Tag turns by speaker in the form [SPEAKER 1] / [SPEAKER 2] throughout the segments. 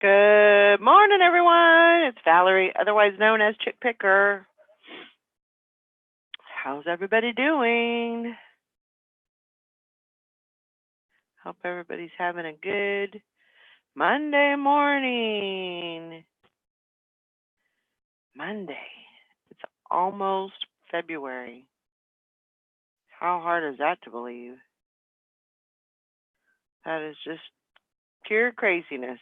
[SPEAKER 1] Good morning, everyone. It's Valerie, otherwise known as Chick Picker. How's everybody doing? Hope everybody's having a good Monday morning. Monday. It's almost February. How hard is that to believe? That is just pure craziness.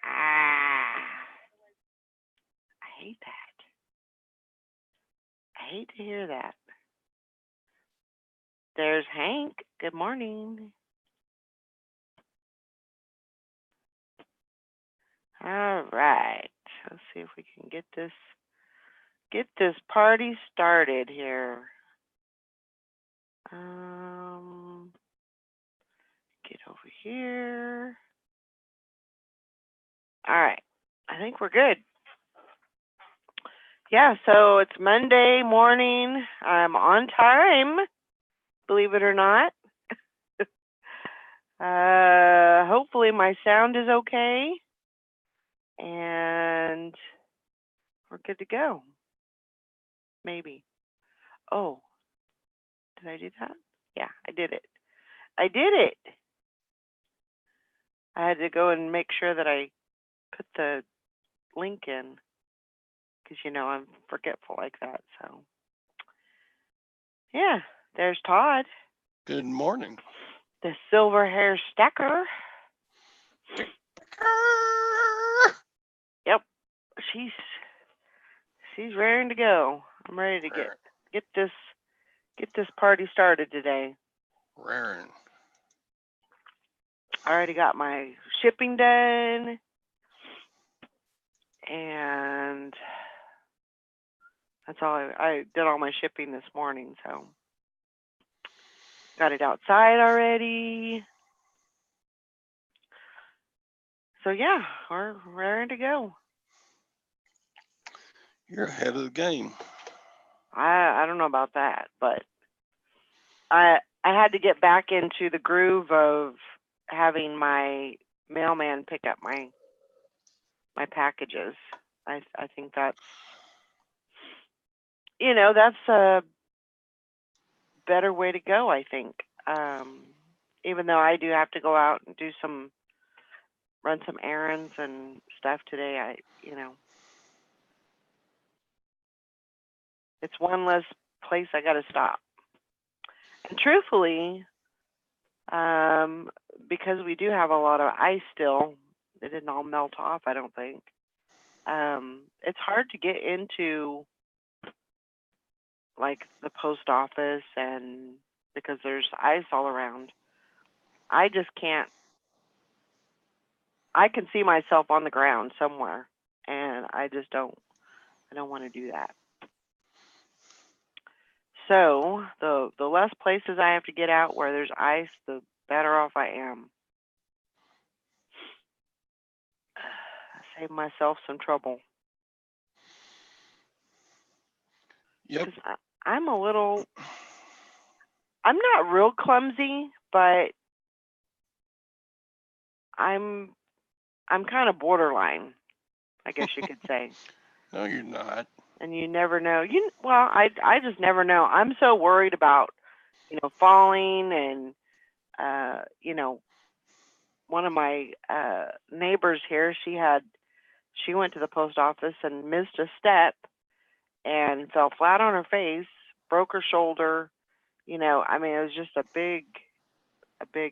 [SPEAKER 1] Ah, I hate that. I hate to hear that. There's Hank. Good morning. All right. Let's see if we can get this party started here. Get over here. All right. I think we're good. Yeah, so it's Monday morning. I'm on time, believe it or not. Hopefully my sound is okay. And we're good to go. Maybe. Oh, did I do that? Yeah, I did it. I did it. I had to go and make sure that I put the link in because, I'm forgetful like that. So, yeah, there's Todd,
[SPEAKER 2] Good morning.
[SPEAKER 1] the silver hair stacker. Yep, she's raring to go. I'm ready to get this party started today.
[SPEAKER 2] Raring.
[SPEAKER 1] I already got my shipping done, and that's all. I did all my shipping this morning, so got it outside already. So yeah, we're raring to go.
[SPEAKER 2] You're ahead of the game.
[SPEAKER 1] I don't know about that, but I had to get back into the groove of having my mailman pick up my packages. I think that's a better way to go, I think. Even though I do have to go out and run some errands and stuff today, it's one less place I got to stop. And truthfully, because we do have a lot of ice still, it didn't all melt off, I don't think. It's hard to get into like the post office and because there's ice all around. I just can't. I can see myself on the ground somewhere, and I just don't. I don't want to do that. So the less places I have to get out where there's ice, the better off I am. Save myself some trouble.
[SPEAKER 2] Yep.
[SPEAKER 1] Because I'm a little. I'm not real clumsy, but I'm kind of borderline, I guess you could say.
[SPEAKER 2] No, you're not.
[SPEAKER 1] And you never know. I just never know. I'm so worried about, falling and one of my neighbors here, she went to the post office and missed a step and fell flat on her face, broke her shoulder. I mean, it was just a big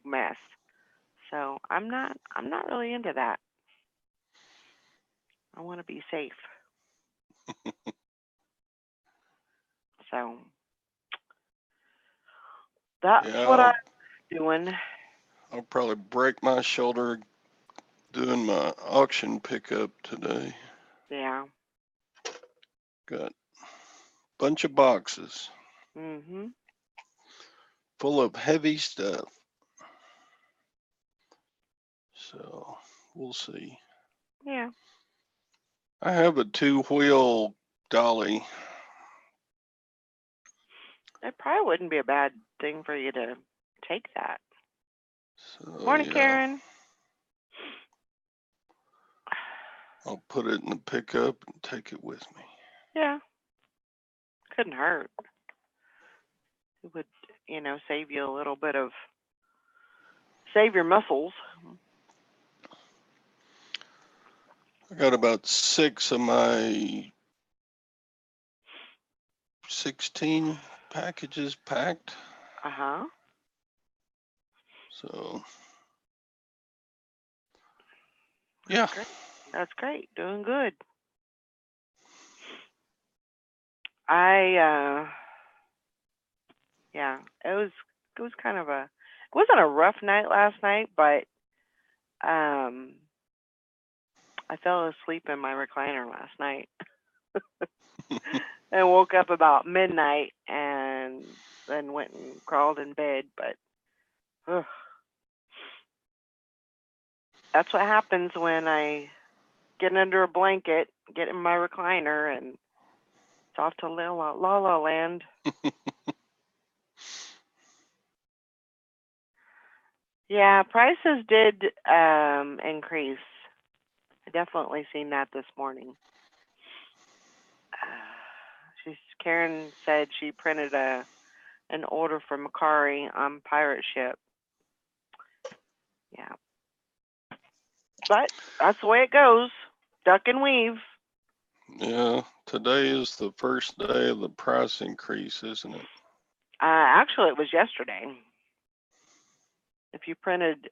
[SPEAKER 1] mess. So I'm not really into that. I want to be safe. So that's
[SPEAKER 2] Yeah,
[SPEAKER 1] what I'm doing.
[SPEAKER 2] I'll probably break my shoulder doing my auction pickup today.
[SPEAKER 1] Yeah.
[SPEAKER 2] Got a bunch of boxes
[SPEAKER 1] Mhm.
[SPEAKER 2] full of heavy stuff. So we'll see.
[SPEAKER 1] Yeah.
[SPEAKER 2] I have a two-wheel dolly.
[SPEAKER 1] It probably wouldn't be a bad thing for you to take that.
[SPEAKER 2] So
[SPEAKER 1] Morning,
[SPEAKER 2] yeah.
[SPEAKER 1] Karen.
[SPEAKER 2] I'll put it in the pickup and take it with me.
[SPEAKER 1] Yeah. Couldn't hurt. It would, save you a little bit of, save your muscles.
[SPEAKER 2] I got about 6 of my 16 packages packed.
[SPEAKER 1] Uh-huh.
[SPEAKER 2] So, yeah.
[SPEAKER 1] That's great. Doing good. Yeah, it was kind of it wasn't a rough night last night, but I fell asleep in my recliner last night and woke up about midnight and then went and crawled in bed, but that's what happens when I get under a blanket, get in my recliner, and it's off to La La Land. Yeah, prices did increase. I definitely seen that this morning. Karen said she printed an order for Macari on Pirate Ship. Yeah. But that's the way it goes. Duck and weave.
[SPEAKER 2] Yeah, today is the first day of the price increase, isn't it?
[SPEAKER 1] Actually, it was yesterday. If you printed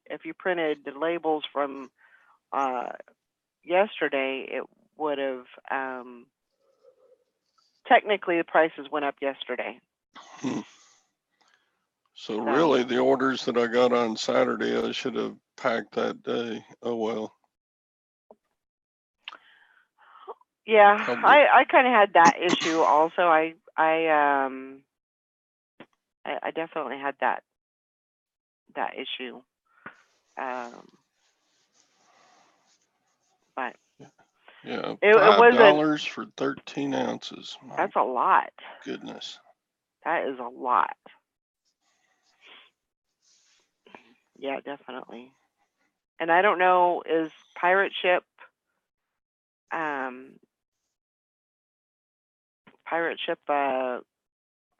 [SPEAKER 1] the labels from yesterday, it would have technically the prices went up yesterday.
[SPEAKER 2] So really, the orders that I got on Saturday, I should have packed that day. Oh well.
[SPEAKER 1] Yeah, I kind of had that issue also. I definitely had that issue. But
[SPEAKER 2] yeah,
[SPEAKER 1] it
[SPEAKER 2] $5 for 13 ounces.
[SPEAKER 1] That's a lot.
[SPEAKER 2] Goodness.
[SPEAKER 1] That is a lot. Yeah, definitely. And I don't know, is Pirate Ship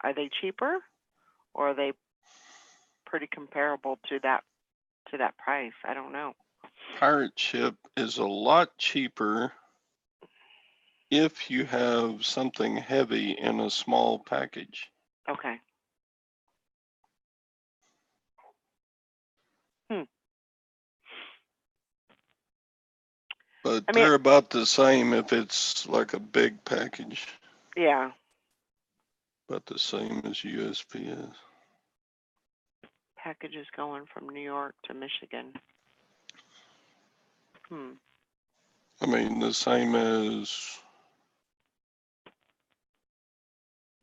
[SPEAKER 1] are they cheaper or are they pretty comparable to that price? I don't know.
[SPEAKER 2] Pirate Ship is a lot cheaper if you have something heavy in a small package.
[SPEAKER 1] Okay.
[SPEAKER 2] But they're about the same if it's like a big package.
[SPEAKER 1] Yeah.
[SPEAKER 2] About the same as USPS.
[SPEAKER 1] Packages going from New York to Michigan.
[SPEAKER 2] I mean, the same as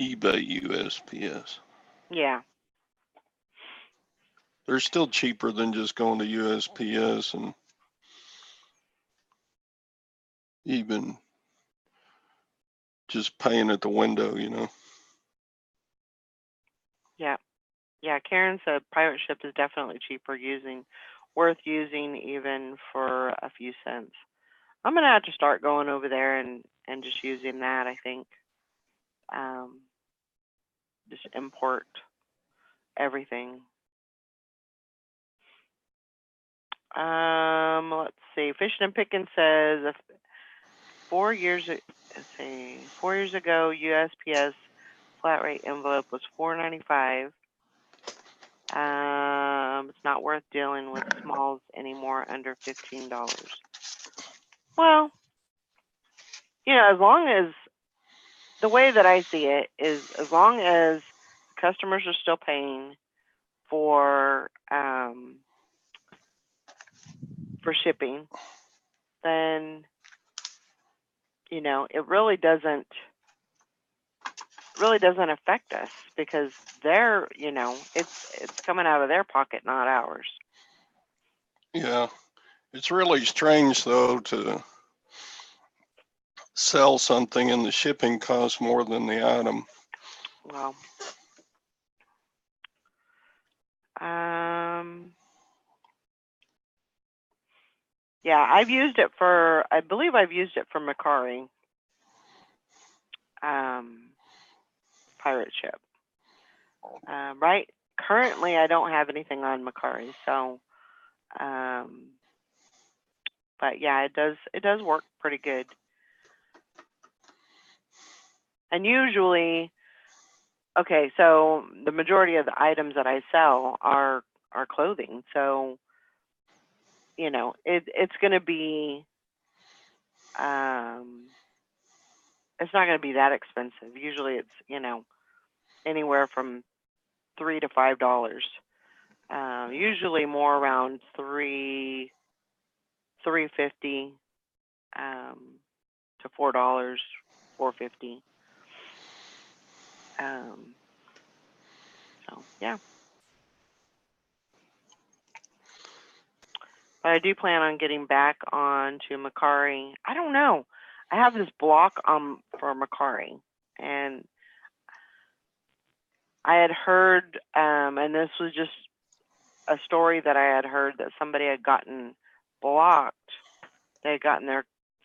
[SPEAKER 2] eBay USPS.
[SPEAKER 1] Yeah.
[SPEAKER 2] They're still cheaper than just going to USPS and even just paying at the window, you know.
[SPEAKER 1] Yeah. Yeah, Karen said Pirate Ship is definitely cheaper, worth using even for a few cents. I'm gonna have to start going over there and just using that, I think. Just import everything. Let's see. Fishing and Picking says 4 years ago, USPS flat rate envelope was $4.95. It's not worth dealing with smalls anymore under $15. Well, as long as the way that I see it is, as long as customers are still paying for shipping, then it really doesn't affect us because they're it's coming out of their pocket, not ours.
[SPEAKER 2] Yeah, it's really strange though to sell something and the shipping costs more than the item.
[SPEAKER 1] Well, Yeah, I believe I've used it for Macari, pirate ship. Right, currently I don't have anything on Macari, so, but yeah, it does work pretty good. And usually, okay, so the majority of the items that I sell are clothing, so you know, it's going to be, it's not going to be that expensive. Usually it's, you know, anywhere from $3 to $5. Usually more around $3.50 to $4, $4.50. So yeah. But I do plan on getting back on to Macari. I don't know. I have this block for Macari, and I had heard, and this was just a story that I had heard, that somebody had gotten blocked. They had gotten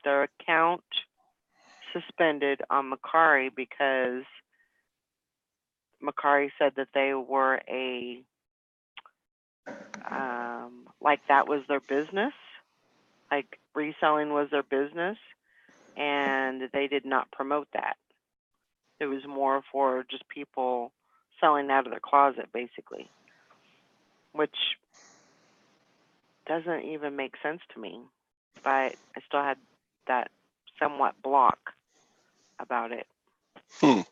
[SPEAKER 1] their account suspended on Macari because Macari said that they were like that was their business, like reselling was their business, and they did not promote that. It was more for just people selling out of their closet, basically, which doesn't even make sense to me. But I still had that somewhat block about it. I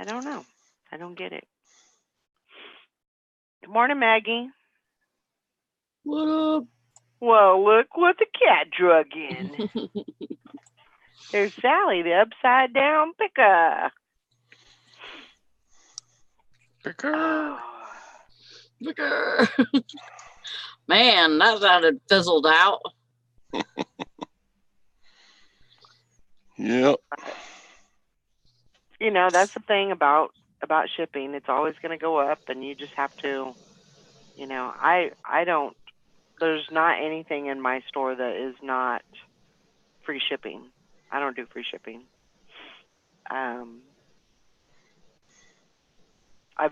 [SPEAKER 1] don't know. I don't get it. Good morning, Maggie.
[SPEAKER 3] What up?
[SPEAKER 1] Well, look what the cat drug in. There's Sally, the upside down picker.
[SPEAKER 2] Picker.
[SPEAKER 3] Picker. Man, that sounded fizzled out.
[SPEAKER 2] Yep.
[SPEAKER 1] You know, that's the thing about shipping. It's always going to go up, and you just have to, you know, I don't, there's not anything in my store that is not free shipping. I don't do free shipping. I've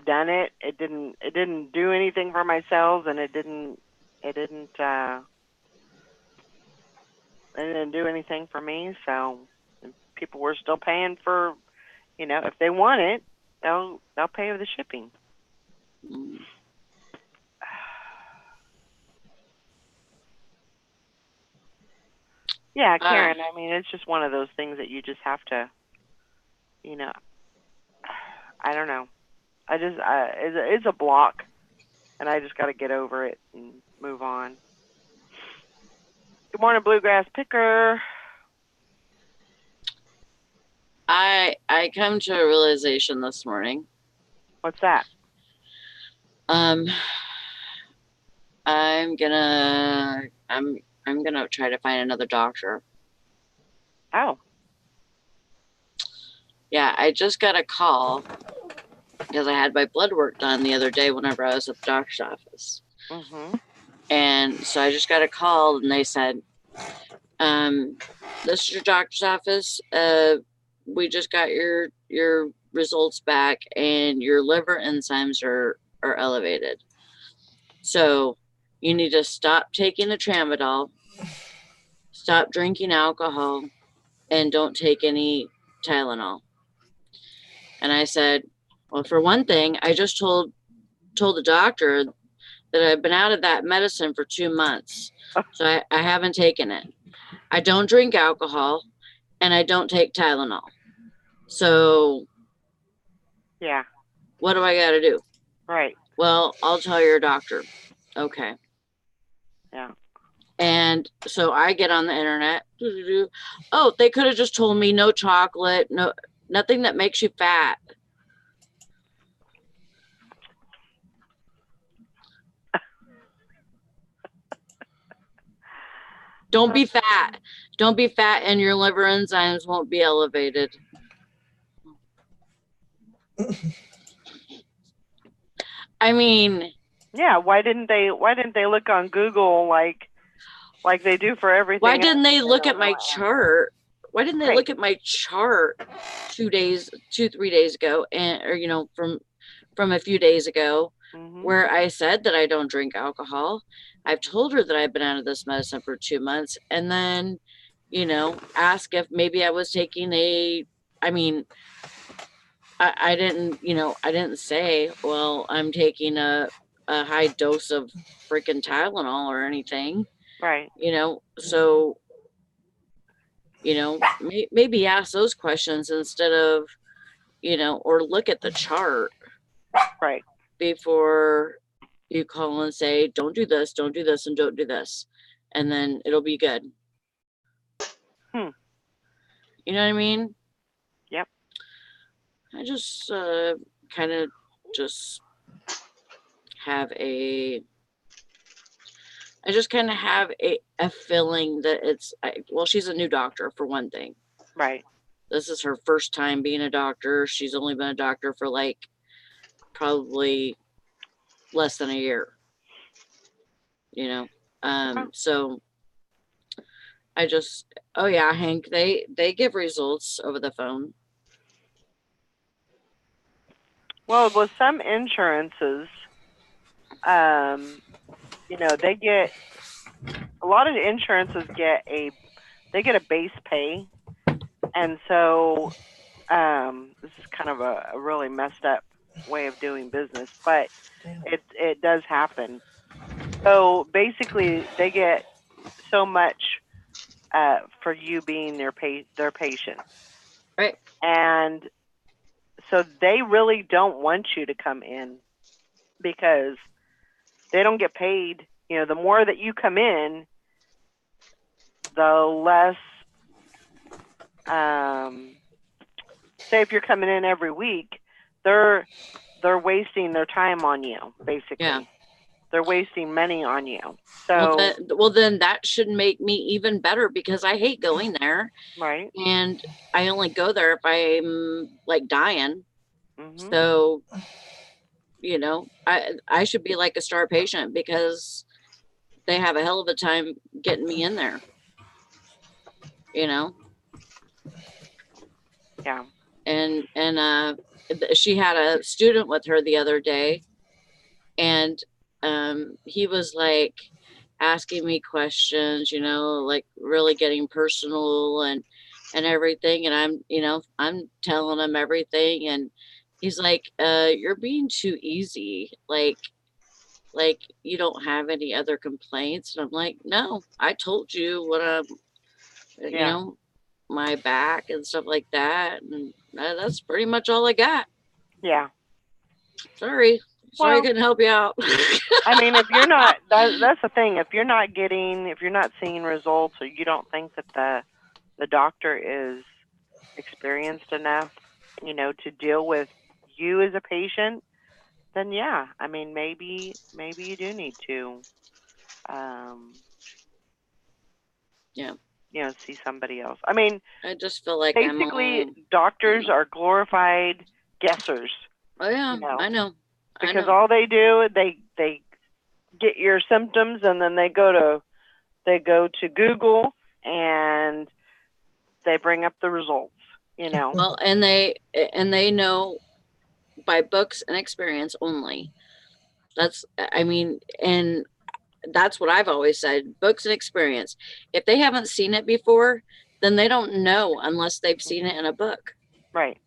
[SPEAKER 1] done it. It didn't do anything for my sales, and it didn't do anything for me. So people were still paying for, you know, if they want it, they'll pay for the shipping. Yeah, Karen, I mean, it's just one of those things that you just have to, you know, I don't know. It's a block, and I just got to get over it and move on. Good morning, Bluegrass Picker.
[SPEAKER 3] I come to a realization this morning.
[SPEAKER 1] What's that?
[SPEAKER 3] I'm gonna try to find another doctor.
[SPEAKER 1] Oh.
[SPEAKER 3] Yeah, I just got a call because I had my blood work done the other day whenever I was at the doctor's office.
[SPEAKER 1] Mm-hmm.
[SPEAKER 3] And so I just got a call, and they said, this is your doctor's office. We just got your results back, and your liver enzymes are elevated. So you need to stop taking the tramadol, stop drinking alcohol, and don't take any Tylenol. And I said, well, for one thing, I just told the doctor that I've been out of that medicine for 2 months. So I haven't taken it. I don't drink alcohol, and I don't take Tylenol. So
[SPEAKER 1] yeah,
[SPEAKER 3] what do I got to do?
[SPEAKER 1] Right.
[SPEAKER 3] Well, I'll tell your doctor. Okay.
[SPEAKER 1] Yeah.
[SPEAKER 3] And so I get on the internet. Oh, they could have just told me no chocolate, no, nothing that makes you fat. Don't be fat. Don't be fat, and your liver enzymes won't be elevated. I mean,
[SPEAKER 1] yeah. Why didn't they look on Google, like, like they do for everything.
[SPEAKER 3] Why didn't they
[SPEAKER 1] else,
[SPEAKER 3] look
[SPEAKER 1] don't
[SPEAKER 3] at my
[SPEAKER 1] know what
[SPEAKER 3] chart? Why didn't they
[SPEAKER 1] Right.
[SPEAKER 3] look at my chart 3 days ago, and or from a few days ago,
[SPEAKER 1] Mhm.
[SPEAKER 3] where I said that I don't drink alcohol. I've told her that I've been out of this medicine for 2 months, and then, ask if maybe I was taking I mean, I didn't, I didn't say, well, I'm taking a high dose of freaking Tylenol or anything,
[SPEAKER 1] Right.
[SPEAKER 3] so, maybe ask those questions instead of, or look at the chart
[SPEAKER 1] Right.
[SPEAKER 3] before you call and say, don't do this, and don't do this. And then it'll be good.
[SPEAKER 1] Hmm.
[SPEAKER 3] You know what I mean?
[SPEAKER 1] Yep.
[SPEAKER 3] I just kind of just have a I just kind of have a feeling that well, she's a new doctor for one thing.
[SPEAKER 1] Right.
[SPEAKER 3] This is her first time being a doctor. She's only been a doctor for like probably less than a year. So I just, oh yeah, Hank, they give results over the phone.
[SPEAKER 1] Well, with some insurances, they get a lot of the insurances get a base pay, and so this is kind of a really messed up way of doing business, but it does happen. So basically, they get so much for you being their patient,
[SPEAKER 3] Right.
[SPEAKER 1] and so they really don't want you to come in because they don't get paid. The more that you come in, the less. Say if you're coming in every week, they're wasting their time on you, basically.
[SPEAKER 3] Yeah.
[SPEAKER 1] They're wasting money on you. So
[SPEAKER 3] well, then that should make me even better because I hate going there.
[SPEAKER 1] Right.
[SPEAKER 3] And I only go there if I'm like dying.
[SPEAKER 1] Mm-hmm.
[SPEAKER 3] So, I should be like a star patient because they have a hell of a time getting me in there.
[SPEAKER 1] Yeah.
[SPEAKER 3] And she had a student with her the other day, and he was like asking me questions, like really getting personal and everything, and I'm telling him everything, and he's like, you're being too easy, like you don't have any other complaints. And I'm like, no, I told you what my back and stuff like that, and that's pretty much all I got.
[SPEAKER 1] Yeah.
[SPEAKER 3] Sorry, I couldn't help you out.
[SPEAKER 1] I mean, if you're not, that's the thing. If you're not seeing results, or you don't think that the doctor is experienced enough, to deal with you as a patient, then yeah, I mean, maybe you do need to, see somebody else. I mean,
[SPEAKER 3] I just feel like
[SPEAKER 1] basically doctors are glorified guessers.
[SPEAKER 3] Oh yeah, I know.
[SPEAKER 1] Because all they do, they get your symptoms, and then they go to Google and they bring up the results.
[SPEAKER 3] Well, and they know by books and experience only. And that's what I've always said, books and experience. If they haven't seen it before, then they don't know unless they've seen it in a book.
[SPEAKER 1] Right.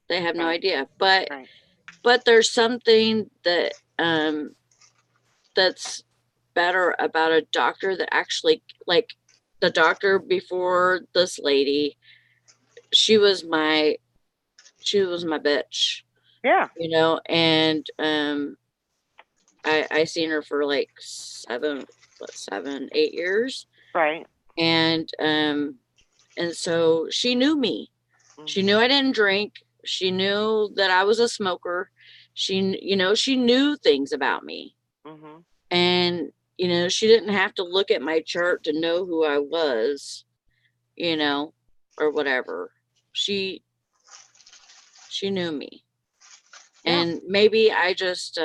[SPEAKER 3] They have no idea. But there's something that that's better about a doctor that actually, like the doctor before this lady, she was my bitch.
[SPEAKER 1] Yeah.
[SPEAKER 3] And I seen her for like 7, 8 years.
[SPEAKER 1] Right.
[SPEAKER 3] And so she knew me. Mm-hmm. She knew I didn't drink. She knew that I was a smoker. She knew things about me. Mm-hmm. And, she didn't have to look at my chart to know who I was, or whatever. She knew me.
[SPEAKER 1] Yeah.
[SPEAKER 3] And maybe I just,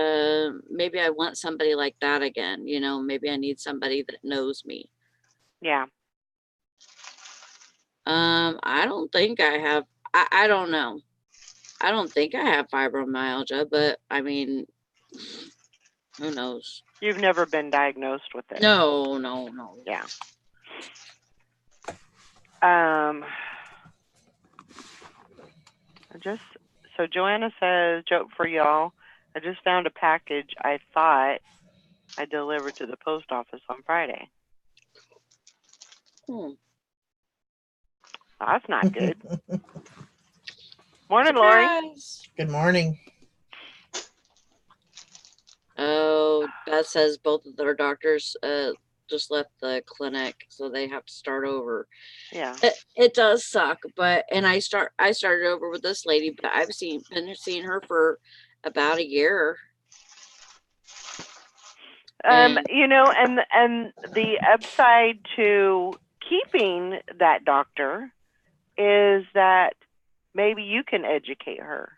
[SPEAKER 3] maybe I want somebody like that again, you know, maybe I need somebody that knows me.
[SPEAKER 1] Yeah.
[SPEAKER 3] I don't think I have, I don't know. I don't think I have fibromyalgia, but I mean, who knows?
[SPEAKER 1] You've never been diagnosed with it.
[SPEAKER 3] No.
[SPEAKER 1] Yeah. So Joanna says, joke for y'all. I just found a package I thought I delivered to the post office on Friday. That's not good. Morning, Lori.
[SPEAKER 3] Surprise!
[SPEAKER 4] Good morning.
[SPEAKER 3] Oh, Beth says both of their doctors just left the clinic, so they have to start over.
[SPEAKER 1] Yeah.
[SPEAKER 3] It does suck, but I started over with this lady, but I've been seeing her for about a year.
[SPEAKER 1] You know, and the upside to keeping that doctor is that maybe you can educate her.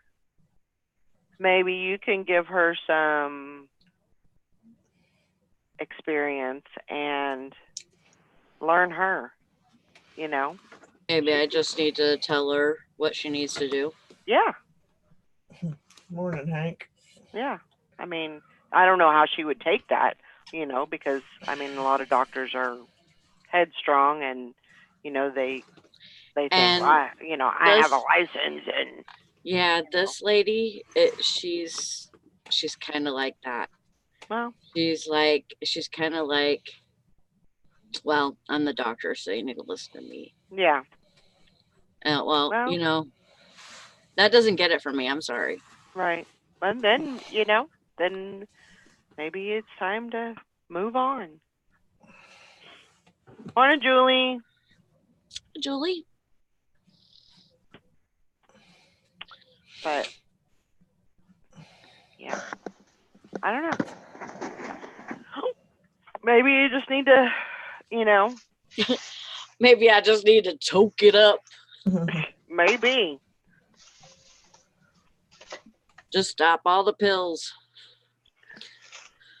[SPEAKER 1] Maybe you can give her some experience and learn her, you know?
[SPEAKER 3] Maybe I just need to tell her what she needs to do.
[SPEAKER 1] Yeah.
[SPEAKER 4] Morning, Hank.
[SPEAKER 1] Yeah. I mean, I don't know how she would take that, you know, because I mean, a lot of doctors are headstrong and, you know, they think,
[SPEAKER 3] And
[SPEAKER 1] well, I have a license and.
[SPEAKER 3] Yeah, this lady, she's kind of like that.
[SPEAKER 1] Well,
[SPEAKER 3] She's kind of like, well, I'm the doctor, so you need to listen to me.
[SPEAKER 1] yeah.
[SPEAKER 3] Well,
[SPEAKER 1] Well,
[SPEAKER 3] you know, that doesn't get it for me. I'm sorry.
[SPEAKER 1] right. And then, you know, then maybe it's time to move on. Morning, Julie.
[SPEAKER 3] Julie?
[SPEAKER 1] But, yeah. I don't know. Maybe you just need to, you know.
[SPEAKER 3] Maybe I just need to choke it up.
[SPEAKER 1] Maybe.
[SPEAKER 3] Just stop all the pills.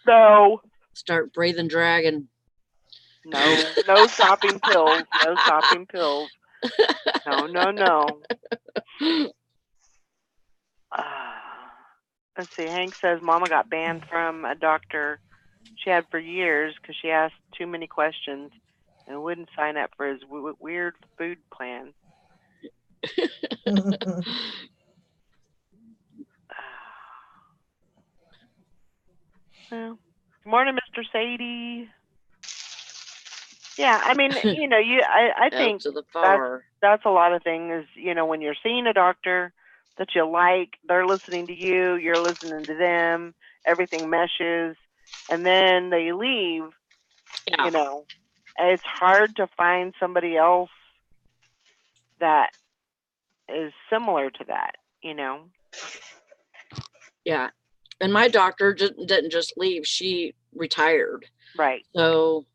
[SPEAKER 1] So.
[SPEAKER 3] Start breathing dragon.
[SPEAKER 1] No stopping pills. No stopping pills. No. Let's see. Hank says Mama got banned from a doctor she had for years because she asked too many questions and wouldn't sign up for his weird food plan. Well, good morning, Mr. Sadie. Yeah, I mean, you know, I think
[SPEAKER 3] to the far.
[SPEAKER 1] that's a lot of things. You know, when you're seeing a doctor that you like, they're listening to you, you're listening to them, everything meshes, and then they leave.
[SPEAKER 3] Yeah.
[SPEAKER 1] You know, it's hard to find somebody else that is similar to that. You know.
[SPEAKER 3] Yeah, and my doctor didn't just leave; she retired.
[SPEAKER 1] Right.
[SPEAKER 3] So,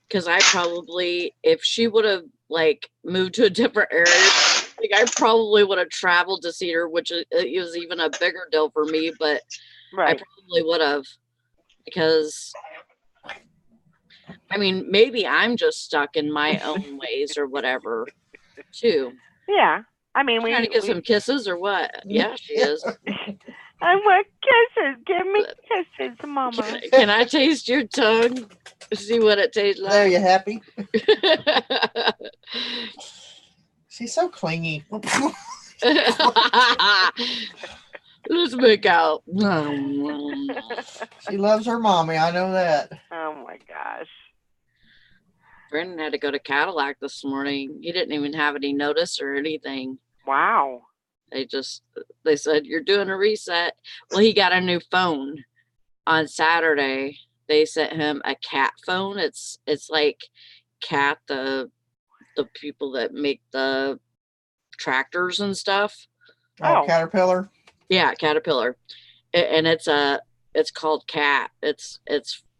[SPEAKER 3] because I probably, if she would have like moved to a different area, like I probably would have traveled to see her, which is even a bigger deal for me. But
[SPEAKER 1] right.
[SPEAKER 3] I probably would have, because I mean, maybe I'm just stuck in my own ways or whatever, too.
[SPEAKER 1] Yeah. I mean,
[SPEAKER 3] Trying to get some kisses or what? Yeah, she is.
[SPEAKER 1] I want kisses. Give me kisses, Mama.
[SPEAKER 3] Can I taste your tongue? See what it tastes like.
[SPEAKER 4] There, you happy? She's so clingy.
[SPEAKER 3] Let's make out.
[SPEAKER 4] She loves her mommy. I know that.
[SPEAKER 1] Oh my gosh.
[SPEAKER 3] Brandon had to go to Cadillac this morning. He didn't even have any notice or anything.
[SPEAKER 1] Wow.
[SPEAKER 3] They said, you're doing a reset. Well, he got a new phone on Saturday. They sent him a Cat phone. It's like Cat, the people that make the tractors and stuff.
[SPEAKER 4] Oh, Caterpillar.
[SPEAKER 3] Yeah, Caterpillar. And it's called Cat. It's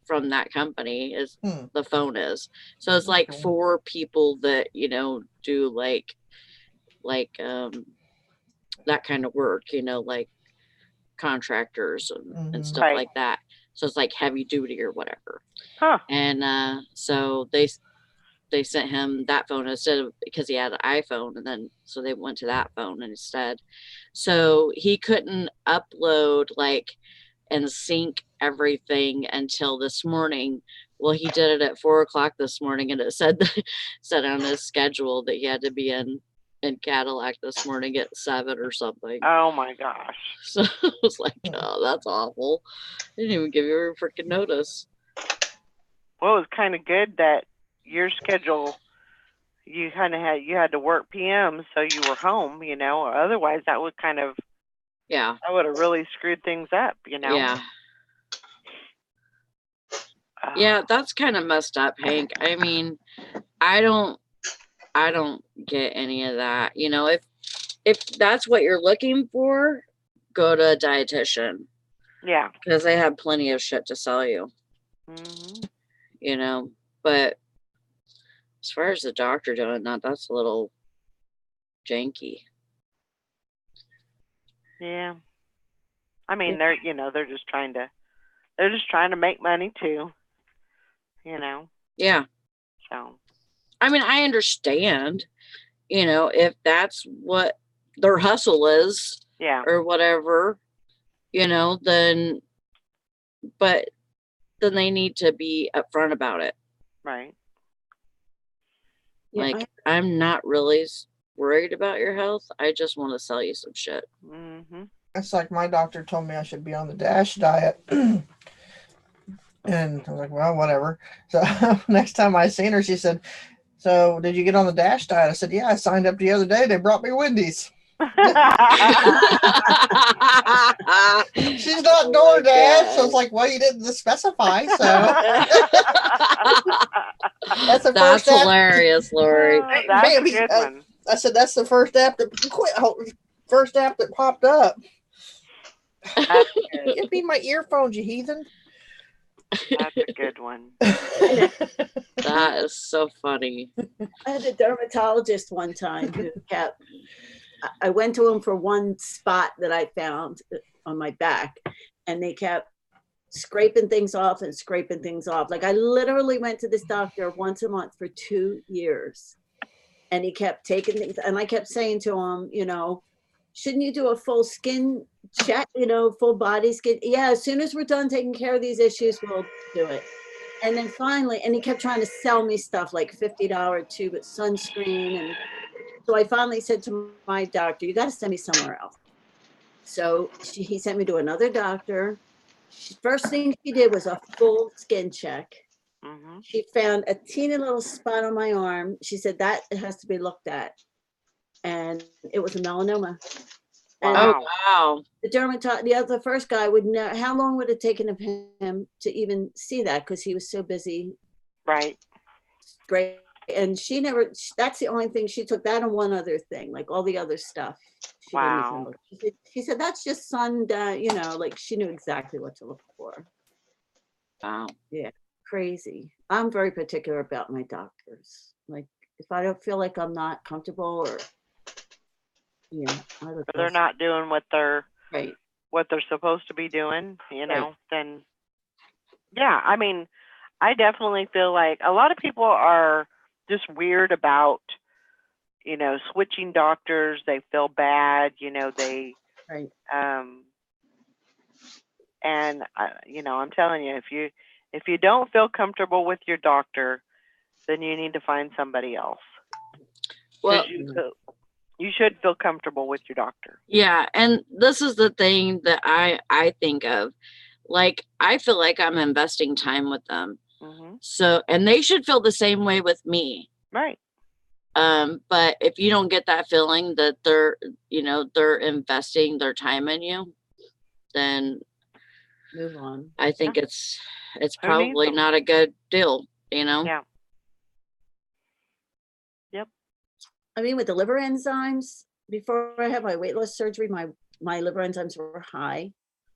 [SPEAKER 3] from that company. Is the phone is. So it's like for people that, you know, do like that kind of work, you know, like contractors and
[SPEAKER 4] Mhm.
[SPEAKER 3] stuff
[SPEAKER 1] Right.
[SPEAKER 3] like that. So it's like heavy duty or whatever.
[SPEAKER 1] Huh.
[SPEAKER 3] And so they sent him that phone instead of, because he had an iPhone, and then so they went to that phone instead. So he couldn't upload like and sync everything until this morning. Well, he did it at 4 o'clock this morning, and it said said on his schedule that he had to be in Cadillac this morning at 7 or something.
[SPEAKER 1] Oh my gosh.
[SPEAKER 3] So I was like, oh, that's awful. They didn't even give you a freaking notice.
[SPEAKER 1] Well, it was kind of good that your schedule, you had to work PM, so you were home, you know. Otherwise, that would
[SPEAKER 3] Yeah.
[SPEAKER 1] have really screwed things up, you know.
[SPEAKER 3] Yeah. Yeah, that's kind of messed up, Hank. I mean, I don't get any of that. You know, if that's what you're looking for, go to a dietitian,
[SPEAKER 1] Yeah.
[SPEAKER 3] because they have plenty of shit to sell you,
[SPEAKER 1] Hmm.
[SPEAKER 3] you know. But as far as the doctor doing that, that's a little janky.
[SPEAKER 1] Yeah. I mean, they're just trying to make money too, you know.
[SPEAKER 3] Yeah.
[SPEAKER 1] So,
[SPEAKER 3] I mean, I understand, you know, if that's what their hustle is
[SPEAKER 1] yeah.
[SPEAKER 3] or whatever, you know, then they need to be upfront about it.
[SPEAKER 1] Right.
[SPEAKER 5] Yeah,
[SPEAKER 3] Like, I'm not really worried about your health. I just want to sell you some shit.
[SPEAKER 1] Mhm.
[SPEAKER 4] It's like my doctor told me I should be on the DASH diet. And I was like, well, whatever. So next time I seen her, she said, so did you get on the DASH diet? I said, yeah, I signed up the other day. They brought me Wendy's. She's not
[SPEAKER 3] Oh my
[SPEAKER 4] DoorDash. So
[SPEAKER 3] God.
[SPEAKER 4] it's like, well, you didn't specify. So that's the
[SPEAKER 3] That's
[SPEAKER 4] first app.
[SPEAKER 3] hilarious, Lori.
[SPEAKER 1] Oh, that's a
[SPEAKER 4] Baby,
[SPEAKER 1] good one.
[SPEAKER 4] I said, that's the first app that first app that popped up.
[SPEAKER 1] That's good.
[SPEAKER 4] Give me my earphones, you heathen.
[SPEAKER 1] That's a good one.
[SPEAKER 3] That is so funny.
[SPEAKER 5] I had a dermatologist one time who kept, I went to him for one spot that I found on my back, and they kept scraping things off and scraping things off. Like, I literally went to this doctor once a month for 2 years, and he kept taking things, and I kept saying to him, you know, shouldn't you do a full skin check, you know, full body skin? Yeah, as soon as we're done taking care of these issues, we'll do it. And then finally, and he kept trying to sell me stuff like $50 tube of sunscreen. And so I finally said to my doctor, you got to send me somewhere else. So he sent me to another doctor. First thing she did was a full skin check.
[SPEAKER 1] Hmm.
[SPEAKER 5] She found a teeny little spot on my arm. She said that has to be looked at. And it was a melanoma. And
[SPEAKER 3] Oh,
[SPEAKER 1] Wow.
[SPEAKER 3] wow.
[SPEAKER 5] the first guy would know. How long would it have taken of him to even see that? Because he was so busy.
[SPEAKER 1] Right.
[SPEAKER 5] Great. And she never, that's the only thing she took, that and one other thing, like all the other stuff. She didn't even
[SPEAKER 1] Wow.
[SPEAKER 5] look. She said, that's just sun, you know, like she knew exactly what to look for.
[SPEAKER 3] Wow.
[SPEAKER 5] Crazy. I'm very particular about my doctors. Like, if I don't feel like I'm not comfortable or, yeah, I look
[SPEAKER 1] If they're
[SPEAKER 5] elsewhere.
[SPEAKER 1] not doing what they're
[SPEAKER 5] Right.
[SPEAKER 1] supposed to be doing, you know, then yeah, I mean, I definitely feel like a lot of people are just weird about, you know, switching doctors. They feel bad, you know, they
[SPEAKER 5] Right.
[SPEAKER 1] and you know, I'm telling you, if you don't feel comfortable with your doctor, then you need to find somebody else. 'Cause
[SPEAKER 3] Well,
[SPEAKER 1] you should feel comfortable with your doctor.
[SPEAKER 3] yeah, and this is the thing that I think of. Like, I feel like I'm investing time with them.
[SPEAKER 1] Hmm.
[SPEAKER 3] So, and they should feel the same way with me.
[SPEAKER 1] Right.
[SPEAKER 3] But if you don't get that feeling that they're, you know, they're investing their time in you, then
[SPEAKER 5] Move on.
[SPEAKER 3] I think it's
[SPEAKER 1] Who needs
[SPEAKER 3] probably
[SPEAKER 1] them?
[SPEAKER 3] not a good deal, you know?
[SPEAKER 1] Yeah.
[SPEAKER 5] I mean, with the liver enzymes, before I had my weight loss surgery, my liver enzymes were high.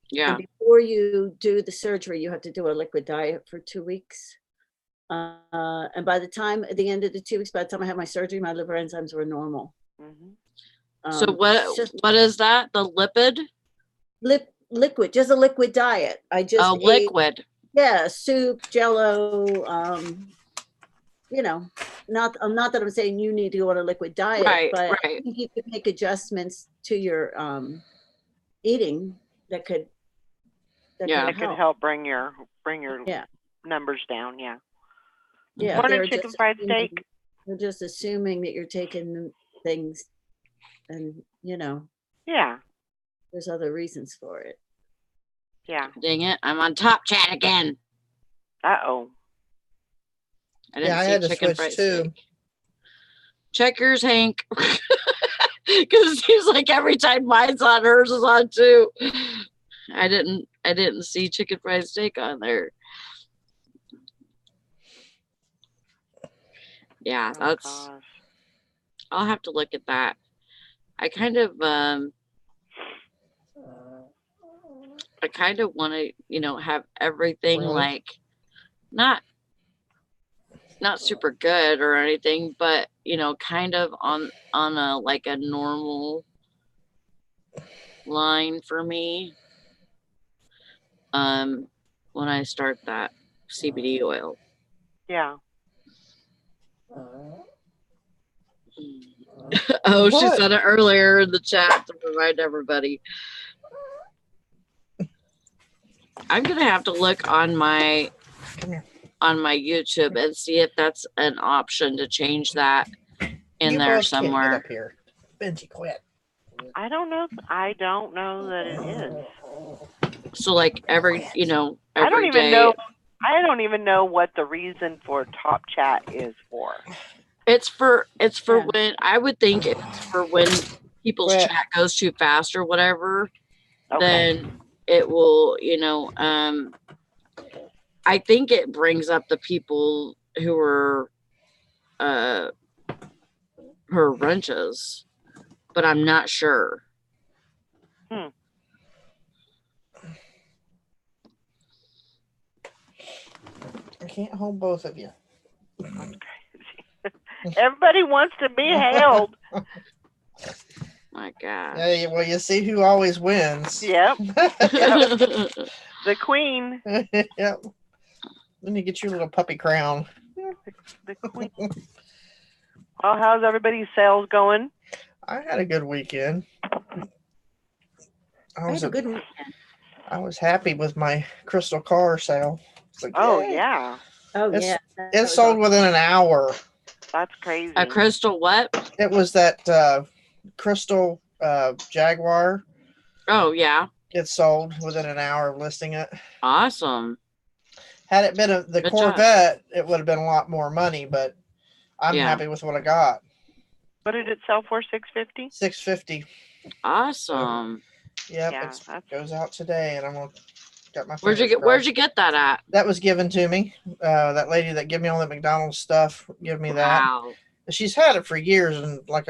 [SPEAKER 3] Yeah.
[SPEAKER 5] And before you do the surgery, you have to do a liquid diet for 2 weeks. And by the time, at the end of the 2 weeks, by the time I had my surgery, my liver enzymes were normal.
[SPEAKER 1] Hmm.
[SPEAKER 3] So
[SPEAKER 5] It's just
[SPEAKER 3] what is that? The lipid?
[SPEAKER 5] liquid, just a liquid diet. I just
[SPEAKER 3] Oh,
[SPEAKER 5] ate,
[SPEAKER 3] liquid.
[SPEAKER 5] yeah, soup, Jello. You know, not that I'm saying you need to go on a liquid diet,
[SPEAKER 3] Right,
[SPEAKER 5] but I
[SPEAKER 3] right.
[SPEAKER 5] think you could make adjustments to your eating that could
[SPEAKER 3] Yeah.
[SPEAKER 1] That could help bring your
[SPEAKER 5] Yeah.
[SPEAKER 1] numbers down. Yeah.
[SPEAKER 5] Yeah,
[SPEAKER 1] Morning,
[SPEAKER 5] they're
[SPEAKER 1] chicken
[SPEAKER 5] just
[SPEAKER 1] fried
[SPEAKER 5] assuming-
[SPEAKER 1] steak.
[SPEAKER 5] They're just assuming that you're taking things, and
[SPEAKER 1] Yeah.
[SPEAKER 5] there's other reasons for it.
[SPEAKER 1] Yeah.
[SPEAKER 3] Dang it. I'm on top chat again.
[SPEAKER 1] Uh-oh.
[SPEAKER 3] I didn't
[SPEAKER 4] Yeah, I
[SPEAKER 3] see
[SPEAKER 4] had to
[SPEAKER 3] chicken
[SPEAKER 4] switch
[SPEAKER 3] fried
[SPEAKER 4] too.
[SPEAKER 3] steak. Check yours, Hank. Because it seems like every time mine's on, hers is on too. I didn't see chicken fried steak on there. Yeah,
[SPEAKER 1] Oh,
[SPEAKER 3] that's
[SPEAKER 1] gosh.
[SPEAKER 3] I'll have to look at that. I kind of want to, have everything
[SPEAKER 4] Really?
[SPEAKER 3] like not super good or anything, but kind of on a like a normal line for me. When I start that CBD oil.
[SPEAKER 1] Yeah.
[SPEAKER 3] Oh, she
[SPEAKER 4] What?
[SPEAKER 3] said it earlier in the chat to remind everybody. I'm gonna have to look on my
[SPEAKER 4] Come here.
[SPEAKER 3] YouTube and see if that's an option to change that in
[SPEAKER 4] You
[SPEAKER 3] there
[SPEAKER 4] both can't get
[SPEAKER 3] somewhere.
[SPEAKER 4] up here. Benji, quit.
[SPEAKER 1] I don't know. I don't know that it is.
[SPEAKER 3] So like every
[SPEAKER 1] I don't
[SPEAKER 3] every
[SPEAKER 1] even
[SPEAKER 3] day.
[SPEAKER 1] know. I don't even know what the reason for Top Chat is for.
[SPEAKER 3] It's for
[SPEAKER 5] Yeah.
[SPEAKER 3] when I would think it's for when people's
[SPEAKER 4] Quit.
[SPEAKER 3] chat goes too fast or whatever.
[SPEAKER 1] Okay.
[SPEAKER 3] Then it will, I think it brings up the people who are wrenches, but I'm not sure.
[SPEAKER 4] I can't hold both of you.
[SPEAKER 1] Everybody wants to be held.
[SPEAKER 3] My God.
[SPEAKER 4] Yeah, well, you see who always wins.
[SPEAKER 1] Yep.
[SPEAKER 4] Yep.
[SPEAKER 1] The queen.
[SPEAKER 4] Yep. Then you get your little puppy crown.
[SPEAKER 1] The queen. Well, how's everybody's sales going?
[SPEAKER 4] I had a good weekend.
[SPEAKER 5] I had a good weekend.
[SPEAKER 4] I was happy with my crystal car sale. It's like,
[SPEAKER 1] Oh
[SPEAKER 4] yay.
[SPEAKER 1] yeah,
[SPEAKER 5] Oh
[SPEAKER 4] It's-
[SPEAKER 5] yeah,
[SPEAKER 4] It
[SPEAKER 5] was
[SPEAKER 4] sold
[SPEAKER 5] awesome.
[SPEAKER 4] within an hour.
[SPEAKER 1] that's crazy.
[SPEAKER 3] A crystal what?
[SPEAKER 4] It was that crystal Jaguar.
[SPEAKER 3] Oh yeah.
[SPEAKER 4] It sold within an hour of listing it.
[SPEAKER 3] Awesome.
[SPEAKER 4] Had it been the
[SPEAKER 3] Good job.
[SPEAKER 4] Corvette, it would have been a lot more money, but I'm
[SPEAKER 3] Yeah.
[SPEAKER 4] happy with what I got.
[SPEAKER 1] What did it sell for? $650.
[SPEAKER 4] $650.
[SPEAKER 3] Awesome.
[SPEAKER 4] Yep,
[SPEAKER 1] Yeah,
[SPEAKER 4] it
[SPEAKER 1] that's
[SPEAKER 4] goes out today, and I'm gonna got my.
[SPEAKER 3] Where'd you
[SPEAKER 4] fingers
[SPEAKER 3] get that at?
[SPEAKER 4] crossed. That was given to me. That lady that gave me all that McDonald's stuff gave me that.
[SPEAKER 3] Wow.
[SPEAKER 4] She's had it for years, and like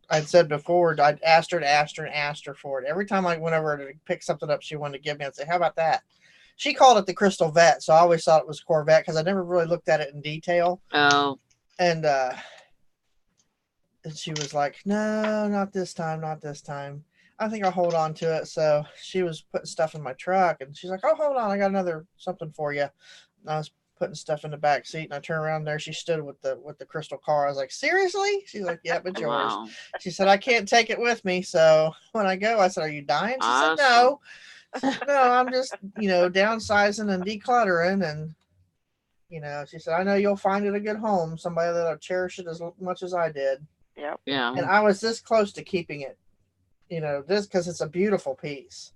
[SPEAKER 4] I'd said before, I'd asked her for it. Every time I went over to pick something up she wanted to give me, I'd say, "How about that?" She called it the Crystal Vet, so I always thought it was Corvette because I never really looked at it in detail.
[SPEAKER 3] Oh.
[SPEAKER 4] And she was like, "No, not this time, not this time. I think I'll hold on to it." So she was putting stuff in my truck, and she's like, "Oh, hold on, I got another something for you." And I was putting stuff in the back seat, and I turned around there. She stood with the crystal car. I was like, "Seriously?" She's like, "Yep, it's yours."
[SPEAKER 3] Wow.
[SPEAKER 4] She said, "I can't take it with me." So when I go, I said, "Are you dying?" She said, "No." I said, "No, I'm just, downsizing and decluttering." And, she said, "I know you'll find it a good home, somebody that'll cherish it as much as I did."
[SPEAKER 1] Yep.
[SPEAKER 3] Yeah.
[SPEAKER 4] And I was this close to keeping it, because it's a beautiful piece.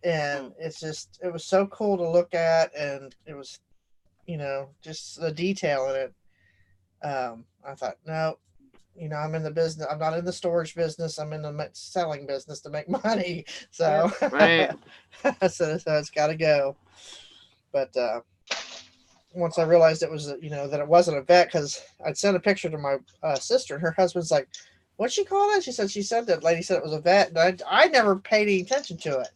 [SPEAKER 4] And it was so cool to look at. And it was, just the detail in it. I thought, no, I'm in the business. I'm not in the storage business. I'm in the selling business to make money. So,
[SPEAKER 3] Right.
[SPEAKER 4] so it's got to go. But once I realized it was, that it wasn't a vet, because I'd sent a picture to my sister, and her husband's like, "What'd she call it?" She said that lady said it was a vet, and I never paid any attention to it.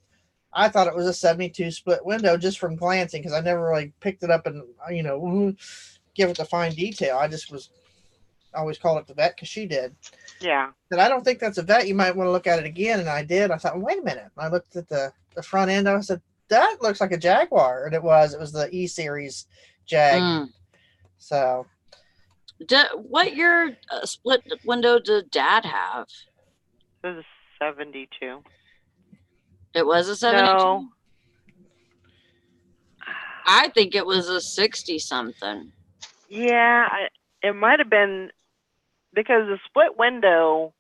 [SPEAKER 4] I thought it was a 72 split window just from glancing, because I never really picked it up and give it the fine detail. I just was always called it the vet because she did.
[SPEAKER 1] Yeah.
[SPEAKER 4] Said, I don't think that's a vet. You might want to look at it again. And I did. I thought, well, wait a minute. And I looked at the front end. I said, that looks like a Jaguar. And it was the E Series Jag.
[SPEAKER 3] Mm.
[SPEAKER 4] So
[SPEAKER 3] What year split window did Dad have?
[SPEAKER 1] It was a 72.
[SPEAKER 3] It was a 72?
[SPEAKER 1] No.
[SPEAKER 3] I think it was a 60 something.
[SPEAKER 1] Yeah, it might have been because the split window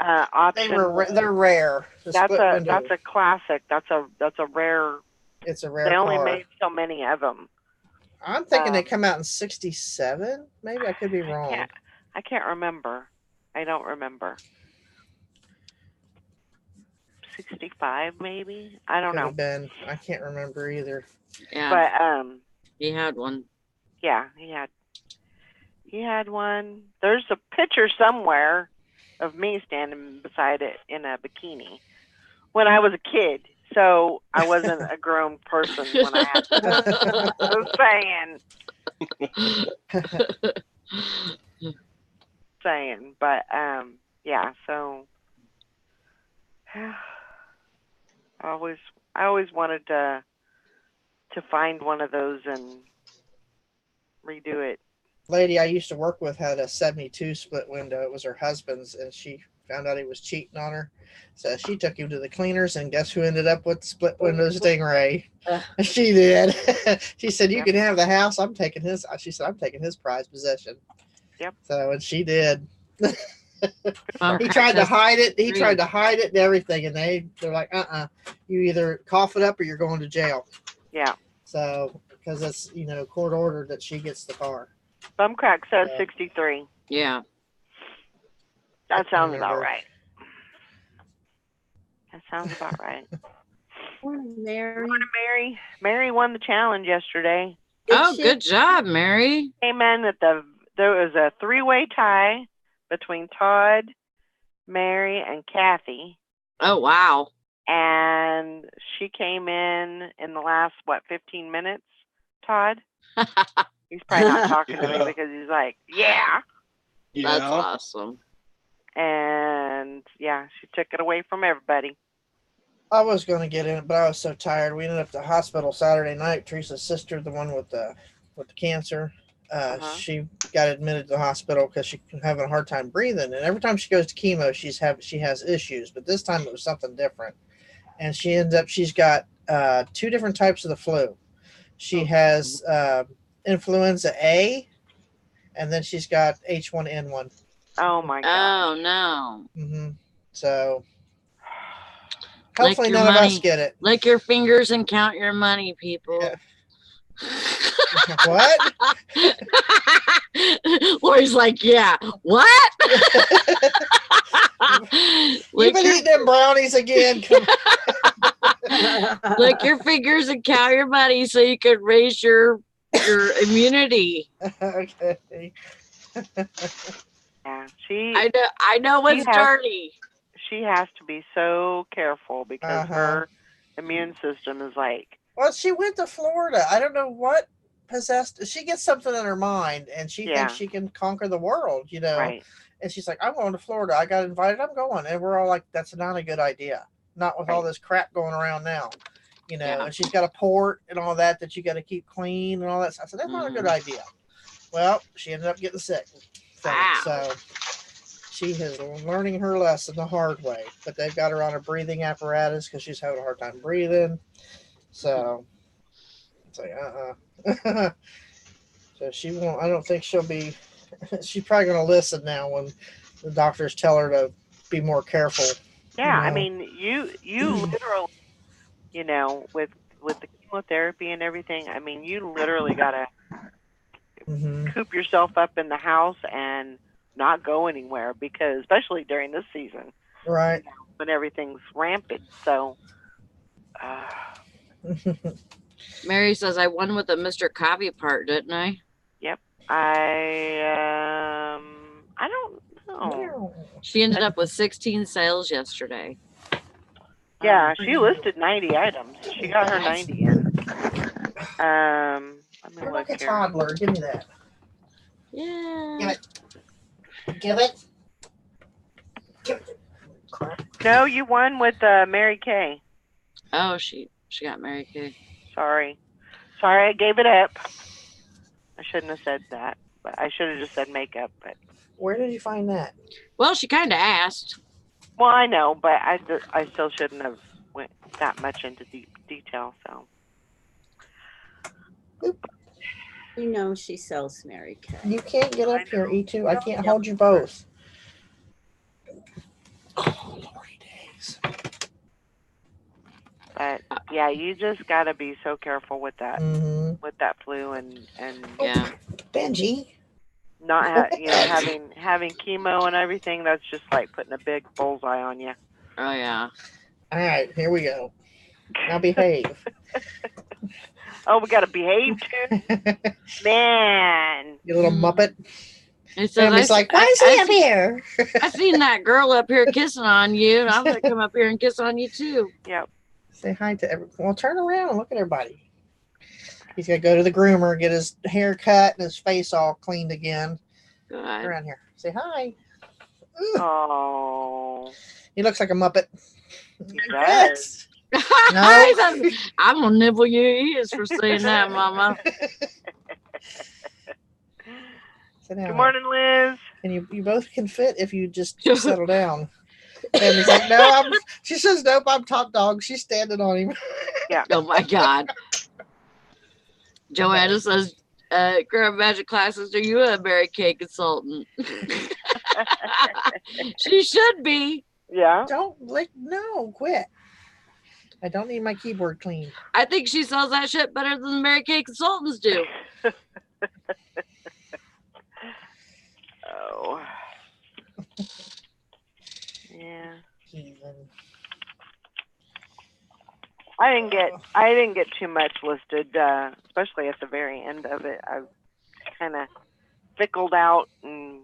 [SPEAKER 1] option.
[SPEAKER 4] they're rare. The
[SPEAKER 1] That's
[SPEAKER 4] split window,
[SPEAKER 1] a classic. That's a rare.
[SPEAKER 4] it's a rare
[SPEAKER 1] They only
[SPEAKER 4] car.
[SPEAKER 1] made so many of them.
[SPEAKER 4] I'm thinking they come out in 67. Maybe I could be wrong.
[SPEAKER 1] I can't remember. I don't remember. 65 maybe. I don't
[SPEAKER 4] Could
[SPEAKER 1] know.
[SPEAKER 4] have been. I can't remember either.
[SPEAKER 3] Yeah,
[SPEAKER 1] But
[SPEAKER 3] he had one.
[SPEAKER 1] yeah, he had one. There's a picture somewhere of me standing beside it in a bikini when I was a kid. So I wasn't a grown person when I had it. Just saying. But yeah, so I always wanted to find one of those and redo it.
[SPEAKER 4] Lady I used to work with had a 72 split window. It was her husband's, and she found out he was cheating on her. So she took him to the cleaners, and guess who ended up with the split window Stingray? She did. She said, "You can have the house. I'm taking his." She said, "I'm taking his prized possession."
[SPEAKER 1] Yep.
[SPEAKER 4] So, and she did.
[SPEAKER 3] Well,
[SPEAKER 4] He tried to hide it. He
[SPEAKER 3] Agreed.
[SPEAKER 4] tried to hide it and everything, and they're like, you either cough it up or you're going to jail.
[SPEAKER 1] Yeah.
[SPEAKER 4] So, because it's court ordered that she gets the car.
[SPEAKER 1] Bumcrack says
[SPEAKER 4] Yeah.
[SPEAKER 1] 63.
[SPEAKER 3] Yeah.
[SPEAKER 1] That sounds about
[SPEAKER 4] remember.
[SPEAKER 1] right. That sounds about right.
[SPEAKER 5] Morning, Mary.
[SPEAKER 1] Morning, Mary. Mary won the challenge yesterday.
[SPEAKER 3] Oh,
[SPEAKER 5] shit.
[SPEAKER 3] good job, Mary.
[SPEAKER 1] Came in at there was a 3-way tie between Todd, Mary, and Kathy.
[SPEAKER 3] Oh, wow.
[SPEAKER 1] And she came in the last 15 minutes, Todd? He's probably not talking to me
[SPEAKER 2] Yeah.
[SPEAKER 1] because he's like, yeah.
[SPEAKER 3] That's
[SPEAKER 2] Yeah.
[SPEAKER 3] awesome.
[SPEAKER 1] And yeah, she took it away from everybody.
[SPEAKER 4] I was going to get in it, but I was so tired. We ended up at the hospital Saturday night. Teresa's sister, the one with the cancer, she got admitted to the hospital because she's having a hard time breathing. And every time she goes to chemo, she has issues. But this time it was something different. And she's got 2 different types of the flu. She has influenza A, and then she's got H1N1.
[SPEAKER 1] Oh my god.
[SPEAKER 3] Oh, no.
[SPEAKER 4] So
[SPEAKER 3] Lick
[SPEAKER 4] hopefully
[SPEAKER 3] your
[SPEAKER 4] none of us
[SPEAKER 3] money.
[SPEAKER 4] get it.
[SPEAKER 3] Lick your fingers and count your money, people.
[SPEAKER 4] Yeah. What?
[SPEAKER 3] Lori's like, yeah. What?
[SPEAKER 4] You've
[SPEAKER 3] lick,
[SPEAKER 4] been
[SPEAKER 3] your,
[SPEAKER 4] eating them brownies again. Come
[SPEAKER 3] lick your fingers and count your money so you can raise your immunity.
[SPEAKER 4] Okay.
[SPEAKER 1] Yeah,
[SPEAKER 3] I know it's
[SPEAKER 1] She has-
[SPEAKER 3] dirty.
[SPEAKER 1] she has to be so careful because
[SPEAKER 4] Uh-huh.
[SPEAKER 1] her immune system is like,
[SPEAKER 4] Well, she went to Florida. I don't know what possessed. She gets something in her mind, and she
[SPEAKER 1] Yeah.
[SPEAKER 4] thinks she can conquer the world.
[SPEAKER 1] right.
[SPEAKER 4] And she's like, "I'm going to Florida. I got invited. I'm going." And we're all like, "That's not a good idea. Not with all
[SPEAKER 1] Right.
[SPEAKER 4] this crap going around now."
[SPEAKER 1] Yeah.
[SPEAKER 4] And she's got a port and all that you got to keep clean and all that. I said, "That's not a good idea." Well, she ended up getting sick from
[SPEAKER 3] Wow.
[SPEAKER 4] it. So she is learning her lesson the hard way. But they've got her on a breathing apparatus because she's having a hard time breathing. So it's like, So she won't. I don't think she'll be. She's probably going to listen now when the doctors tell her to be more careful.
[SPEAKER 1] Yeah, I
[SPEAKER 4] No.
[SPEAKER 1] mean, you literally, with the chemotherapy and everything, I mean, you literally gotta
[SPEAKER 4] Hmm.
[SPEAKER 1] coop yourself up in the house and not go anywhere because, especially during this season
[SPEAKER 4] Right.
[SPEAKER 1] when everything's rampant. So,
[SPEAKER 3] Mary says I won with a Mr. Coffee part, didn't I?
[SPEAKER 1] I don't know.
[SPEAKER 3] She ended up with 16 sales yesterday.
[SPEAKER 1] Yeah, she listed 90 items. She got her 90 in. Let me
[SPEAKER 4] You're
[SPEAKER 1] look
[SPEAKER 4] like a
[SPEAKER 1] here.
[SPEAKER 4] toddler. Give me that.
[SPEAKER 3] Yeah.
[SPEAKER 4] Give it. Give it. Give it. Crap.
[SPEAKER 1] No, you won with Mary Kay.
[SPEAKER 3] Oh, she got Mary Kay.
[SPEAKER 1] Sorry, I gave it up. I shouldn't have said that, but I should have just said makeup. But
[SPEAKER 4] Where did you find that?
[SPEAKER 3] Well, she kind of asked.
[SPEAKER 1] well, I know, but I still shouldn't have went that much into deep detail. So
[SPEAKER 5] You know she sells Mary Kay.
[SPEAKER 4] You can't get
[SPEAKER 1] I
[SPEAKER 4] up here,
[SPEAKER 1] know.
[SPEAKER 4] E2. I can't hold you both. Oh, Lordy days.
[SPEAKER 1] but yeah, you just gotta be so careful with that flu and
[SPEAKER 3] Yeah.
[SPEAKER 4] Benji.
[SPEAKER 1] not having chemo and everything. That's just like putting a big bullseye on you.
[SPEAKER 3] Oh yeah.
[SPEAKER 4] All right, here we go. Now behave.
[SPEAKER 1] Oh, we gotta behave too, man.
[SPEAKER 4] You little muppet.
[SPEAKER 3] It says,
[SPEAKER 4] Family's like, why is he up here?
[SPEAKER 3] I seen that girl up here kissing on you, and I'm gonna come up here and kiss on you too.
[SPEAKER 1] Yep.
[SPEAKER 4] Say hi to everyone. Well, turn around and look at everybody. He's got to go to the groomer, get his hair cut and his face all cleaned again.
[SPEAKER 3] Good.
[SPEAKER 4] Around here. Say hi.
[SPEAKER 1] Oh,
[SPEAKER 4] He looks like a muppet.
[SPEAKER 1] he does.
[SPEAKER 3] I'm gonna nibble your ears for saying that, Mama.
[SPEAKER 4] Sit down.
[SPEAKER 1] Good morning, Liz.
[SPEAKER 4] And you both can fit if you just settle down. And he's like, no, she says, nope, I'm top dog. She's standing on him.
[SPEAKER 3] Oh my God. Joanna says, Grab Magic Classes, are you a Mary Kay consultant? She should be.
[SPEAKER 1] Yeah.
[SPEAKER 4] No, quit. I don't need my keyboard clean.
[SPEAKER 3] I think she sells that shit better than the Mary Kay consultants do.
[SPEAKER 1] Oh. Yeah.
[SPEAKER 4] Heathen.
[SPEAKER 1] I didn't get too much listed, especially at the very end of it. I kind of fickled out and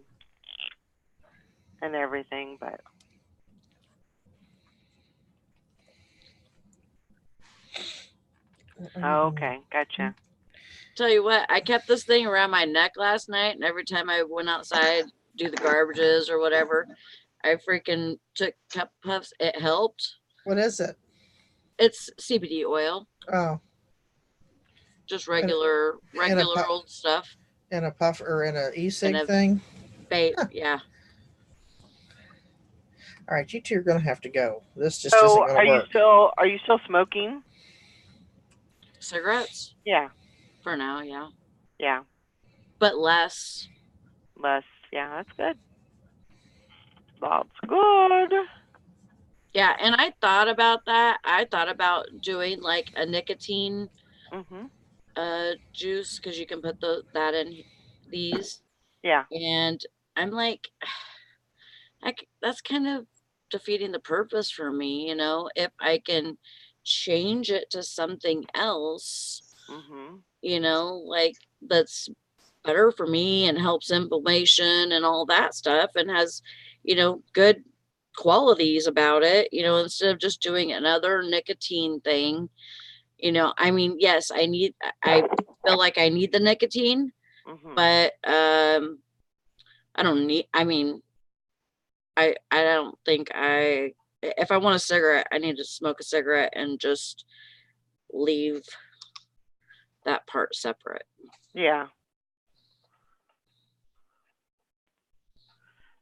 [SPEAKER 1] everything, but oh, okay, gotcha.
[SPEAKER 3] Tell you what, I kept this thing around my neck last night, and every time I went outside, do the garbages or whatever, I freaking took cup puffs. It helped.
[SPEAKER 4] What is it?
[SPEAKER 3] It's CBD oil,
[SPEAKER 4] Oh,
[SPEAKER 3] just regular old stuff.
[SPEAKER 4] in a puff or in a e-cig
[SPEAKER 3] In a-
[SPEAKER 4] thing?
[SPEAKER 3] Vape,
[SPEAKER 4] Huh.
[SPEAKER 3] yeah.
[SPEAKER 4] All right, you two are going to have to go. This just isn't
[SPEAKER 1] So,
[SPEAKER 4] going to work.
[SPEAKER 1] are you still smoking?
[SPEAKER 3] Cigarettes
[SPEAKER 1] Yeah,
[SPEAKER 3] for now, yeah,
[SPEAKER 1] yeah,
[SPEAKER 3] but less.
[SPEAKER 1] less. Yeah, that's good. That's good.
[SPEAKER 3] Yeah, and I thought about that. I thought about doing like a nicotine
[SPEAKER 1] Mhm.
[SPEAKER 3] juice, because you can put that in these,
[SPEAKER 1] Yeah.
[SPEAKER 3] and I'm like, that's kind of defeating the purpose for me, if I can change it to something else,
[SPEAKER 1] Mhm.
[SPEAKER 3] like that's better for me and helps inflammation and all that stuff and has, good qualities about it, instead of just doing another nicotine thing. I mean, yes, I feel like I need the nicotine,
[SPEAKER 1] Mhm.
[SPEAKER 3] but I don't need, I mean, I don't think if I want a cigarette, I need to smoke a cigarette and just leave that part separate.
[SPEAKER 1] Yeah.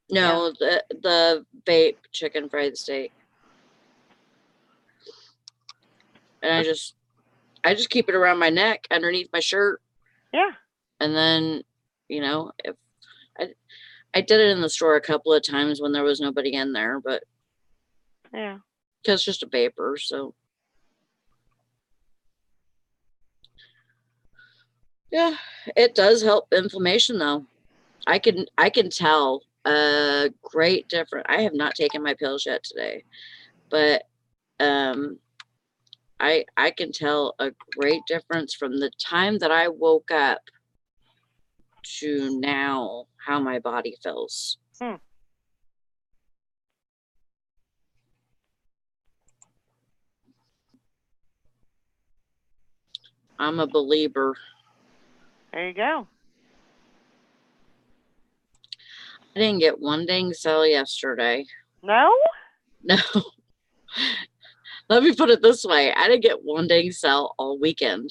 [SPEAKER 3] No, the vape chicken fried steak. And I just keep it around my neck underneath my shirt.
[SPEAKER 1] Yeah.
[SPEAKER 3] And then, if I did it in the store a couple of times when there was nobody in there, but
[SPEAKER 1] Yeah.
[SPEAKER 3] because it's just a vapor, so yeah, it does help inflammation though. I can tell a great difference. I have not taken my pills yet today, but I can tell a great difference from the time that I woke up to now how my body feels. I'm a believer.
[SPEAKER 1] There you go.
[SPEAKER 3] didn't get one dang cell yesterday.
[SPEAKER 1] No?
[SPEAKER 3] No. Let me put it this way. I didn't get one dang cell all weekend.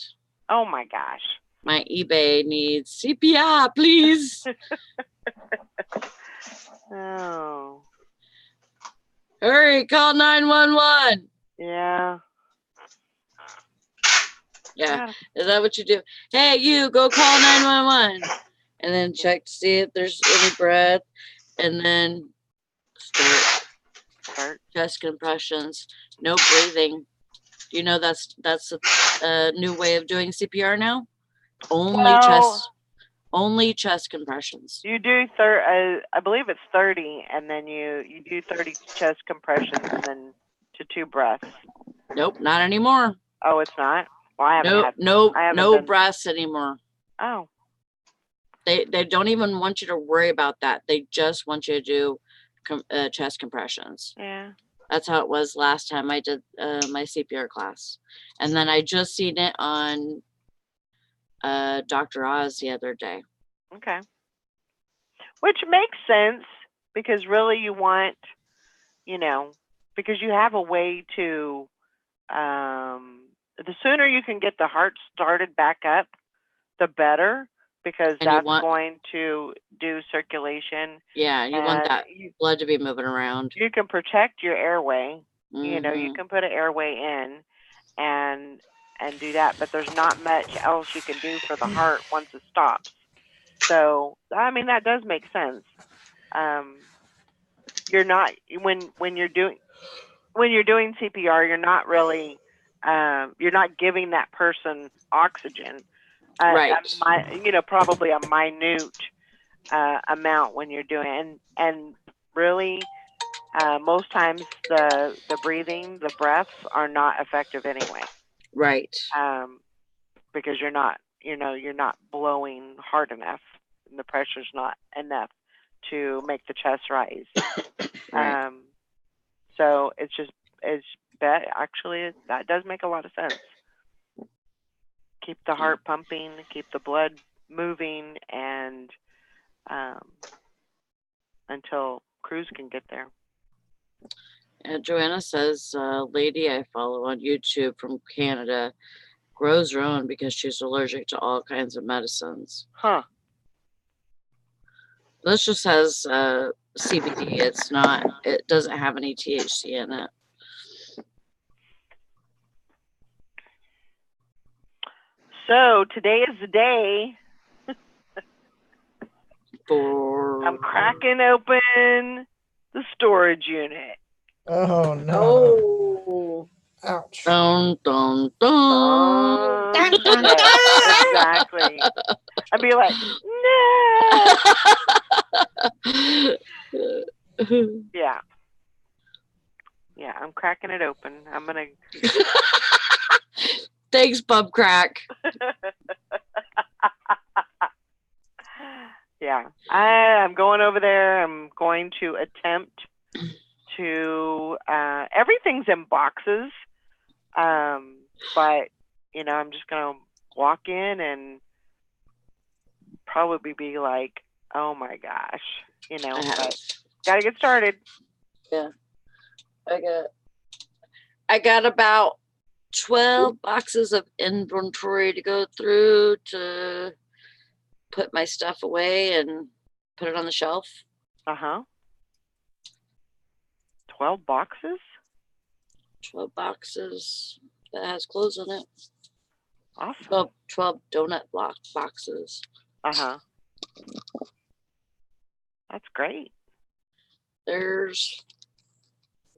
[SPEAKER 1] Oh my gosh.
[SPEAKER 3] My eBay needs CPR, please.
[SPEAKER 1] Oh.
[SPEAKER 3] Hurry, call 911.
[SPEAKER 1] Yeah.
[SPEAKER 3] Yeah. Is that what you do? Hey, you go call 911 and then check to see if there's any breath and then start chest compressions. No breathing. You know that's a new way of doing CPR now. Only chest compressions.
[SPEAKER 1] You do I believe it's 30, and then you do 30 chest compressions and then to 2 breaths.
[SPEAKER 3] Nope, not anymore.
[SPEAKER 1] Oh, it's not. Well, I haven't
[SPEAKER 3] Nope,
[SPEAKER 1] had.
[SPEAKER 3] nope,
[SPEAKER 1] I haven't
[SPEAKER 3] no
[SPEAKER 1] been-
[SPEAKER 3] breaths anymore.
[SPEAKER 1] Oh.
[SPEAKER 3] They don't even want you to worry about that. They just want you to do chest compressions.
[SPEAKER 1] Yeah.
[SPEAKER 3] That's how it was last time I did my CPR class. And then I just seen it on Dr. Oz the other day.
[SPEAKER 1] Okay. Which makes sense, because really you want, because you have a way to, the sooner you can get the heart started back up, the better, because
[SPEAKER 3] And you
[SPEAKER 1] that's
[SPEAKER 3] want-
[SPEAKER 1] going to do circulation.
[SPEAKER 3] Yeah, you want
[SPEAKER 1] and
[SPEAKER 3] that blood to be moving around.
[SPEAKER 1] You can protect your airway. You
[SPEAKER 3] Mhm.
[SPEAKER 1] can put an airway in and do that, but there's not much else you can do for the heart once it stops. So, I mean, that does make sense. You're not when you're doing CPR, you're not really you're not giving that person oxygen.
[SPEAKER 3] Right.
[SPEAKER 1] Probably a minute amount when you're doing, and really most times the breathing, the breaths are not effective anyway.
[SPEAKER 3] Right.
[SPEAKER 1] Because you're not blowing hard enough, and the pressure's not enough to make the chest rise.
[SPEAKER 3] Right.
[SPEAKER 1] So actually that does make a lot of sense. Keep the heart pumping, keep the blood moving, and until Cruz can get there.
[SPEAKER 3] Joanna says, lady I follow on YouTube from Canada grows her own because she's allergic to all kinds of medicines.
[SPEAKER 1] Huh.
[SPEAKER 3] This just has CBD. It doesn't have any THC in it.
[SPEAKER 1] So today is the day.
[SPEAKER 3] For
[SPEAKER 1] I'm cracking open the storage unit.
[SPEAKER 4] Oh no!
[SPEAKER 5] Oh,
[SPEAKER 4] Ouch!
[SPEAKER 3] dun dun dun.
[SPEAKER 5] Dun, dun,
[SPEAKER 1] Yeah, exactly. I'd be like, no. Yeah. Yeah, I'm cracking it open. I'm gonna.
[SPEAKER 3] Thanks, Bub Crack.
[SPEAKER 1] Yeah, I'm going over there. I'm going to attempt to. Everything's in boxes, but I'm just gonna walk in and probably be like, "Oh my gosh," but gotta get started.
[SPEAKER 3] Yeah, I got about 12 boxes of inventory to go through to put my stuff away and put it on the shelf.
[SPEAKER 1] 12 boxes.
[SPEAKER 3] 12 boxes that has clothes in it.
[SPEAKER 1] Awesome.
[SPEAKER 3] 12 donut block boxes.
[SPEAKER 1] That's great.
[SPEAKER 3] There's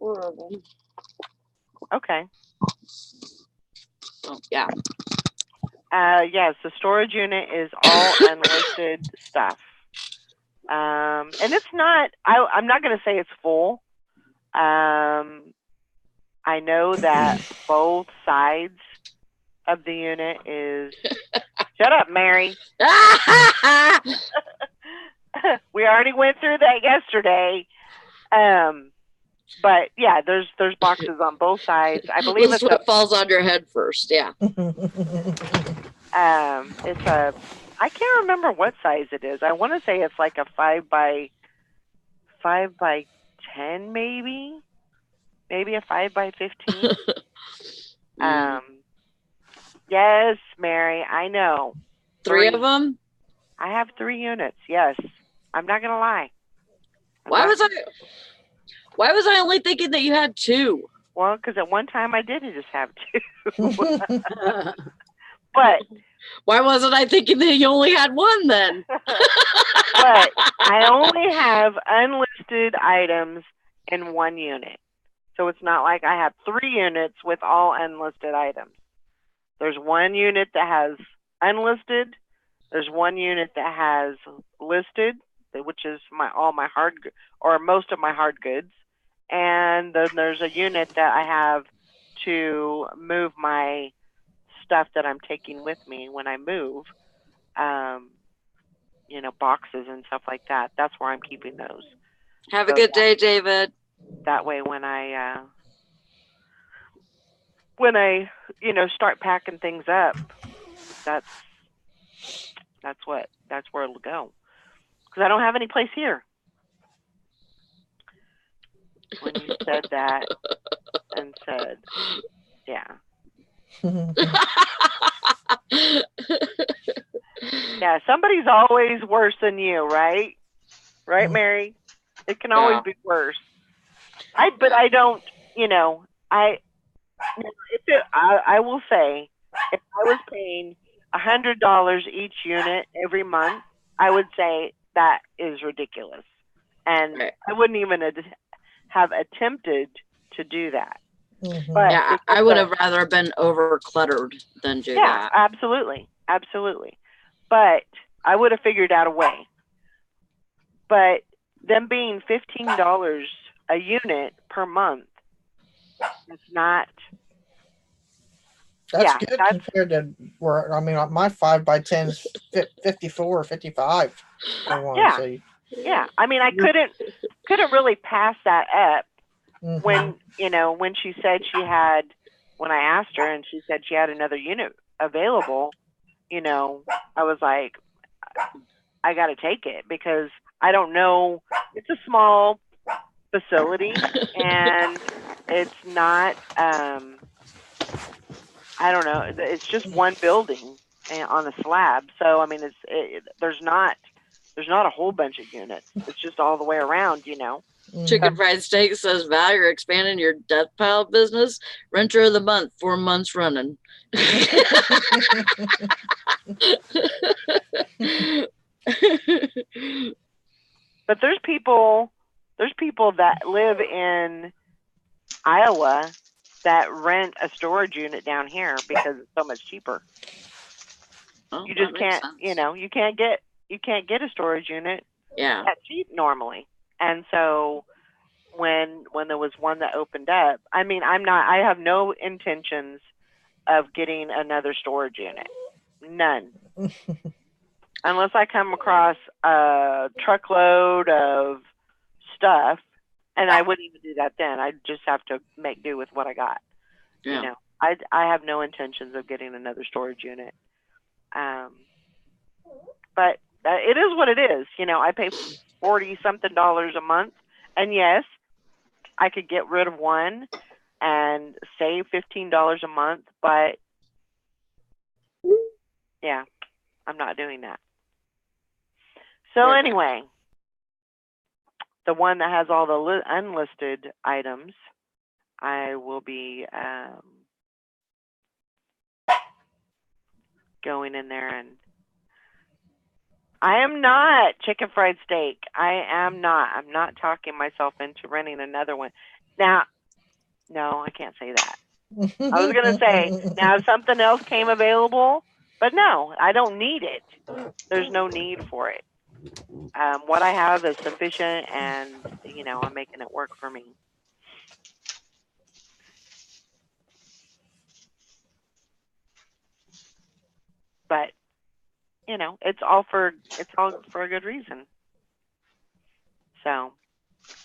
[SPEAKER 3] 4 of them.
[SPEAKER 1] Okay.
[SPEAKER 3] So, yeah.
[SPEAKER 1] Yes, the storage unit is all unlisted stuff. And it's not, I'm not going to say it's full. I know that both sides of the unit is, shut up, Mary. We already went through that yesterday. But yeah, there's boxes on both sides. I believe
[SPEAKER 3] That's what falls on your head first. Yeah.
[SPEAKER 1] I can't remember what size it is. I want to say it's like a 5 by 5x10, maybe a 5x15.
[SPEAKER 3] Mm.
[SPEAKER 1] Yes, Mary, I know.
[SPEAKER 3] 3 of them?
[SPEAKER 1] I have 3 units. Yes, I'm not gonna lie.
[SPEAKER 3] Why was I only thinking that you had 2?
[SPEAKER 1] Well, because at one time I did just have 2, but
[SPEAKER 3] Why wasn't I thinking that you only had 1 then?
[SPEAKER 1] but I only have unlisted items in 1 unit. So it's not like I have 3 units with all unlisted items. There's 1 unit that has unlisted. There's 1 unit that has listed, which is all my or most of my hard goods. And then there's a unit that I have to move my stuff that I'm taking with me when I move. Boxes and stuff like that. That's where I'm keeping those.
[SPEAKER 3] Have a good day, David.
[SPEAKER 1] That way when I start packing things up, that's where it'll go. Because I don't have any place here. When you said that and said, yeah. Yeah, somebody's always worse than you, right? Right, Mary? It can always be worse. I don't, I will say, if I was paying $100 each unit every month, I would say that is ridiculous. And I wouldn't even have attempted to do that. But
[SPEAKER 3] yeah, I would have rather been over cluttered than do that.
[SPEAKER 1] Yeah, absolutely. But I would have figured out a way. But them being $15 a unit per month, it's not.
[SPEAKER 4] That's good compared to where, my 5x10 is 54 or 55.
[SPEAKER 1] Yeah. I mean, I couldn't really pass that up when she said when I asked her and she said she had another unit available, I was like, I got to take it because I don't know. It's a small facility and it's not, I don't know. It's just one building on a slab. So, I mean, there's not a whole bunch of units. It's just all the way around,
[SPEAKER 3] Chicken Fried Steak says, Val, you're expanding your death pile business. Renter of the month, 4 months running.
[SPEAKER 1] But there's people that live in Iowa that rent a storage unit down here because it's so much cheaper.
[SPEAKER 3] Oh,
[SPEAKER 1] You just can't, you can't get a storage unit that cheap normally. And so when there was one that opened up, I mean, I have no intentions of getting another storage unit. None. Unless I come across a truckload of stuff, and I wouldn't even do that then. I'd just have to make do with what I got.
[SPEAKER 3] Yeah.
[SPEAKER 1] I have no intentions of getting another storage unit. But it is what it is. I pay $40-something a month, and yes, I could get rid of one and save $15 a month, but yeah, I'm not doing that. So anyway, the one that has all the unlisted items, I will be going in there, and I am not Chicken Fried Steak. I'm not talking myself into renting another one. Now, no, I can't say that. I was going to say, now if something else came available, but no, I don't need it. There's no need for it. What I have is sufficient, and, I'm making it work for me. But, it's all for a good reason. So,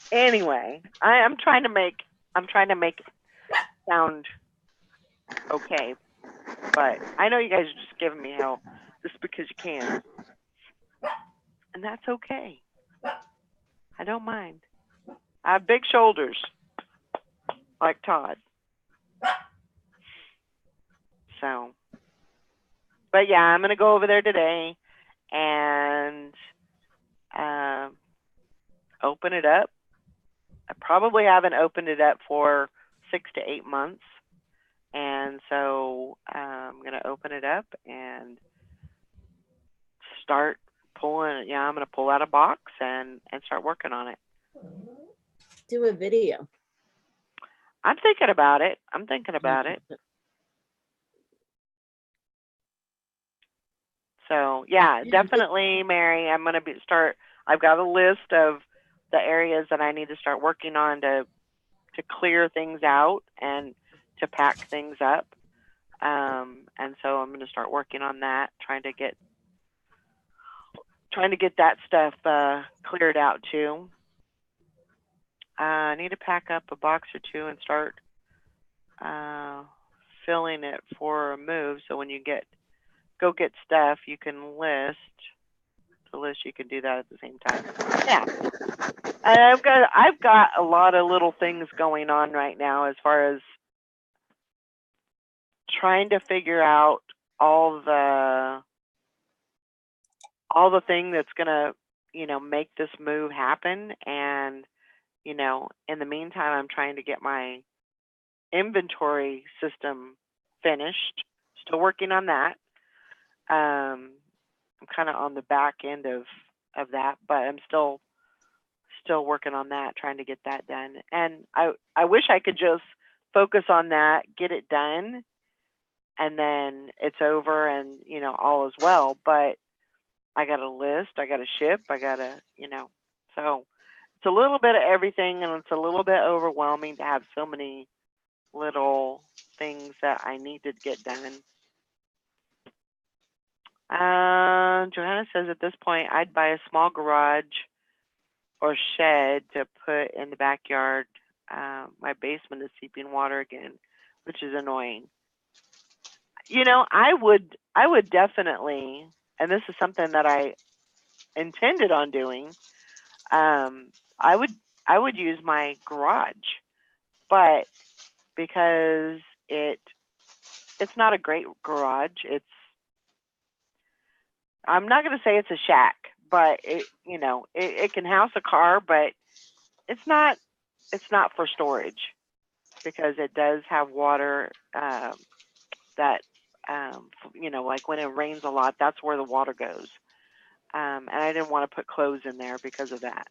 [SPEAKER 1] anyway, I'm trying to make it sound okay, but I know you guys are just giving me hell just because you can, and that's okay. I don't mind. I have big shoulders, like Todd. So, but yeah, I'm gonna go over there today and open it up. I probably haven't opened it up for 6 to 8 months, and so I'm gonna open it up and start pulling. Yeah, I'm gonna pull out a box and start working on it.
[SPEAKER 5] Do a video.
[SPEAKER 1] I'm thinking about it. I'm thinking about it. So yeah, definitely, Mary. I'm gonna start. I've got a list of the areas that I need to start working on to clear things out and to pack things up. And so I'm gonna start working on that, trying to get that stuff cleared out too. I need to pack up a box or two and start filling it for a move. So when you go get stuff, you can list. To list, you can do that at the same time. Yeah, and I've got a lot of little things going on right now as far as trying to figure out all the thing that's gonna make this move happen. And in the meantime, I'm trying to get my inventory system finished. Still working on that. I'm kind of on the back end of that, but I'm still working on that, trying to get that done. And I wish I could just focus on that, get it done, and then it's over and all is well. But I got a list, I got to ship, I got to so it's a little bit of everything, and it's a little bit overwhelming to have so many little things that I need to get done. Johanna says at this point, I'd buy a small garage or shed to put in the backyard. My basement is seeping water again, which is annoying. I would definitely, and this is something that I intended on doing. I would use my garage, but because it's not a great garage. I'm not going to say it's a shack, but it can house a car, but it's not for storage, because it does have water that like when it rains a lot, that's where the water goes. And I didn't want to put clothes in there because of that.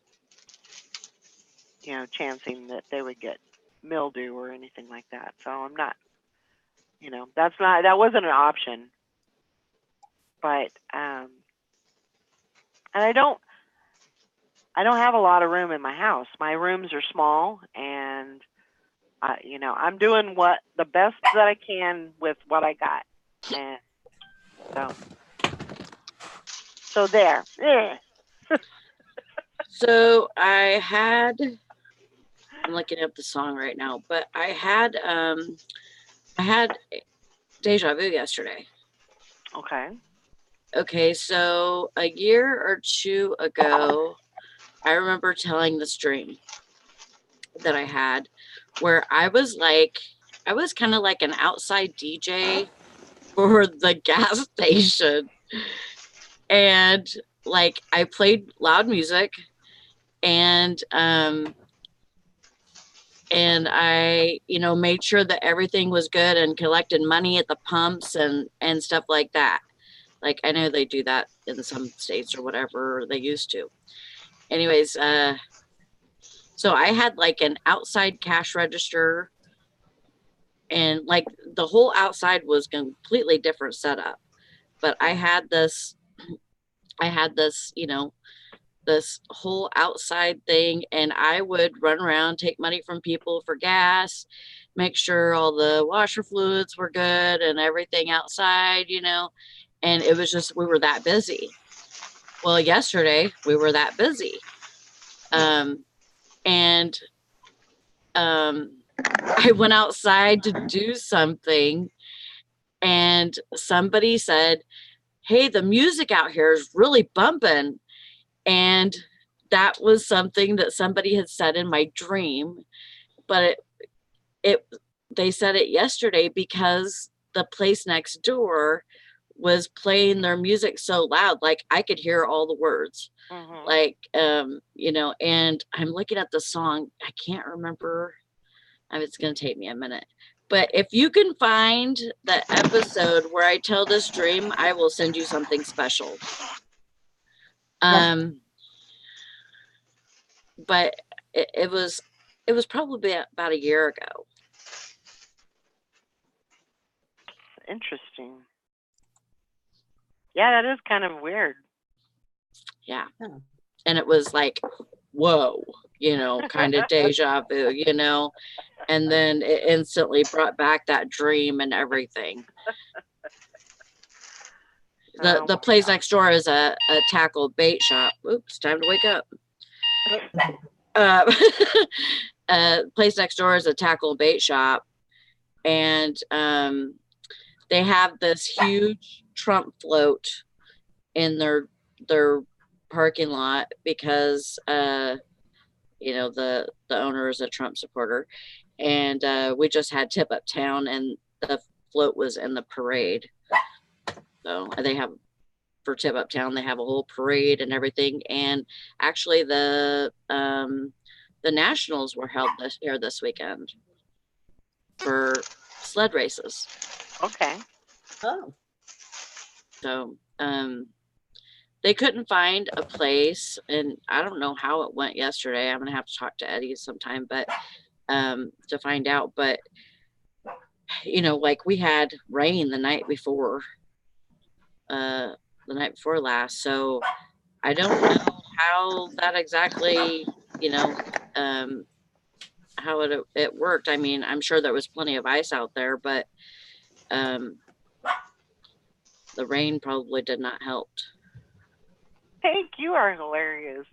[SPEAKER 1] Chancing that they would get mildew or anything like that. So I'm not, that wasn't an option. But and I don't have a lot of room in my house. My rooms are small, and I'm doing the best that I can with what I got. And so there. Yeah.
[SPEAKER 3] So I'm looking up the song right now, but I had deja vu yesterday. Okay, so a year or two ago, I remember telling this dream that I had where I was kind of like an outside DJ for the gas station. And like I played loud music, and I, made sure that everything was good and collected money at the pumps and stuff like that. Like, I know they do that in some states or whatever, they used to. Anyways, so I had like an outside cash register, and like the whole outside was completely different setup. But I had this, this whole outside thing, and I would run around, take money from people for gas, make sure all the washer fluids were good and everything outside, and it was just, we were that busy. Well, yesterday we were that busy. I went outside to do something, and somebody said, "Hey, the music out here is really bumping." And that was something that somebody had said in my dream, but they said it yesterday because the place next door was playing their music so loud, like I could hear all the words.
[SPEAKER 1] Mhm.
[SPEAKER 3] Like, and I'm looking at the song. I can't remember. It's going to take me a minute. But if you can find the episode where I tell this dream, I will send you something special. But it was probably about a year ago.
[SPEAKER 1] Interesting. Yeah, that is kind of weird.
[SPEAKER 3] Yeah.
[SPEAKER 5] Oh.
[SPEAKER 3] And it was like, whoa, kind of deja vu, and then it instantly brought back that dream and everything.
[SPEAKER 1] Oh
[SPEAKER 3] The
[SPEAKER 1] my
[SPEAKER 3] place
[SPEAKER 1] God.
[SPEAKER 3] next door is a tackle bait shop. Oops, time to wake up. Place next door is a tackle bait shop, and they have this huge Trump float in their parking lot because the owner is a Trump supporter, and we just had Tip Up Town, and the float was in the parade. So they have, for Tip Up Town, they have a whole parade and everything. And actually, the nationals were held this weekend for sled races.
[SPEAKER 1] Okay.
[SPEAKER 5] Oh.
[SPEAKER 3] So they couldn't find a place, and I don't know how it went yesterday. I'm gonna have to talk to Eddie sometime, but to find out. But like we had rain the night before last, so I don't know how that exactly how it worked. I mean, I'm sure there was plenty of ice out there, but the rain probably did not help.
[SPEAKER 1] Hank, you are hilarious.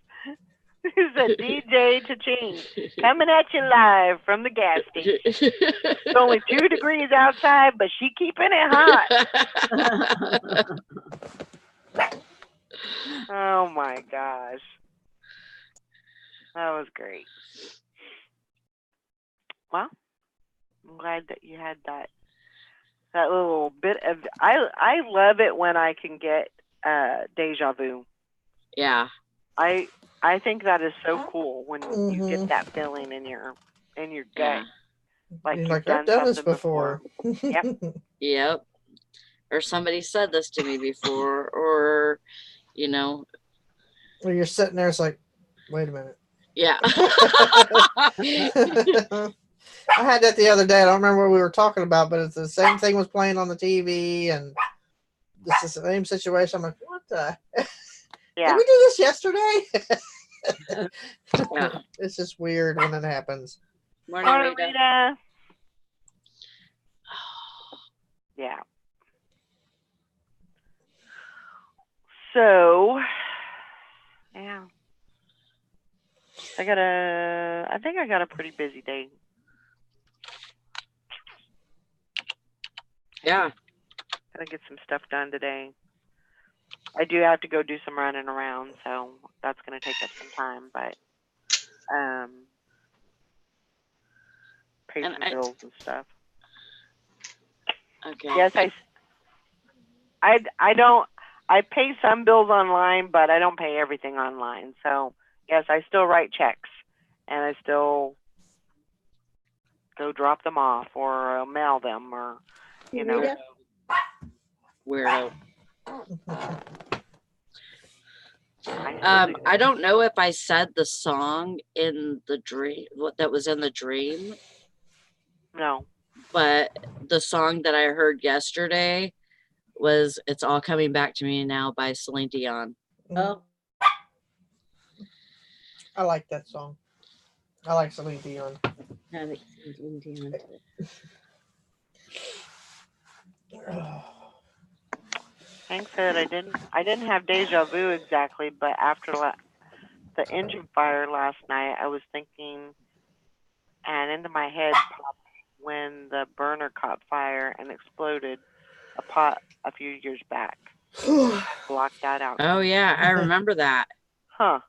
[SPEAKER 1] Who's a DJ to change, coming at you live from the gas station. It's only 2 degrees outside, but she keeping it hot. Oh my gosh. That was great. Well, I'm glad that you had that little bit of, I love it when I can get deja vu.
[SPEAKER 3] Yeah.
[SPEAKER 1] I think that is so cool when you get that feeling in your gut.
[SPEAKER 3] Yeah.
[SPEAKER 1] Like you've
[SPEAKER 4] I've done this before.
[SPEAKER 1] Yep.
[SPEAKER 3] Yep. Or somebody said this to me before, or
[SPEAKER 4] Or you're sitting there, it's like, wait a minute.
[SPEAKER 3] Yeah.
[SPEAKER 4] I had that the other day. I don't remember what we were talking about, but it's the same thing was playing on the TV, and it's the same situation. I'm like, what the?
[SPEAKER 1] Yeah.
[SPEAKER 4] Did we do this yesterday?
[SPEAKER 3] Yeah.
[SPEAKER 4] It's just weird when it happens.
[SPEAKER 3] Morning, Rita.
[SPEAKER 1] Rita. Yeah. So, yeah. I think I got a pretty busy day.
[SPEAKER 3] Yeah.
[SPEAKER 1] Gotta get some stuff done today. I do have to go do some running around, so that's gonna take up some time, but pay some bills and stuff.
[SPEAKER 3] Okay.
[SPEAKER 1] Yes, I don't. I pay some bills online, but I don't pay everything online. So yes, I still write checks, and I still go drop them off or mail them, or
[SPEAKER 5] Rita?
[SPEAKER 3] Weirdo.
[SPEAKER 1] I
[SPEAKER 3] I don't know if I said the song in the dream, what that was in the dream,
[SPEAKER 1] no.
[SPEAKER 3] but the song that I heard yesterday was "It's All Coming Back to Me Now" by Celine Dion.
[SPEAKER 5] Oh.
[SPEAKER 4] I like that song. I like Celine Dion.
[SPEAKER 1] Hank said I didn't have deja vu exactly, but after the engine fire last night, I was thinking, and into my head popped when the burner caught fire and exploded a pot a few years back. Blocked that out.
[SPEAKER 3] Oh yeah, I remember that.
[SPEAKER 1] Huh.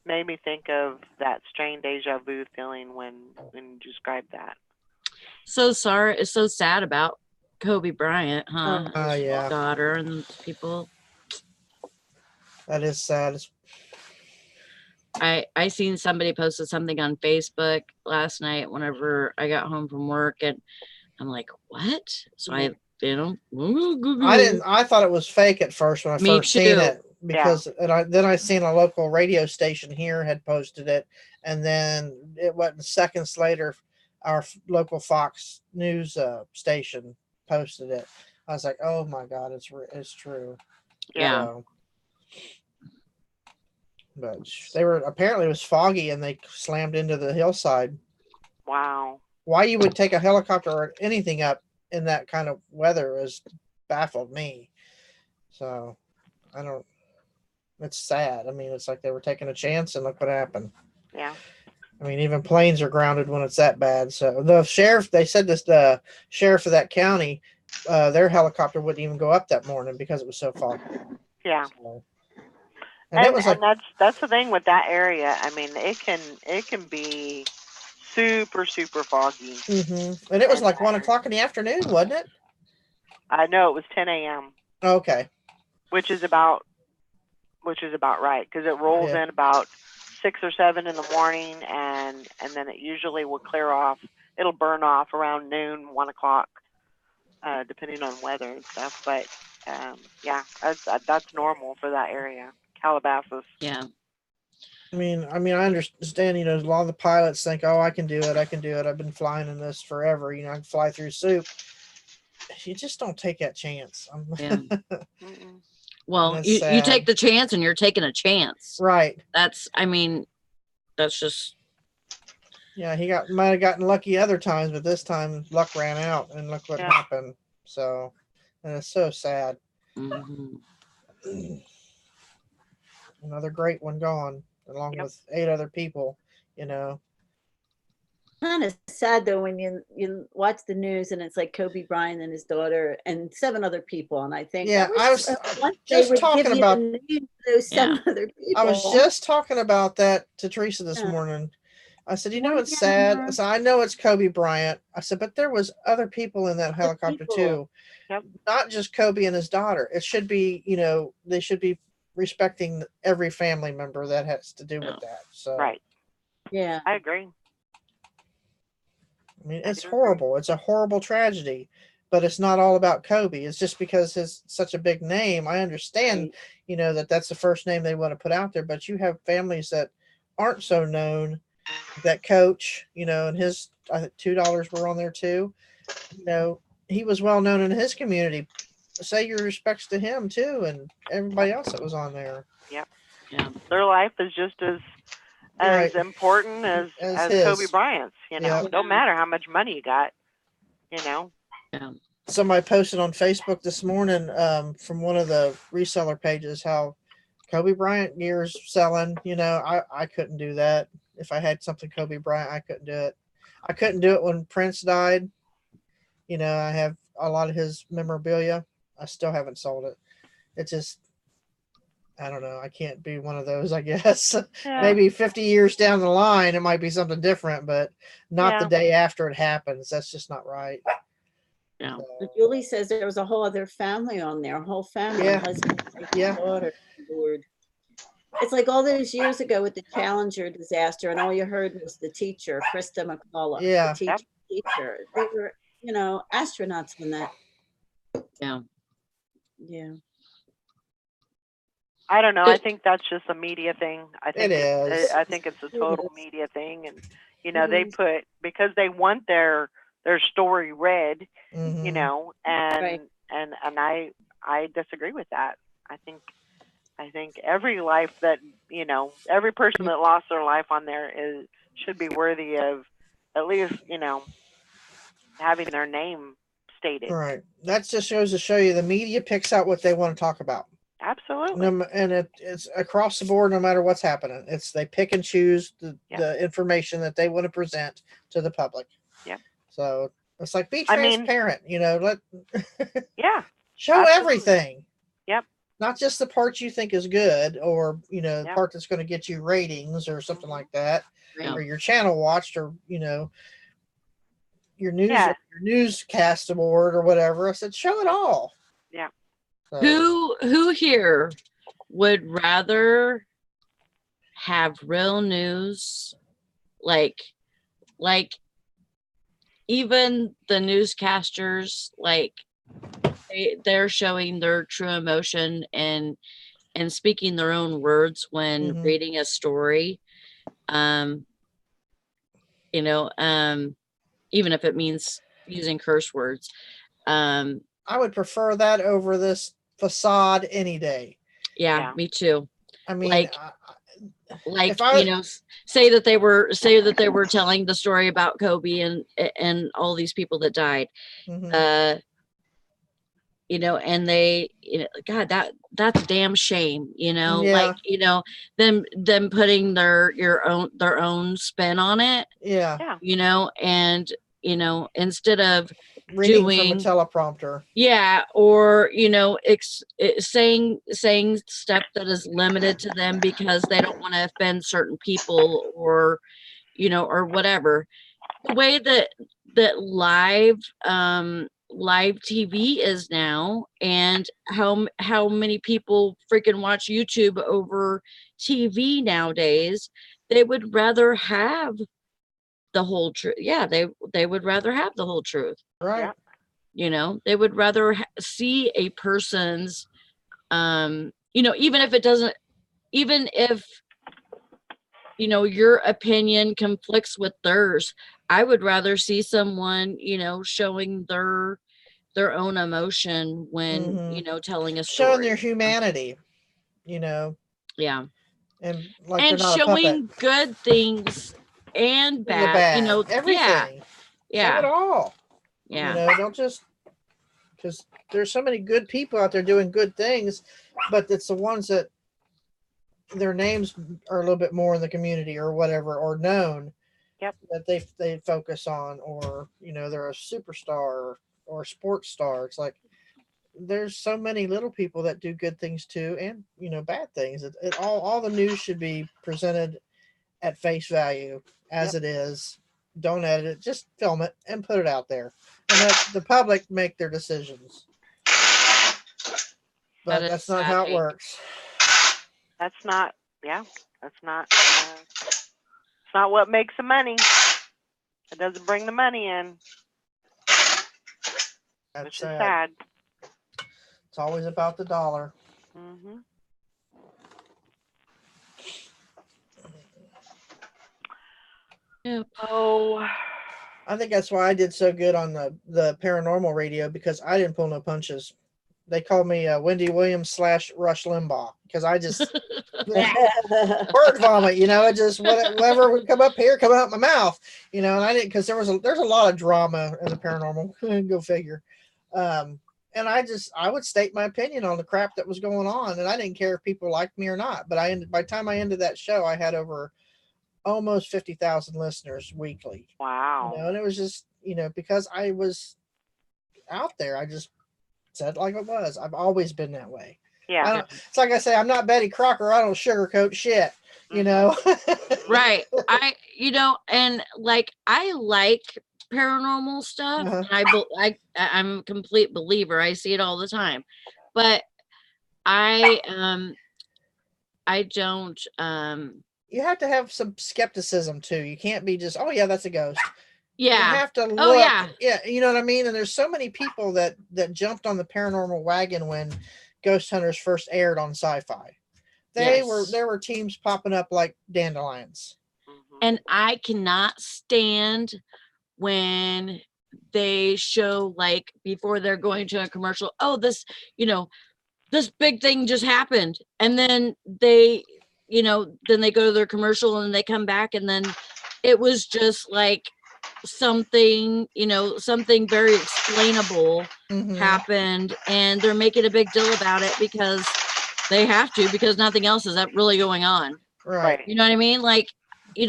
[SPEAKER 1] made me think of that strange deja vu feeling when you described that.
[SPEAKER 3] So sorry. It's so sad about Kobe Bryant, huh? His
[SPEAKER 4] Yeah.
[SPEAKER 3] daughter and people.
[SPEAKER 4] That is sad.
[SPEAKER 3] I seen somebody posted something on Facebook last night whenever I got home from work, and I'm like, what? So I
[SPEAKER 4] I thought it was fake at first when I
[SPEAKER 3] Me
[SPEAKER 4] first seen
[SPEAKER 3] too.
[SPEAKER 4] it, because then I seen a local radio station here had posted it, and then it wasn't seconds later our local Fox News station posted it. I was like, oh my god, it's true.
[SPEAKER 3] Yeah.
[SPEAKER 4] So, but they were, apparently it was foggy and they slammed into the hillside.
[SPEAKER 1] Wow.
[SPEAKER 4] Why you would take a helicopter or anything up in that kind of weather has baffled me. So I don't, it's sad. I mean, it's like they were taking a chance and look what happened.
[SPEAKER 1] Yeah.
[SPEAKER 4] I mean, even planes are grounded when it's that bad. So the sheriff, they said this, the sheriff of that county, their helicopter wouldn't even go up that morning because it was so foggy.
[SPEAKER 1] Yeah.
[SPEAKER 4] So,
[SPEAKER 1] And
[SPEAKER 4] it was like,
[SPEAKER 1] that's the thing with that area. I mean, it can be super foggy.
[SPEAKER 4] and it was like 1 o'clock in the afternoon, wasn't it?
[SPEAKER 1] I know it was 10 a.m.
[SPEAKER 4] Okay.
[SPEAKER 1] which is about right, because it rolls
[SPEAKER 4] Yeah.
[SPEAKER 1] in about 6 or 7 in the morning, and then it usually will clear off. It'll burn off around noon, 1 o'clock, depending on weather and stuff. But yeah, that's normal for that area, Calabasas.
[SPEAKER 3] Yeah.
[SPEAKER 4] I mean, I understand, a lot of the pilots think, oh, I can do it. I've been flying in this forever. I can fly through soup. You just don't take that chance.
[SPEAKER 3] Yeah.
[SPEAKER 1] Mm-mm.
[SPEAKER 3] Well,
[SPEAKER 4] That's
[SPEAKER 3] you
[SPEAKER 4] sad.
[SPEAKER 3] take the chance and you're taking a chance.
[SPEAKER 4] Right.
[SPEAKER 3] That's just,
[SPEAKER 4] Yeah, he might have gotten lucky other times, but this time luck ran out and look what
[SPEAKER 1] Yeah.
[SPEAKER 4] happened. So, and it's so sad.
[SPEAKER 3] mhm.
[SPEAKER 4] Another great one gone, along
[SPEAKER 1] Yep.
[SPEAKER 4] with 8 other people,
[SPEAKER 5] Kind of sad though when you watch the news and it's like Kobe Bryant and his daughter and 7 other people, and I think
[SPEAKER 4] Yeah, I was
[SPEAKER 5] once
[SPEAKER 4] just
[SPEAKER 5] they would
[SPEAKER 4] talking
[SPEAKER 5] give you
[SPEAKER 4] about-
[SPEAKER 5] the news, those 7 other people.
[SPEAKER 4] I was just talking about that to Teresa this
[SPEAKER 5] Yeah.
[SPEAKER 4] morning. I said,
[SPEAKER 5] Well,
[SPEAKER 4] it's
[SPEAKER 5] yeah.
[SPEAKER 4] sad. I said, I know it's Kobe Bryant. I said, but there was other people in that helicopter
[SPEAKER 5] people.
[SPEAKER 4] too.
[SPEAKER 1] Yep.
[SPEAKER 4] Not just Kobe and his daughter. It should be, they should be respecting every family member that has to do with that. So,
[SPEAKER 1] Right.
[SPEAKER 5] Yeah.
[SPEAKER 1] I agree.
[SPEAKER 4] I mean,
[SPEAKER 1] I
[SPEAKER 4] it's
[SPEAKER 1] do agree.
[SPEAKER 4] horrible. It's a horrible tragedy, but it's not all about Kobe. It's just because he's such a big name. I understand, that's the first name they want to put out there, but you have families that aren't so known that coach, and his, I think $2 were on there too. He was well known in his community. Say your respects to him too, and everybody else that was on there.
[SPEAKER 3] Yeah.
[SPEAKER 1] Their life is just as
[SPEAKER 4] Right.
[SPEAKER 1] important as
[SPEAKER 4] his.
[SPEAKER 1] Kobe Bryant's.
[SPEAKER 4] Yeah.
[SPEAKER 1] Don't matter how much money you got.
[SPEAKER 3] Yeah.
[SPEAKER 4] Somebody posted on Facebook this morning from one of the reseller pages how Kobe Bryant gear's selling. I couldn't do that. If I had something Kobe Bryant, I couldn't do it. I couldn't do it when Prince died. I have a lot of his memorabilia. I still haven't sold it. It's just, I don't know. I can't be one of those, I guess.
[SPEAKER 1] Yeah.
[SPEAKER 4] Maybe 50 years down the line, it might be something different, but not the
[SPEAKER 1] Yeah.
[SPEAKER 4] day after it happens. That's just not right.
[SPEAKER 3] Yeah.
[SPEAKER 4] So,
[SPEAKER 5] But Julie says there was a whole other family on there, a whole family,
[SPEAKER 4] Yeah.
[SPEAKER 5] husband,
[SPEAKER 4] Yeah.
[SPEAKER 5] daughter, Lord. It's like all those years ago with the Challenger disaster, and all you heard was the teacher, Krista McCullough.
[SPEAKER 4] Yeah.
[SPEAKER 5] The teacher. They were, astronauts in that.
[SPEAKER 3] Yeah.
[SPEAKER 5] Yeah.
[SPEAKER 1] I don't know. I think that's just a media thing. I think
[SPEAKER 4] It is.
[SPEAKER 1] I think it's a total
[SPEAKER 5] is.
[SPEAKER 1] media thing, and
[SPEAKER 5] It
[SPEAKER 1] they
[SPEAKER 5] is.
[SPEAKER 1] put, because they want their story read,
[SPEAKER 4] mhm.
[SPEAKER 1] and I disagree with that. I think every life that every person that lost their life on there should be worthy of at least having their name stated.
[SPEAKER 4] Right. That just goes to show you the media picks out what they want to talk about.
[SPEAKER 1] Absolutely.
[SPEAKER 4] And it's across the board, no matter what's happening. They pick and choose the information that they want to present to the public.
[SPEAKER 1] Yep.
[SPEAKER 4] So it's like, be
[SPEAKER 1] I mean-
[SPEAKER 4] transparent, let
[SPEAKER 1] Yeah.
[SPEAKER 4] show
[SPEAKER 1] Absolutely.
[SPEAKER 4] everything.
[SPEAKER 1] Yep.
[SPEAKER 4] not just the part you think is good, or the
[SPEAKER 1] Yep.
[SPEAKER 4] part that's going to get you ratings or something
[SPEAKER 1] Mhm.
[SPEAKER 4] like that,
[SPEAKER 3] Yeah.
[SPEAKER 4] or your channel watched, or your news,
[SPEAKER 1] Yeah.
[SPEAKER 4] your newscast award or whatever. I said, show it all.
[SPEAKER 1] Yeah.
[SPEAKER 4] So,
[SPEAKER 3] Who here would rather have real news, like even the newscasters, like they're showing their true emotion and speaking their own words when
[SPEAKER 4] Mhm.
[SPEAKER 3] reading a story, you know, even if it means using curse words.
[SPEAKER 4] I would prefer that over this facade any day.
[SPEAKER 3] Yeah,
[SPEAKER 1] Yeah.
[SPEAKER 3] me too.
[SPEAKER 4] I mean,
[SPEAKER 3] Like,
[SPEAKER 4] if I-
[SPEAKER 3] say that they were telling the story about Kobe and all these people that died.
[SPEAKER 4] mhm.
[SPEAKER 3] And they, God, that's a damn shame,
[SPEAKER 4] Yeah.
[SPEAKER 3] like, them putting their own spin on it,
[SPEAKER 4] Yeah,
[SPEAKER 3] and, instead of
[SPEAKER 4] reading from a
[SPEAKER 3] doing,
[SPEAKER 4] teleprompter.
[SPEAKER 3] yeah, or, saying stuff that is limited to them because they don't want to offend certain people, or, or whatever. The way that live TV is now, and how many people freaking watch YouTube over TV nowadays, they would rather have the whole truth. Yeah, they would rather have the whole truth.
[SPEAKER 4] Right.
[SPEAKER 1] Yeah.
[SPEAKER 3] They would rather see a person's, even if it doesn't, even if your opinion conflicts with theirs. I would rather see someone, showing their own emotion when,
[SPEAKER 4] Mhm.
[SPEAKER 3] telling a
[SPEAKER 4] Showing their
[SPEAKER 3] story.
[SPEAKER 4] humanity,
[SPEAKER 3] Yeah.
[SPEAKER 4] and like they're
[SPEAKER 3] And
[SPEAKER 4] not a puppet.
[SPEAKER 3] showing good things and
[SPEAKER 4] The
[SPEAKER 3] bad,
[SPEAKER 4] bad,
[SPEAKER 3] yeah.
[SPEAKER 4] everything. Show it
[SPEAKER 3] Yeah.
[SPEAKER 4] all.
[SPEAKER 3] Yeah.
[SPEAKER 4] Don't just, because there's so many good people out there doing good things, but it's the ones that their names are a little bit more in the community or whatever, or known.
[SPEAKER 1] Yep.
[SPEAKER 4] That they focus on, or they're a superstar or a sports star. It's like there's so many little people that do good things too, and bad things. All the news should be presented at face value as
[SPEAKER 1] Yep.
[SPEAKER 4] it is. Don't edit it, just film it and put it out there, and let the public make their decisions. But
[SPEAKER 3] That
[SPEAKER 4] that's
[SPEAKER 3] is
[SPEAKER 4] not how it
[SPEAKER 3] sadly-
[SPEAKER 4] works.
[SPEAKER 1] That's not. Yeah. That's not. It's not what makes the money. It doesn't bring the money in,
[SPEAKER 4] That's
[SPEAKER 1] which is sad.
[SPEAKER 4] It's always about the dollar.
[SPEAKER 1] Mm-hmm.
[SPEAKER 3] Yep.
[SPEAKER 1] Oh.
[SPEAKER 4] I think that's why I did so good on the paranormal radio, because I didn't pull no punches. They called me Wendy Williams / Rush Limbaugh, because I just word vomit. It just whatever would come up here, come out my mouth. And I didn't, because there's a lot of drama in the paranormal. Go figure. And I would state my opinion on the crap that was going on, and I didn't care if people liked me or not. But by the time I ended that show, I had over almost 50,000 listeners weekly.
[SPEAKER 1] Wow.
[SPEAKER 4] And it was just because I was out there, I just said it like it was. I've always been that way.
[SPEAKER 1] Yeah.
[SPEAKER 4] It's like I say, I'm not Betty Crocker. I don't sugarcoat shit.
[SPEAKER 3] Right. And like, I like paranormal stuff.
[SPEAKER 4] Uh-huh.
[SPEAKER 3] And I'm a complete believer. I see it all the time. But I don't
[SPEAKER 4] You have to have some skepticism too. You can't be just, oh yeah, that's a ghost. You
[SPEAKER 3] yeah.
[SPEAKER 4] have to look.
[SPEAKER 3] Oh, yeah.
[SPEAKER 4] Yeah, you know what I mean? And there's so many people that jumped on the paranormal wagon when Ghost Hunters first aired on Sci-Fi. There were teams popping up like dandelions.
[SPEAKER 1] Mm-hmm.
[SPEAKER 3] And I cannot stand when they show, like, before they're going to a commercial, oh, this big thing just happened. And then they go to their commercial and they come back, and then it was just like something very explainable
[SPEAKER 4] Mhm.
[SPEAKER 3] happened, and they're making a big deal about it because they have to, because nothing else is really going on.
[SPEAKER 4] Right.
[SPEAKER 3] You know what I mean? Like,
[SPEAKER 1] It's
[SPEAKER 3] you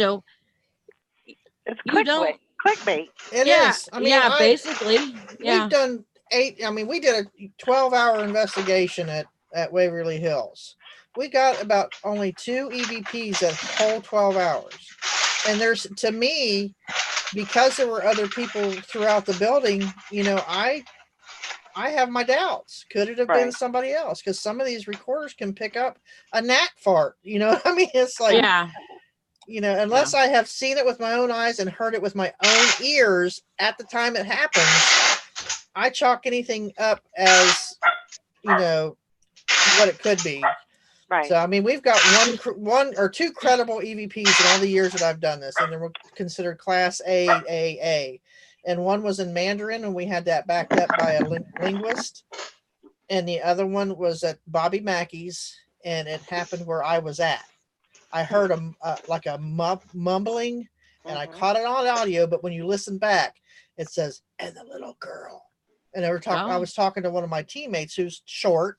[SPEAKER 3] don't.
[SPEAKER 1] clickbait.
[SPEAKER 4] It
[SPEAKER 3] Yeah,
[SPEAKER 4] is. I mean,
[SPEAKER 3] basically. Yeah.
[SPEAKER 4] we've done we did a 12-hour investigation at at Waverly Hills. We got about only 2 EVPs that whole 12 hours. And there's, to me, because there were other people throughout the building, you know, I have my doubts. Could it have been
[SPEAKER 1] Right.
[SPEAKER 4] somebody else? Because some of these recorders can pick up a gnat fart. You know what I mean? It's like,
[SPEAKER 3] Yeah.
[SPEAKER 4] you know, unless I have seen it with my own eyes and heard it with my own ears at the time it happens, I chalk anything up as, you know, what it could be.
[SPEAKER 1] Right.
[SPEAKER 4] So I mean, we've got one or two credible EVPs in all the years that I've done this, and they were considered Class A. And one was in Mandarin, and we had that backed up by a linguist. And the other one was at Bobby Mackey's, and it happened where I was at. I heard like a mumbling, and I caught it on audio. But when you listen back, it says, "And the little girl." And they were talking. I was talking to one of my teammates who's short.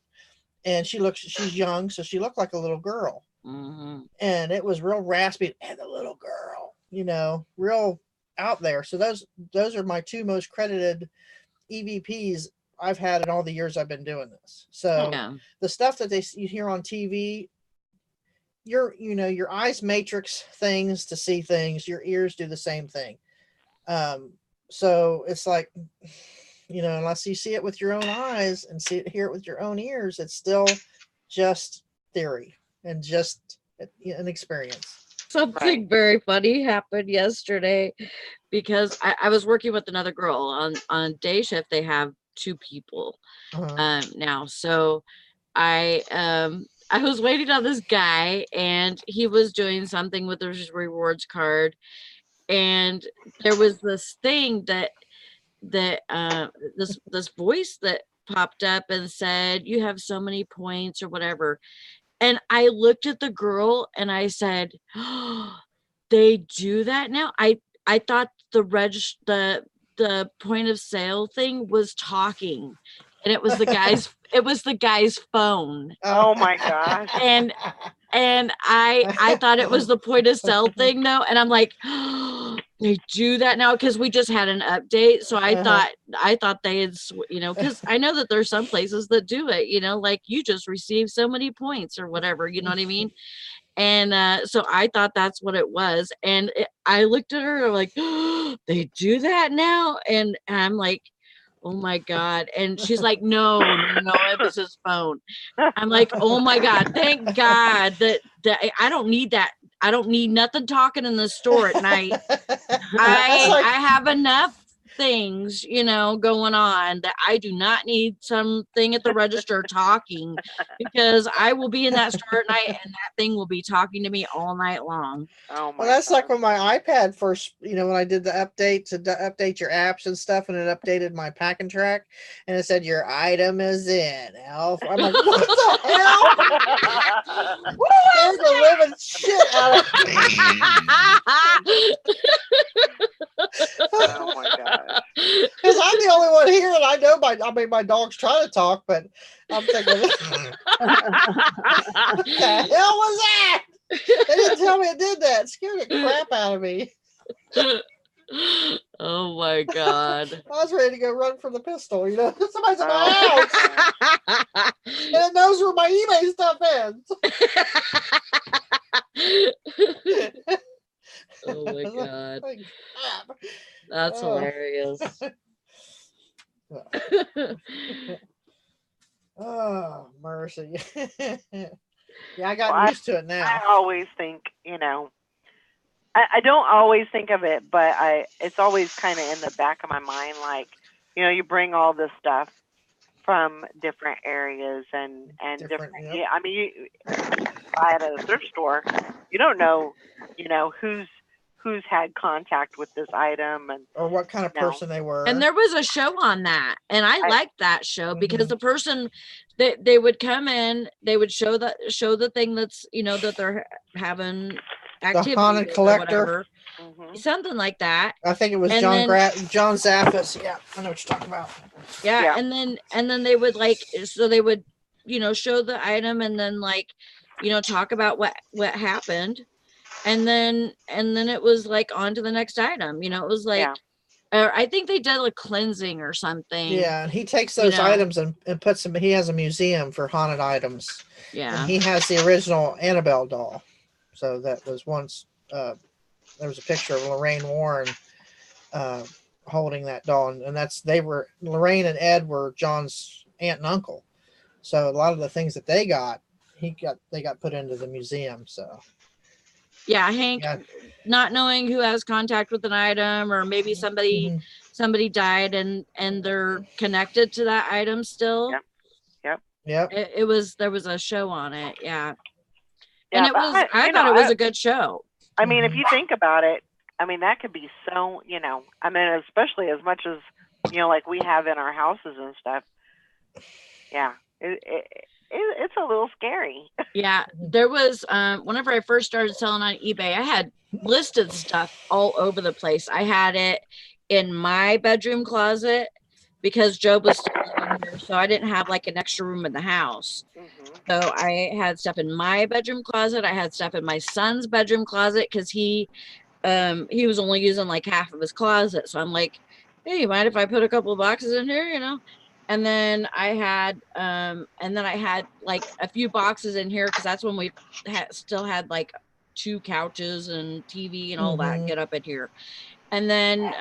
[SPEAKER 4] And she's young, so she looked like a little girl.
[SPEAKER 3] Mm-hmm.
[SPEAKER 4] And it was real raspy. And the little girl, you know, real out there. So those are my 2 most credited EVPs I've had in all the years I've been doing this. So the stuff that you hear on TV, your eyes matrix things to see things. Your ears do the same thing. So it's like, you know, unless you see it with your own eyes and hear it with your own ears, it's still just theory and just an experience.
[SPEAKER 3] Something very funny happened yesterday because I was working with another girl on day shift. They have 2 people now. So I was waiting on this guy, and he was doing something with his rewards card. And there was this thing that this voice that popped up and said, "You have so many points," or whatever. And I looked at the girl and I said, "Oh, they do that now?" I thought the point of sale thing was talking, and it was the guy's phone.
[SPEAKER 1] Oh my gosh.
[SPEAKER 3] And I thought it was the point of sale thing though. And I'm like, oh, they do that now, because we just had an update. So I thought they had, you know, because I know that there's some places that do it, you know, like you just received so many points or whatever, you know what I mean? And so I thought that's what it was. And I looked at her like, oh, they do that now? And I'm like, oh my God. And she's like, no, it was his phone. I'm like, oh my God, thank God that I don't need that. I don't need nothing talking in the store at night. I have enough things, you know, going on that I do not need something at the register talking, because I will be in that store at night and that thing will be talking to me all night long.
[SPEAKER 1] Oh my
[SPEAKER 4] well, that's
[SPEAKER 1] God.
[SPEAKER 4] like when my iPad first, you know, when I did the update to update your apps and stuff, and it updated my pack and track, and it said your item is in. Elf. I'm like, what the hell? What is the living shit out of
[SPEAKER 1] Oh my gosh.
[SPEAKER 4] Because I'm the only one here, and I know my dog's trying to talk, but I'm thinking, what the hell was that? They didn't tell me it did that. It scared the crap out of me.
[SPEAKER 3] Oh my God.
[SPEAKER 4] I was ready to go run for the pistol, you know. Somebody's in my house. And it knows where my eBay stuff is.
[SPEAKER 3] Oh my God.
[SPEAKER 4] Like,
[SPEAKER 3] That's hilarious.
[SPEAKER 4] Oh, mercy. Yeah, I got used to it now.
[SPEAKER 1] I always think, you know, I don't always think of it, but it's always kind of in the back of my mind, like, you know, you bring all this stuff from different areas and different
[SPEAKER 4] Yep.
[SPEAKER 1] yeah, I mean, you buy it at a thrift store, you don't know, you know, who's had contact with this item and
[SPEAKER 4] or what kind of person they were.
[SPEAKER 3] And there was a show on that, and I liked that show because the person that they would come in, they would show the thing that's, you know, that they're having activity,
[SPEAKER 4] the haunted collector,
[SPEAKER 3] something like that.
[SPEAKER 4] I think it was John Zaffis. Yeah, I know what you're talking about.
[SPEAKER 3] Yeah, and then they would they would, you know, show the item and then, like, you know, talk about what happened, and then it was like on to the next item. You know, it was like or I think they did a cleansing or something.
[SPEAKER 4] Yeah, and he takes
[SPEAKER 3] You
[SPEAKER 4] those
[SPEAKER 3] know.
[SPEAKER 4] items and puts them. He has a museum for haunted items,
[SPEAKER 3] Yeah.
[SPEAKER 4] and he has the original Annabelle doll. So that was once. There was a picture of Lorraine Warren holding that doll, and that's Lorraine and Ed were John's aunt and uncle. So a lot of the things that they got put into the museum. So
[SPEAKER 3] Yeah, Hank,
[SPEAKER 4] yeah.
[SPEAKER 3] not knowing who has contact with an item, or maybe
[SPEAKER 4] Mhm.
[SPEAKER 3] somebody died and they're connected to that item still.
[SPEAKER 1] Yep.
[SPEAKER 4] Yep.
[SPEAKER 3] There was a show on it. Yeah.
[SPEAKER 1] Yeah,
[SPEAKER 3] And it
[SPEAKER 1] but
[SPEAKER 3] was, I thought it was a good show.
[SPEAKER 1] I mean, if
[SPEAKER 4] Mhm.
[SPEAKER 1] you think about it, I mean, that could be so, I mean, especially as much as, like we have in our houses and stuff. Yeah, it's a little scary.
[SPEAKER 3] Yeah. There was, whenever I first started selling on eBay, I had listed stuff all over the place. I had it in my bedroom closet because Job was still living here. So I didn't have like an extra room in the house. So I had stuff in my bedroom closet. I had stuff in my son's bedroom closet because he was only using like half of his closet. So I'm like, hey, you mind if I put a couple of boxes in here, And then I had like a few boxes in here because that's when we still had like 2 couches and TV and all that
[SPEAKER 4] Mhm.
[SPEAKER 3] get up in here. And then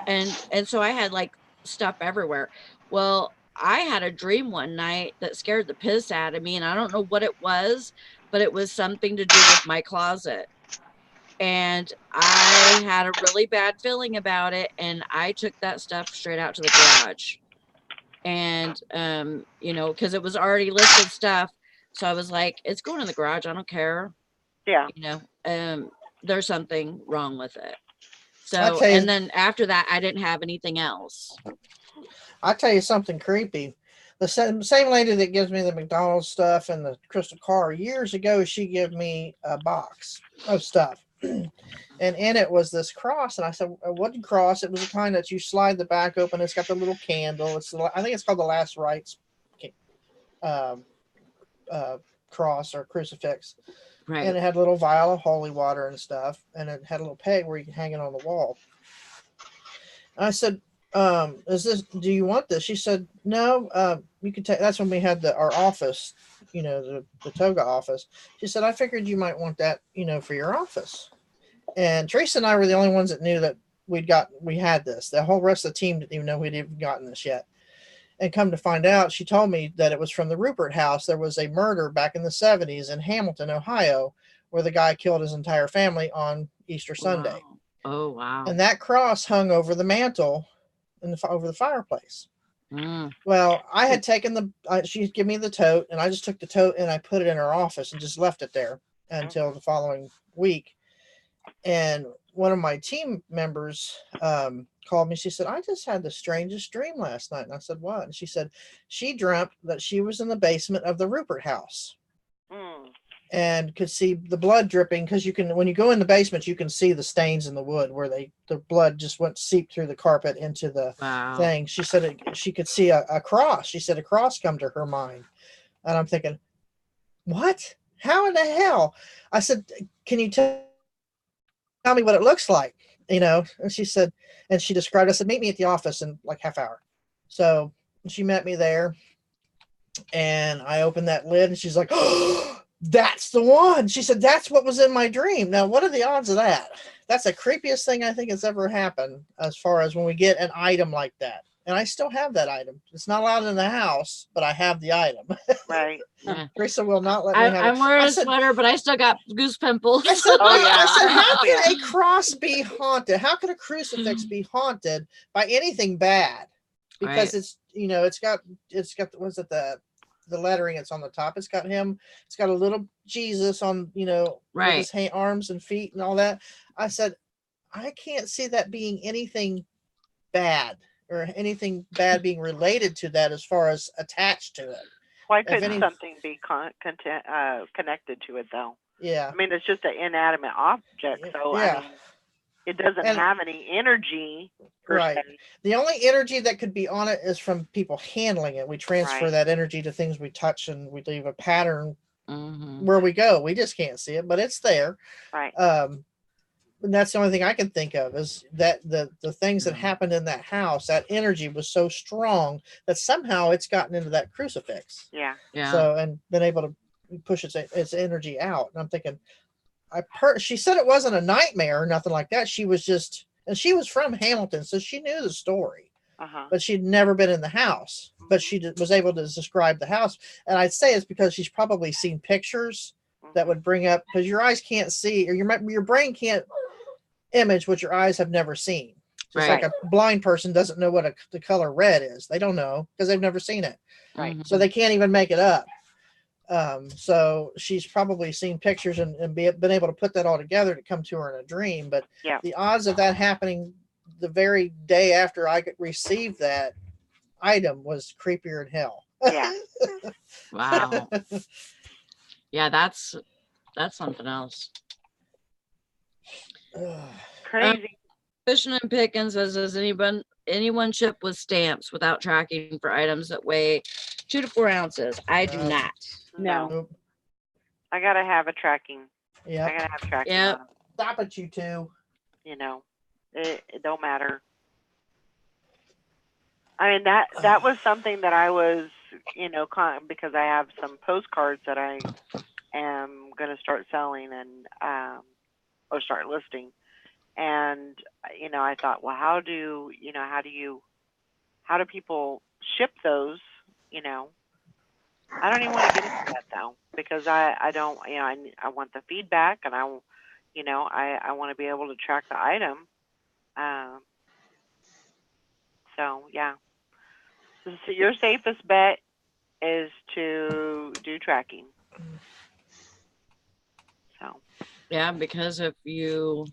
[SPEAKER 3] and so I had like stuff everywhere. Well, I had a dream one night that scared the piss out of me, and I don't know what it was, but it was something to do with my closet. And I had a really bad feeling about it, and I took that stuff straight out to the garage. And because it was already listed stuff, so I was like, it's going in the garage, I don't care.
[SPEAKER 1] Yeah.
[SPEAKER 3] There's something wrong with it.
[SPEAKER 4] I
[SPEAKER 3] So,
[SPEAKER 4] tell you-
[SPEAKER 3] and then after that, I didn't have anything else.
[SPEAKER 4] I'll tell you something creepy. The same lady that gives me the McDonald's stuff and the crystal car, years ago, she gave me a box of stuff. And in it was this cross. And I said, a wooden cross. It was the kind that you slide the back open. It's got the little candle. I think it's called the Last Rites cross or crucifix.
[SPEAKER 3] Right.
[SPEAKER 4] And it had a little vial of holy water and stuff. And it had a little peg where you could hang it on the wall. And I said, do you want this? She said, no, you could take, that's when we had our office, the toga office. She said, I figured you might want that, for your office. And Teresa and I were the only ones that knew that we had this. The whole rest of the team didn't even know we'd even gotten this yet. And come to find out, she told me that it was from the Rupert house. There was a murder back in the 70s in Hamilton, Ohio, where the guy killed his entire family on Easter Sunday.
[SPEAKER 3] Wow. Oh, wow.
[SPEAKER 4] And that cross hung over the mantle over the fireplace. Well, I had taken she'd give me the tote, and I just took the tote and I put it in her office and just left it there until the following week. And one of my team members called me. She said, I just had the strangest dream last night. And I said, what? And she said, she dreamt that she was in the basement of the Rupert house and could see the blood dripping, because when you go in the basement, you can see the stains in the wood where the blood just went seeped through the carpet into the thing. She said she could see a cross. She said a cross come to her mind. And I'm thinking, what? How in the hell? I said, can you tell me what it looks like? And she said, and she described, I said, meet me at the office in like half hour. So she met me there, and I opened that lid, and she's like, oh, that's the one. She said, that's what was in my dream. Now, what are the odds of that? That's the creepiest thing I think has ever happened, as far as when we get an item like that. And I still have that item. It's not allowed in the house, but I have the item.
[SPEAKER 1] Right.
[SPEAKER 3] Yeah.
[SPEAKER 4] Teresa will not let me have it.
[SPEAKER 3] I'm wearing a sweater, but I still got goose pimples.
[SPEAKER 4] I said,
[SPEAKER 1] Oh, yeah.
[SPEAKER 4] I said, how
[SPEAKER 1] Oh, yeah.
[SPEAKER 4] can a cross be haunted? How can a crucifix be haunted by anything bad? Because it's got was it the lettering? It's on the top. It's got him. It's got a little Jesus on with his arms and feet and all that. I said, I can't see that being anything bad or anything bad being related to that as far as attached to it.
[SPEAKER 1] Why couldn't something be connected to it, though?
[SPEAKER 4] Yeah.
[SPEAKER 1] I mean, it's just an inanimate object, so
[SPEAKER 4] yeah.
[SPEAKER 1] I mean, it doesn't have any energy per se.
[SPEAKER 4] The only energy that could be on it is from people handling it. We transfer that energy to things we touch, and we leave a pattern where we go. We just can't see it, but it's there.
[SPEAKER 1] Right.
[SPEAKER 4] and that's the only thing I can think of is that the things that
[SPEAKER 3] Mhm.
[SPEAKER 4] happened in that house, that energy was so strong that somehow it's gotten into that crucifix.
[SPEAKER 1] Yeah.
[SPEAKER 3] Yeah.
[SPEAKER 4] So and been able to push its energy out. And I'm thinking, she said it wasn't a nightmare or nothing like that. She was just, and she was from Hamilton, so she knew the story,
[SPEAKER 1] Uh-huh.
[SPEAKER 4] but she'd never been in the house. But she was able to describe the house, and I'd say it's because she's probably seen pictures that would bring up, because your eyes can't see, or your brain can't image what your eyes have never seen. Just
[SPEAKER 3] Right.
[SPEAKER 4] like a blind person doesn't know what the color red is. They don't know because they've never seen it.
[SPEAKER 1] Right.
[SPEAKER 3] Mhm.
[SPEAKER 4] So they can't even make it up. So she's probably seen pictures and been able to put that all together to come to her in a dream. But
[SPEAKER 1] Yeah.
[SPEAKER 4] the odds of that happening the very day after I received that item was creepier than hell.
[SPEAKER 1] Yeah.
[SPEAKER 3] Wow. Yeah, that's something else.
[SPEAKER 1] Crazy.
[SPEAKER 3] Fishing and Pickens says, does anyone ship with stamps without tracking for items that weigh 2 to 4 ounces? I do
[SPEAKER 4] No.
[SPEAKER 3] not.
[SPEAKER 5] No.
[SPEAKER 4] Nope.
[SPEAKER 1] I gotta have a tracking. I
[SPEAKER 4] Yep.
[SPEAKER 1] gotta have tracking
[SPEAKER 3] Yep.
[SPEAKER 1] on 'em,
[SPEAKER 4] Stop it, you two.
[SPEAKER 1] you know. It don't matter. I mean, that was something that I was, because I have some postcards that I am gonna start selling and or start listing. And I thought, well, how do people ship those? I don't even want to get into that though, because I don't, I want the feedback, and I want to be able to track the item. So yeah, so your safest bet is to do tracking. So
[SPEAKER 3] Yeah, because if you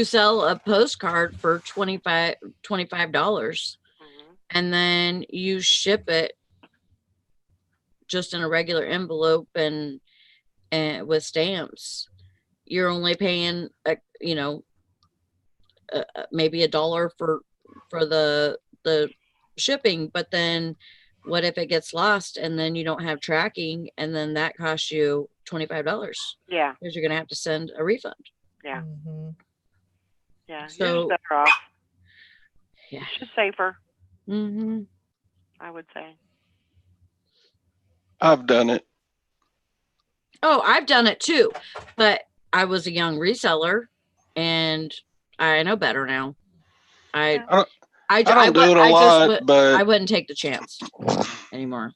[SPEAKER 3] sell a postcard for $25
[SPEAKER 1] mhm.
[SPEAKER 3] and then you ship it just in a regular envelope and with stamps, you're only paying maybe $1 for the shipping. But then what if it gets lost and then you don't have tracking, and then that costs you $25
[SPEAKER 1] Yeah,
[SPEAKER 3] because you're gonna have to send a refund.
[SPEAKER 1] yeah,
[SPEAKER 4] Mm-hmm.
[SPEAKER 1] yeah. You're
[SPEAKER 3] So
[SPEAKER 1] just better off.
[SPEAKER 3] yeah.
[SPEAKER 1] It's just safer,
[SPEAKER 3] Mm-hmm.
[SPEAKER 1] I would say.
[SPEAKER 2] I've done it.
[SPEAKER 3] Oh, I've done it too, but I was a young reseller and I know better now.
[SPEAKER 1] Yeah.
[SPEAKER 2] I don't do it a lot, but
[SPEAKER 3] I wouldn't take the chance anymore.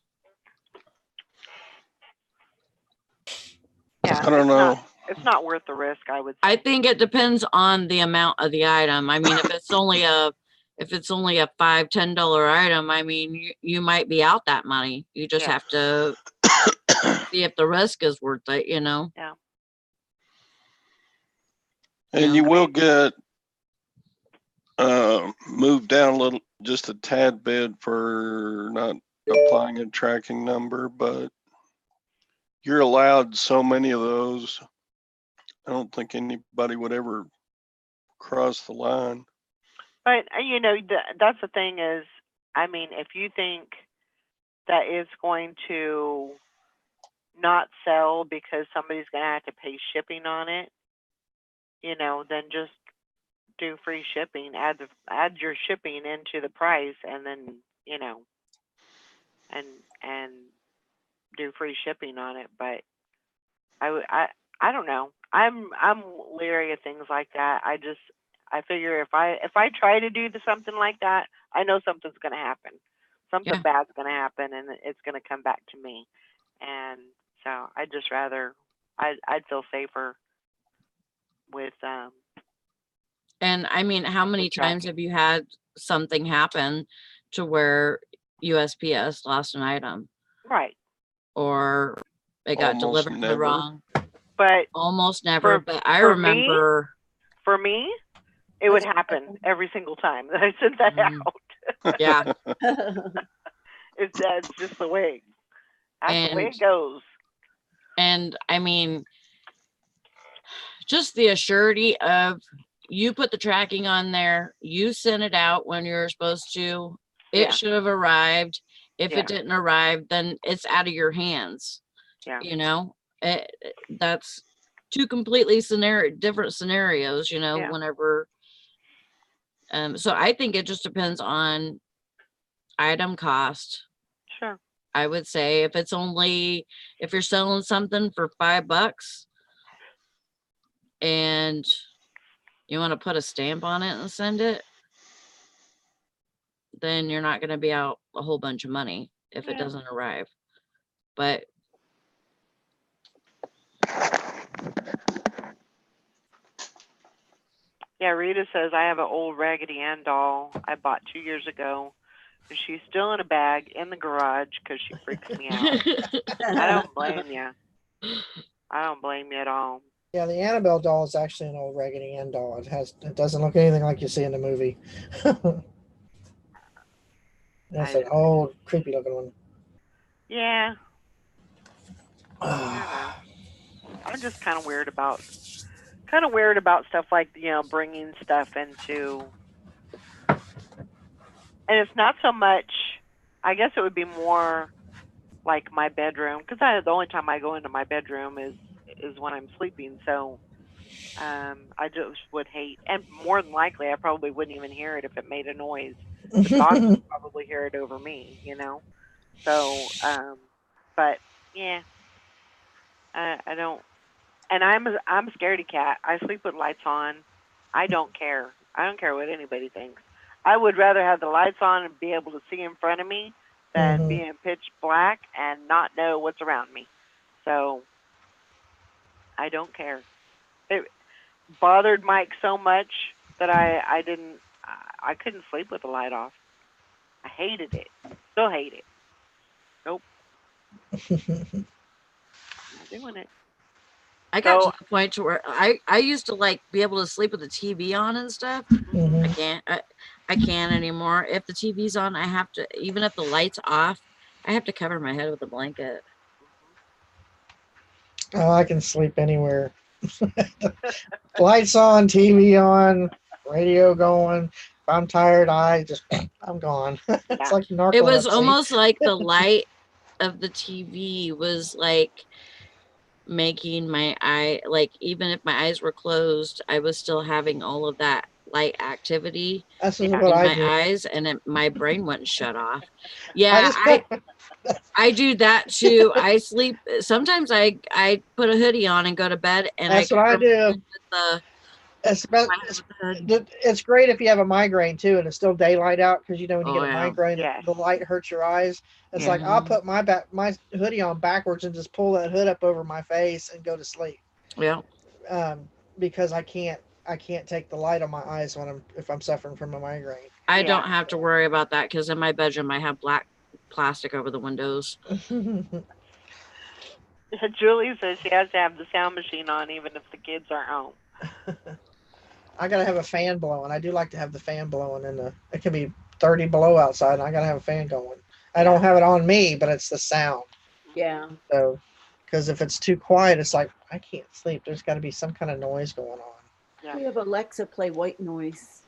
[SPEAKER 1] Yeah,
[SPEAKER 2] I don't know.
[SPEAKER 1] It's not worth the risk, I would say.
[SPEAKER 3] I think it depends on the amount of the item. I mean, if it's only a $5-10 item, I mean, you might be out that money. You just
[SPEAKER 1] Yeah.
[SPEAKER 3] have to see if the risk is worth it,
[SPEAKER 1] Yeah.
[SPEAKER 2] And you will get moved down a little, just a tad bit for not applying a tracking number, but you're allowed so many of those. I don't think anybody would ever cross the line.
[SPEAKER 1] But that's the thing is, I mean, if you think that it's going to not sell because somebody's going to have to pay shipping on it, then just do free shipping. Add your shipping into the price, and then and do free shipping on it. But I don't know. I'm leery of things like that. I figure if I try to do something like that, I know something's going to happen. Something
[SPEAKER 3] Yeah.
[SPEAKER 1] bad's going to happen, and it's going to come back to me. And so I'd just rather I'd feel safer with
[SPEAKER 3] And I mean, how many
[SPEAKER 1] With
[SPEAKER 3] times
[SPEAKER 1] tracking.
[SPEAKER 3] have you had something happen to where USPS lost an item
[SPEAKER 1] right.
[SPEAKER 3] or it got
[SPEAKER 2] Almost
[SPEAKER 3] delivered to the
[SPEAKER 2] never.
[SPEAKER 3] wrong?
[SPEAKER 1] But
[SPEAKER 3] Almost never,
[SPEAKER 1] For-
[SPEAKER 3] but I
[SPEAKER 1] for me,
[SPEAKER 3] remember.
[SPEAKER 1] for me, it would happen every single time that I sent that
[SPEAKER 3] Mm.
[SPEAKER 1] out.
[SPEAKER 3] Yeah.
[SPEAKER 1] That's just the way. That's the way
[SPEAKER 3] And-
[SPEAKER 1] it goes.
[SPEAKER 3] And I mean, just the assurity of you put the tracking on there, you sent it out when you're supposed to, it
[SPEAKER 1] Yeah.
[SPEAKER 3] should have arrived. If
[SPEAKER 1] Yeah.
[SPEAKER 3] it didn't arrive, then it's out of your hands.
[SPEAKER 1] Yeah.
[SPEAKER 3] That's two completely different scenarios, you know,
[SPEAKER 1] Yeah.
[SPEAKER 3] whenever. So I think it just depends on item cost.
[SPEAKER 1] Sure.
[SPEAKER 3] I would say if you're selling something for $5 and you want to put a stamp on it and send it, then you're not going to be out a whole bunch of money if it
[SPEAKER 1] Yeah.
[SPEAKER 3] doesn't arrive. But
[SPEAKER 1] Yeah, Rita says I have an old Raggedy Ann doll I bought 2 years ago. And she's still in a bag in the garage because she freaks me out. I don't blame you. I don't blame you at all.
[SPEAKER 4] Yeah, the Annabelle doll is actually an old Raggedy Ann doll. It doesn't look anything like you see in the movie. That's an old, creepy looking one.
[SPEAKER 1] Yeah, I don't know. I'm just kind of weird about stuff like, bringing stuff into, and it's not so much, I guess it would be more like my bedroom, because the only time I go into my bedroom is when I'm sleeping. So I just would hate, and more than likely I probably wouldn't even hear it if it made a noise. The dogs would probably hear it over me, So, but yeah, I don't, and I'm a scaredy cat. I sleep with lights on. I don't care. I don't care what anybody thinks. I would rather have the lights on and be able to see in front of me than be in pitch black and not know what's around me. So I don't care. It bothered Mike so much that I couldn't sleep with the light off. I hated it. Still hate it. Nope. Not doing it.
[SPEAKER 3] I got
[SPEAKER 1] So
[SPEAKER 3] to the point to where I used to like be able to sleep with the TV on and stuff. I can't. I can't anymore. If the TV's on, I have to, even if the light's off, I have to cover my head with a blanket.
[SPEAKER 4] Oh, I can sleep anywhere. Lights on, TV on, radio going. If I'm tired, I'm gone. It's
[SPEAKER 1] Yeah.
[SPEAKER 4] like narcolepsy.
[SPEAKER 3] It was almost like the light of the TV was like making my eye, like even if my eyes were closed, I was still having all of that light activity
[SPEAKER 4] That's
[SPEAKER 3] in
[SPEAKER 4] what I
[SPEAKER 3] my
[SPEAKER 4] do.
[SPEAKER 3] eyes, and my brain wouldn't shut off. Yeah, I do that too. I sleep. Sometimes I put a hoodie on and go to bed, and
[SPEAKER 4] That's what I do. It's great if you have a migraine too, and it's still daylight out, because when you get a migraine,
[SPEAKER 1] Yes.
[SPEAKER 4] the light hurts your eyes. It's like I'll put my hoodie on backwards and just pull that hood up over my face and go to sleep.
[SPEAKER 3] Yeah.
[SPEAKER 4] Because I can't take the light on my eyes if I'm suffering from a migraine.
[SPEAKER 3] I don't have to worry about that because in my bedroom I have black plastic over the windows.
[SPEAKER 1] Julie says she has to have the sound machine on even if the kids aren't home.
[SPEAKER 4] I gotta have a fan blowing. I do like to have the fan blowing, and it can be 30 below outside, and I gotta have a fan going. I don't have it on me, but it's the sound.
[SPEAKER 5] Yeah.
[SPEAKER 4] So, because if it's too quiet, it's like I can't sleep. There's got to be some kind of noise going on.
[SPEAKER 1] Yeah.
[SPEAKER 5] We have Alexa play white noise.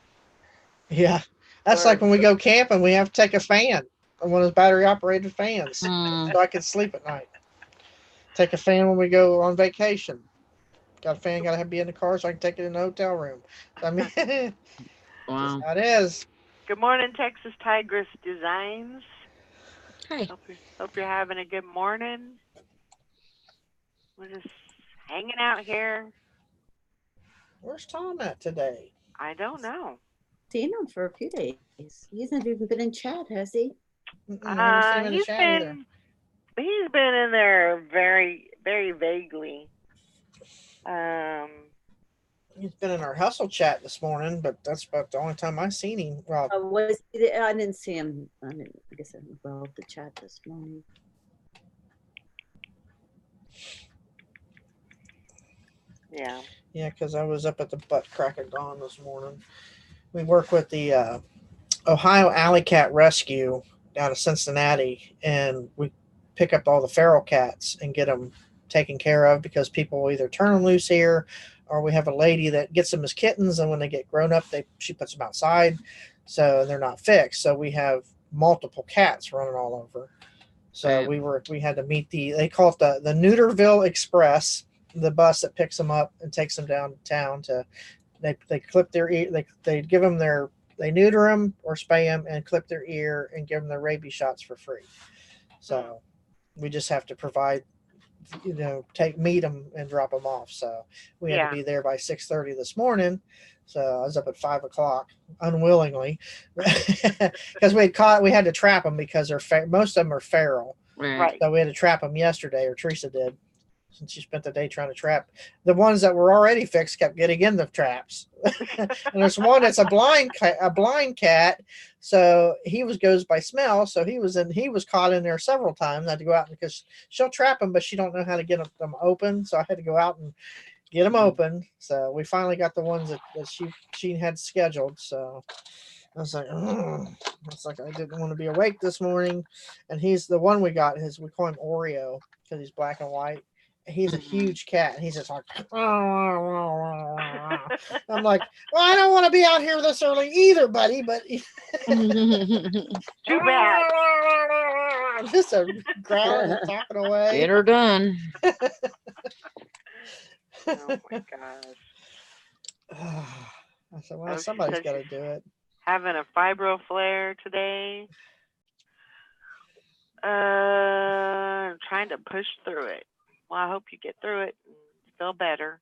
[SPEAKER 4] Yeah, that's like when we go camping, we have to take a fan, one of those battery operated fans, so I can sleep at night. Take a fan when we go on vacation. Got a fan, got to be in the car so I can take it in the hotel room. I mean,
[SPEAKER 3] wow.
[SPEAKER 4] That is.
[SPEAKER 1] Good morning, Texas Tigress Designs.
[SPEAKER 3] Hey.
[SPEAKER 1] Hope you're having a good morning. We're just hanging out here.
[SPEAKER 4] Where's Tom at today?
[SPEAKER 1] I don't know.
[SPEAKER 5] Seen him for a few days. He hasn't even been in chat, has he?
[SPEAKER 1] He's been in there very, very vaguely.
[SPEAKER 4] He's been in our hustle chat this morning, but that's about the only time I've seen him. Well,
[SPEAKER 5] I didn't see him. I guess I didn't involve the chat this morning.
[SPEAKER 1] Yeah.
[SPEAKER 4] Yeah, because I was up at the butt crack of dawn this morning. We work with the Ohio Alley Cat Rescue down in Cincinnati, and we pick up all the feral cats and get them taken care of, because people will either turn them loose here, or we have a lady that gets them as kittens, and when they get grown up, she puts them outside, so they're not fixed. So we have multiple cats running all over. So we had to meet they call it the Neuterville Express. the bus that picks them up and takes them downtown to. They clip their ear. They give them they neuter them or spay them and clip their ear and give them their rabies shots for free. So we just have to provide, meet them and drop them off. So we had
[SPEAKER 1] Yeah.
[SPEAKER 4] to be there by 6:30 this morning. So I was up at 5 o'clock unwillingly because we had to trap them because most of them are feral.
[SPEAKER 1] Right.
[SPEAKER 4] So we had to trap them yesterday, or Teresa did, since she spent the day trying to trap. The ones that were already fixed kept getting in the traps. And there's one that's a blind cat. So he goes by smell. So he was caught in there several times. I had to go out because she'll trap them, but she don't know how to get them open. So I had to go out and get them open. So we finally got the ones that she had scheduled. So I was like, I didn't want to be awake this morning. And he's the one we got. We call him Oreo because he's black and white. He's a huge cat. And he's just like, I'm like, well, I don't want to be out here this early either, buddy. But
[SPEAKER 1] Too bad.
[SPEAKER 4] just a growling and talking away.
[SPEAKER 3] Get her done.
[SPEAKER 1] Oh my gosh.
[SPEAKER 4] I said, well,
[SPEAKER 1] Oh, she
[SPEAKER 4] somebody's
[SPEAKER 1] said
[SPEAKER 4] got to
[SPEAKER 1] she's
[SPEAKER 4] do it.
[SPEAKER 1] Having a fibro flare today. Trying to push through it. Well, I hope you get through it and feel better.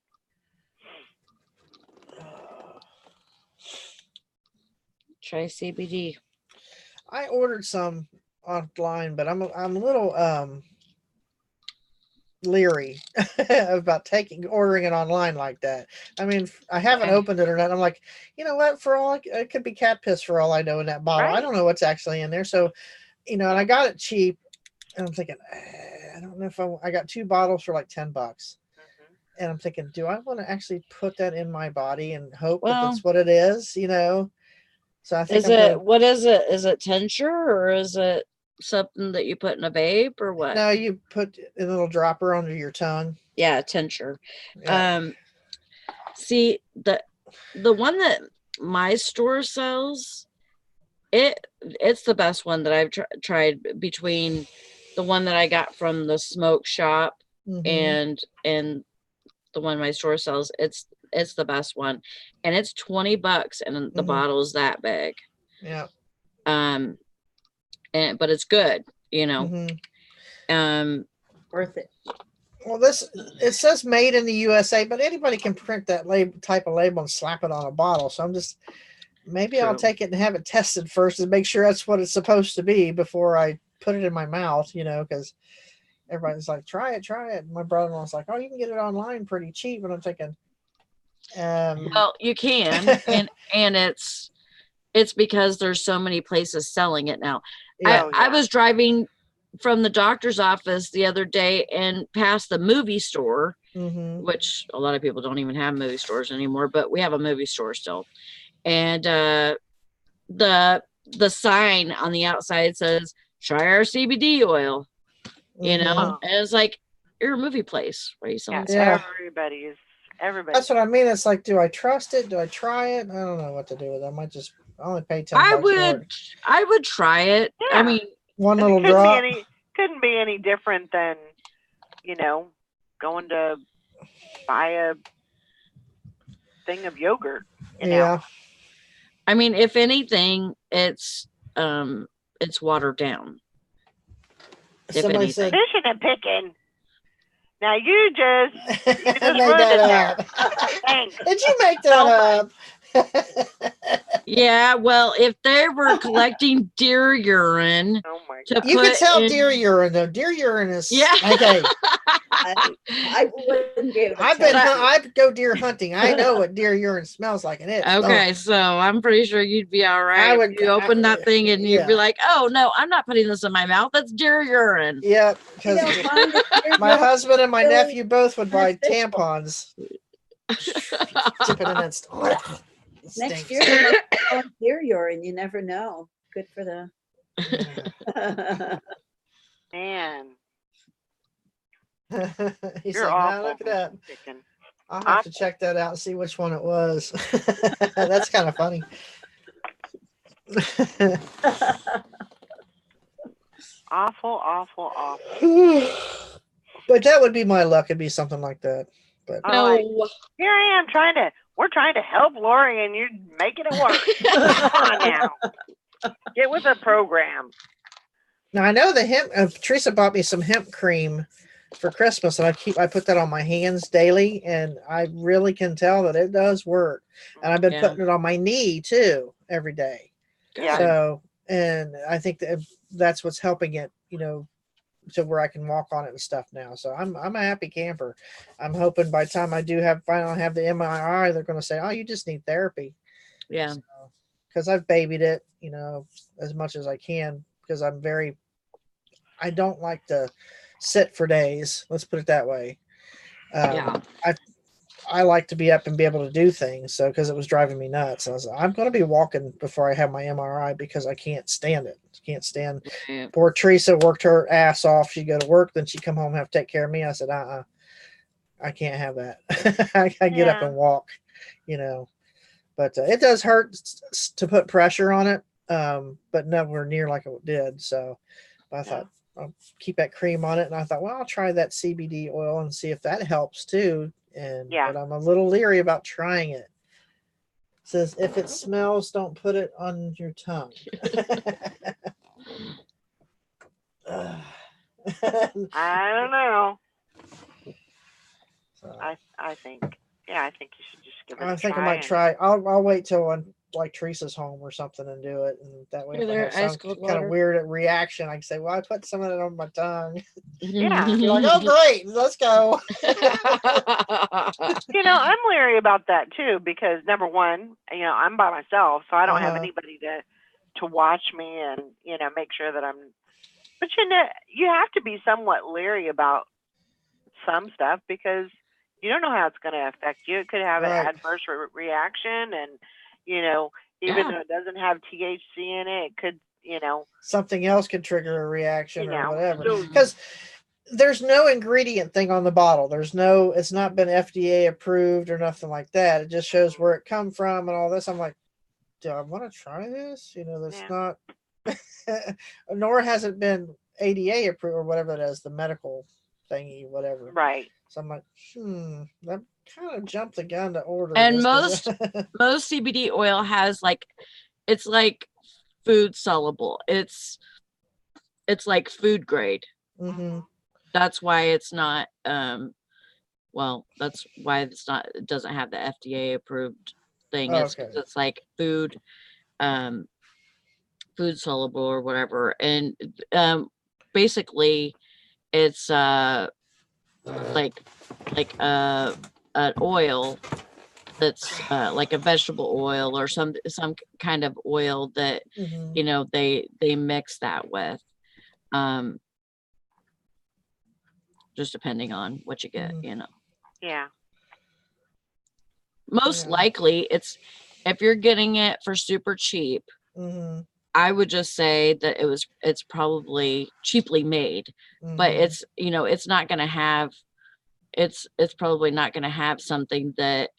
[SPEAKER 3] Try CBD.
[SPEAKER 4] I ordered some online, but I'm a little leery about ordering it online like that. I mean, I haven't
[SPEAKER 3] Okay.
[SPEAKER 4] opened it or not. I'm like, you know what? It could be cat piss for all I know in that bottle. I
[SPEAKER 1] Right.
[SPEAKER 4] don't know what's actually in there. So, and I got it cheap, and I'm thinking, I don't know if I got 2 bottles for like $10,
[SPEAKER 1] Mhm.
[SPEAKER 4] and I'm thinking, do I want to actually put that in my body and hope that
[SPEAKER 3] Well-
[SPEAKER 4] that's what it is? So I think
[SPEAKER 3] What is it? Is it tincture or is it something that you put in a vape or what?
[SPEAKER 4] No, you put a little dropper under your tongue.
[SPEAKER 3] Yeah, tincture.
[SPEAKER 4] Yeah.
[SPEAKER 3] See, the one that my store sells, it's the best one that I've tried between the one that I got from the smoke shop
[SPEAKER 4] Mhm.
[SPEAKER 3] and the one my store sells. It's the best one, and it's $20 and the
[SPEAKER 4] Mhm.
[SPEAKER 3] bottle is that big.
[SPEAKER 4] Yeah.
[SPEAKER 3] But it's good,
[SPEAKER 4] Mhm.
[SPEAKER 5] Worth it.
[SPEAKER 4] Well, it says made in the USA, but anybody can print that type of label and slap it on a bottle. So maybe I'll
[SPEAKER 1] True.
[SPEAKER 4] take it and have it tested first and make sure that's what it's supposed to be before I put it in my mouth, because everybody's like, try it. And my brother-in-law's like, oh, you can get it online pretty cheap. And I'm thinking,
[SPEAKER 3] Well, you can, and it's because there's so many places selling it now.
[SPEAKER 4] yeah.
[SPEAKER 1] Oh,
[SPEAKER 3] I
[SPEAKER 1] yeah.
[SPEAKER 3] was driving from the doctor's office the other day and past the movie store,
[SPEAKER 4] Mhm.
[SPEAKER 3] which a lot of people don't even have movie stores anymore, but we have a movie store still. And the sign on the outside says, try our CBD oil,
[SPEAKER 4] Mhm.
[SPEAKER 3] and it's like, you're a movie place. Why are you selling?
[SPEAKER 4] Yeah.
[SPEAKER 1] Everybody.
[SPEAKER 4] That's what I mean. It's like, do I trust it? Do I try it? I don't know what to do with it. I might just only pay $10 for it.
[SPEAKER 3] I would try it. I
[SPEAKER 1] Yeah.
[SPEAKER 3] mean,
[SPEAKER 4] One
[SPEAKER 1] It
[SPEAKER 4] little drop.
[SPEAKER 1] couldn't be any different than, going to buy a thing of yogurt.
[SPEAKER 4] Yeah.
[SPEAKER 3] I mean, if anything, it's watered down. If
[SPEAKER 4] Somebody
[SPEAKER 3] anything.
[SPEAKER 4] said
[SPEAKER 1] Fishing and picking. Now you just
[SPEAKER 4] made
[SPEAKER 1] ruined
[SPEAKER 4] that
[SPEAKER 1] it there.
[SPEAKER 4] up.
[SPEAKER 1] Thanks.
[SPEAKER 4] Did you make that up?
[SPEAKER 3] Yeah, well, if they were collecting deer urine
[SPEAKER 1] Oh my
[SPEAKER 3] to
[SPEAKER 1] god.
[SPEAKER 4] You can
[SPEAKER 3] put
[SPEAKER 4] tell
[SPEAKER 3] in-
[SPEAKER 4] deer urine though. Deer urine is
[SPEAKER 3] Yeah.
[SPEAKER 4] okay.
[SPEAKER 5] I wouldn't be able to
[SPEAKER 4] I've
[SPEAKER 5] tell
[SPEAKER 4] been
[SPEAKER 5] you.
[SPEAKER 4] I go deer hunting. I know what deer urine smells like, and it's
[SPEAKER 3] Okay, so I'm pretty sure you'd be all right.
[SPEAKER 4] I would-
[SPEAKER 3] if you open that thing and you'd be
[SPEAKER 4] yeah.
[SPEAKER 3] like, "Oh no, I'm not putting this in my mouth. That's deer urine."
[SPEAKER 4] Yeah,
[SPEAKER 5] You
[SPEAKER 4] because
[SPEAKER 5] don't find it deer
[SPEAKER 4] my
[SPEAKER 5] urine
[SPEAKER 4] husband and my
[SPEAKER 5] really
[SPEAKER 4] nephew both would buy
[SPEAKER 5] beneficial.
[SPEAKER 4] tampons. Dip it in that stuff.
[SPEAKER 5] Next year they might be selling deer urine. You never know. Good for them.
[SPEAKER 1] Man,
[SPEAKER 4] He
[SPEAKER 1] you're
[SPEAKER 4] said,
[SPEAKER 1] awful.
[SPEAKER 4] "Nah, look at that.
[SPEAKER 1] Picking.
[SPEAKER 4] I'll have to check that out and see which one it was." That's kind of funny.
[SPEAKER 1] Awful, awful, awful.
[SPEAKER 4] But that would be my luck. It'd be something like that. But
[SPEAKER 1] I'm
[SPEAKER 3] No.
[SPEAKER 1] like, here I am we're trying to help Lori and you're making it worse. Come on now. Get with the program.
[SPEAKER 4] now I know the hemp. Teresa bought me some hemp cream for Christmas, and I put that on my hands daily, and I really can tell that it does work. And I've been
[SPEAKER 3] Yeah.
[SPEAKER 4] putting it on my knee too every day.
[SPEAKER 1] Yeah.
[SPEAKER 4] So, and I think that's what's helping it, to where I can walk on it and stuff now. So I'm a happy camper. I'm hoping by the time I do finally have the MRI, they're going to say, "Oh, you just need therapy."
[SPEAKER 3] Yeah.
[SPEAKER 4] Because I've babied it, as much as I can, because I don't like to sit for days. Let's put it that way.
[SPEAKER 3] Yeah.
[SPEAKER 4] I like to be up and be able to do things. So, because it was driving me nuts, I was like, I'm going to be walking before I have my MRI because I can't stand it. Can't stand.
[SPEAKER 3] Right.
[SPEAKER 4] Poor Teresa worked her ass off. She'd go to work, then she'd come home and have to take care of me. I said, I can't have that. I get up
[SPEAKER 1] Yeah.
[SPEAKER 4] and walk, but it does hurt to put pressure on it. But nowhere near like it did. So I thought I'll keep that cream on it. And I thought, well, I'll try that CBD oil and see if that helps too. But I'm a little leery about trying it. It says if it smells, don't put it on your tongue.
[SPEAKER 1] I don't know.
[SPEAKER 4] So,
[SPEAKER 1] I think I think you should just give it
[SPEAKER 4] I
[SPEAKER 1] a
[SPEAKER 4] think
[SPEAKER 1] try.
[SPEAKER 4] I might try. I'll wait till I'm like Teresa's home or something and do it, and that way
[SPEAKER 3] Yeah,
[SPEAKER 4] if I
[SPEAKER 3] there,
[SPEAKER 4] have
[SPEAKER 3] ice
[SPEAKER 4] some
[SPEAKER 3] cold
[SPEAKER 4] kind of
[SPEAKER 3] water.
[SPEAKER 4] weird reaction, I can say, "Well, I put some of it on my tongue."
[SPEAKER 1] Yeah.
[SPEAKER 4] You're like, "Oh, great, let's go."
[SPEAKER 1] I'm leery about that too because number one, I'm by myself, so I don't have
[SPEAKER 4] Uh-huh.
[SPEAKER 1] anybody to watch me and make sure that I'm. But you have to be somewhat leery about some stuff because you don't know how it's going to affect you. It could have an
[SPEAKER 4] Right.
[SPEAKER 1] adverse reaction, and even
[SPEAKER 3] Yeah.
[SPEAKER 1] though it doesn't have THC in it, it could
[SPEAKER 4] Something else could trigger a reaction or whatever.
[SPEAKER 1] So
[SPEAKER 4] Because there's no ingredient thing on the bottle. It's not been FDA approved or nothing like that. It just shows where it come from and all this. I'm like, do I want to try this? That's
[SPEAKER 1] Yeah.
[SPEAKER 4] not, nor has it been ADA approved or whatever it is, the medical thingy, whatever.
[SPEAKER 1] right.
[SPEAKER 4] So I'm like, that kind of jumped the gun to order.
[SPEAKER 3] And
[SPEAKER 4] this 'cause-
[SPEAKER 3] most CBD oil has it's like food soluble. It's like food grade.
[SPEAKER 4] Mhm.
[SPEAKER 3] That's why it's not that's why it doesn't have the FDA approved thing.
[SPEAKER 4] Oh,
[SPEAKER 3] It's 'cause
[SPEAKER 4] okay.
[SPEAKER 3] it's like food soluble or whatever. And basically it's like an oil that's like a vegetable oil or some kind of oil that
[SPEAKER 4] Mhm.
[SPEAKER 3] they mix that with, just depending on what you get.
[SPEAKER 1] Yeah.
[SPEAKER 3] Most
[SPEAKER 4] Yeah.
[SPEAKER 3] likely it's, if you're getting it for super cheap,
[SPEAKER 4] Mhm.
[SPEAKER 3] I would just say that it's probably cheaply made, but
[SPEAKER 4] Mhm.
[SPEAKER 3] it's it's not going to have, it's probably not going to have something that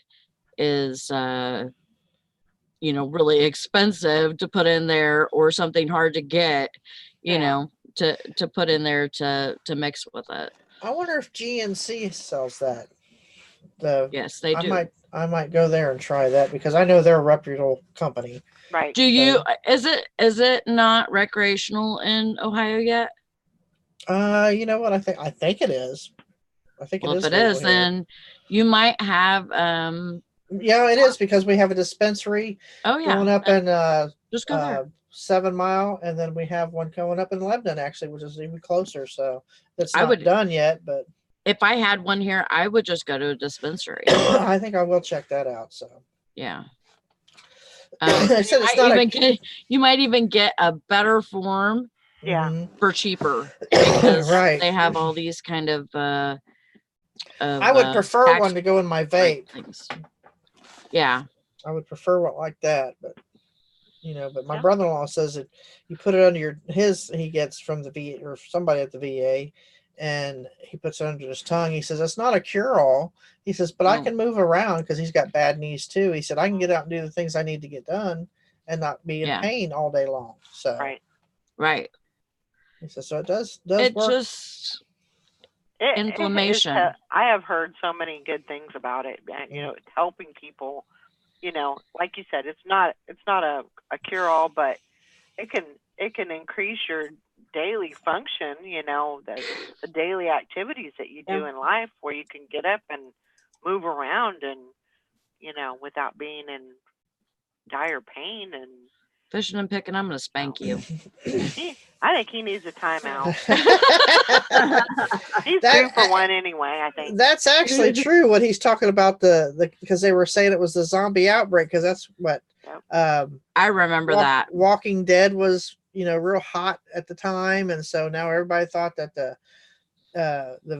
[SPEAKER 3] is really expensive to put in there or something hard to get, to put in there to mix with it.
[SPEAKER 4] I wonder if GNC sells that.
[SPEAKER 3] Yes, they do.
[SPEAKER 4] I might go there and try that because I know they're a reputable company.
[SPEAKER 1] Right.
[SPEAKER 3] Do you, is it not recreational in Ohio yet?
[SPEAKER 4] You know what? I think it is. I think
[SPEAKER 3] Well,
[SPEAKER 4] it
[SPEAKER 3] if
[SPEAKER 4] is
[SPEAKER 3] it
[SPEAKER 4] legal
[SPEAKER 3] is,
[SPEAKER 4] here.
[SPEAKER 3] then you might have
[SPEAKER 4] Yeah, it is because we have a dispensary
[SPEAKER 3] oh yeah,
[SPEAKER 4] going up in
[SPEAKER 3] just go there.
[SPEAKER 4] 7 Mile, and then we have one going up in Lebanon actually, which is even closer. So it's
[SPEAKER 3] I
[SPEAKER 4] not
[SPEAKER 3] would-
[SPEAKER 4] done yet, but
[SPEAKER 3] If I had one here, I would just go to a dispensary.
[SPEAKER 4] I think I will check that out. So
[SPEAKER 3] Yeah.
[SPEAKER 4] I said it's not
[SPEAKER 3] You might even get a better form
[SPEAKER 1] Yeah.
[SPEAKER 4] Mhm.
[SPEAKER 3] for cheaper because
[SPEAKER 4] Right.
[SPEAKER 3] they have all these kind of
[SPEAKER 4] I would prefer
[SPEAKER 3] tax
[SPEAKER 4] one to go in my
[SPEAKER 3] break
[SPEAKER 4] vape.
[SPEAKER 3] things. Yeah.
[SPEAKER 4] I would prefer one like that, but but my
[SPEAKER 1] Yeah.
[SPEAKER 4] brother-in-law says that you put it under he gets from the VA or somebody at the VA, and he puts it under his tongue. He says it's not a cure-all. He says, but I
[SPEAKER 3] No.
[SPEAKER 4] can move around because he's got bad knees too. He said I can get out and do the things I need to get done and not be in
[SPEAKER 3] Yeah.
[SPEAKER 4] pain all day long. So
[SPEAKER 1] Right.
[SPEAKER 3] Right.
[SPEAKER 4] he says so it does
[SPEAKER 3] It
[SPEAKER 4] work.
[SPEAKER 3] just inflammation.
[SPEAKER 1] I have heard so many good things about it, and it's helping people. Like you said, it's not a cure all, but it can increase your daily function. The daily activities that you do in life, where you can get up and move around, and without being in dire pain. And
[SPEAKER 3] Fishing and picking, I'm gonna spank you.
[SPEAKER 1] I think he needs a timeout. He's due for one anyway, I think.
[SPEAKER 4] That's actually true. What he's talking about because they were saying it was the zombie outbreak, because that's what
[SPEAKER 3] I remember that
[SPEAKER 4] Walking Dead was real hot at the time, and so now everybody thought that the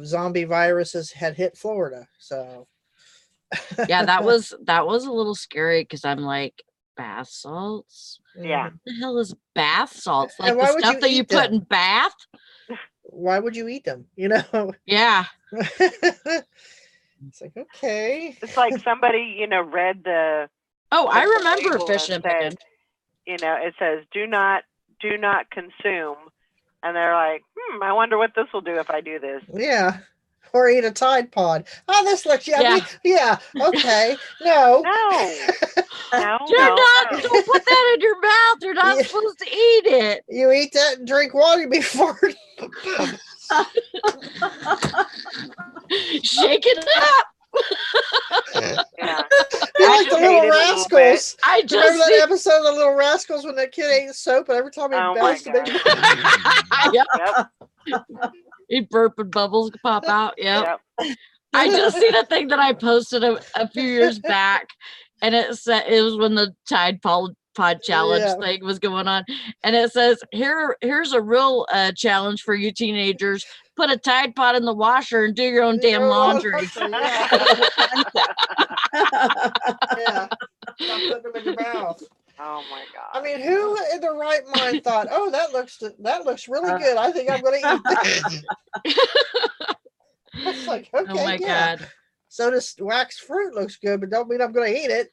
[SPEAKER 4] zombie viruses had hit Florida. So
[SPEAKER 3] yeah, that was a little scary, because I'm like, bath salts?
[SPEAKER 1] Yeah.
[SPEAKER 3] What the hell is bath salts? Like
[SPEAKER 4] why
[SPEAKER 3] the
[SPEAKER 4] would
[SPEAKER 3] stuff
[SPEAKER 4] you
[SPEAKER 3] that you
[SPEAKER 4] eat
[SPEAKER 3] put
[SPEAKER 4] them?
[SPEAKER 3] in bath?
[SPEAKER 4] Why would you eat them?
[SPEAKER 3] Yeah.
[SPEAKER 4] It's like, okay.
[SPEAKER 1] It's like somebody, read the.
[SPEAKER 3] Oh, I
[SPEAKER 1] the
[SPEAKER 3] remember
[SPEAKER 1] label
[SPEAKER 3] fishing and
[SPEAKER 1] and
[SPEAKER 3] picking.
[SPEAKER 1] said, it says do not consume, and they're like, I wonder what this will do if I do this.
[SPEAKER 4] Yeah. Or eat a Tide Pod. Oh, this looks yummy. Yeah. Okay. No.
[SPEAKER 1] No.
[SPEAKER 3] Don't put that in your mouth. You're not supposed to eat it.
[SPEAKER 4] You eat that and drink water before.
[SPEAKER 3] Shake it up.
[SPEAKER 1] Yeah.
[SPEAKER 4] You're like the Little Rascals.
[SPEAKER 3] I just
[SPEAKER 4] remember that episode of the Little Rascals when that kid ate soap and every time he belched
[SPEAKER 3] he burp and bubbles pop out. Yep. I just seen a thing that I posted a few years back, and it said it was when the Tide Pod challenge thing was going on, and it says here's a real challenge for you teenagers: put a Tide Pod in the washer and do your own damn laundry.
[SPEAKER 4] Yeah. Stop putting them in your mouth.
[SPEAKER 1] Oh my god!
[SPEAKER 4] I mean, who in their right mind thought, "Oh, that looks really good. I think I'm going to eat that." It's like, okay,
[SPEAKER 3] oh my god!
[SPEAKER 4] So this wax fruit looks good, but don't mean I'm going to eat it.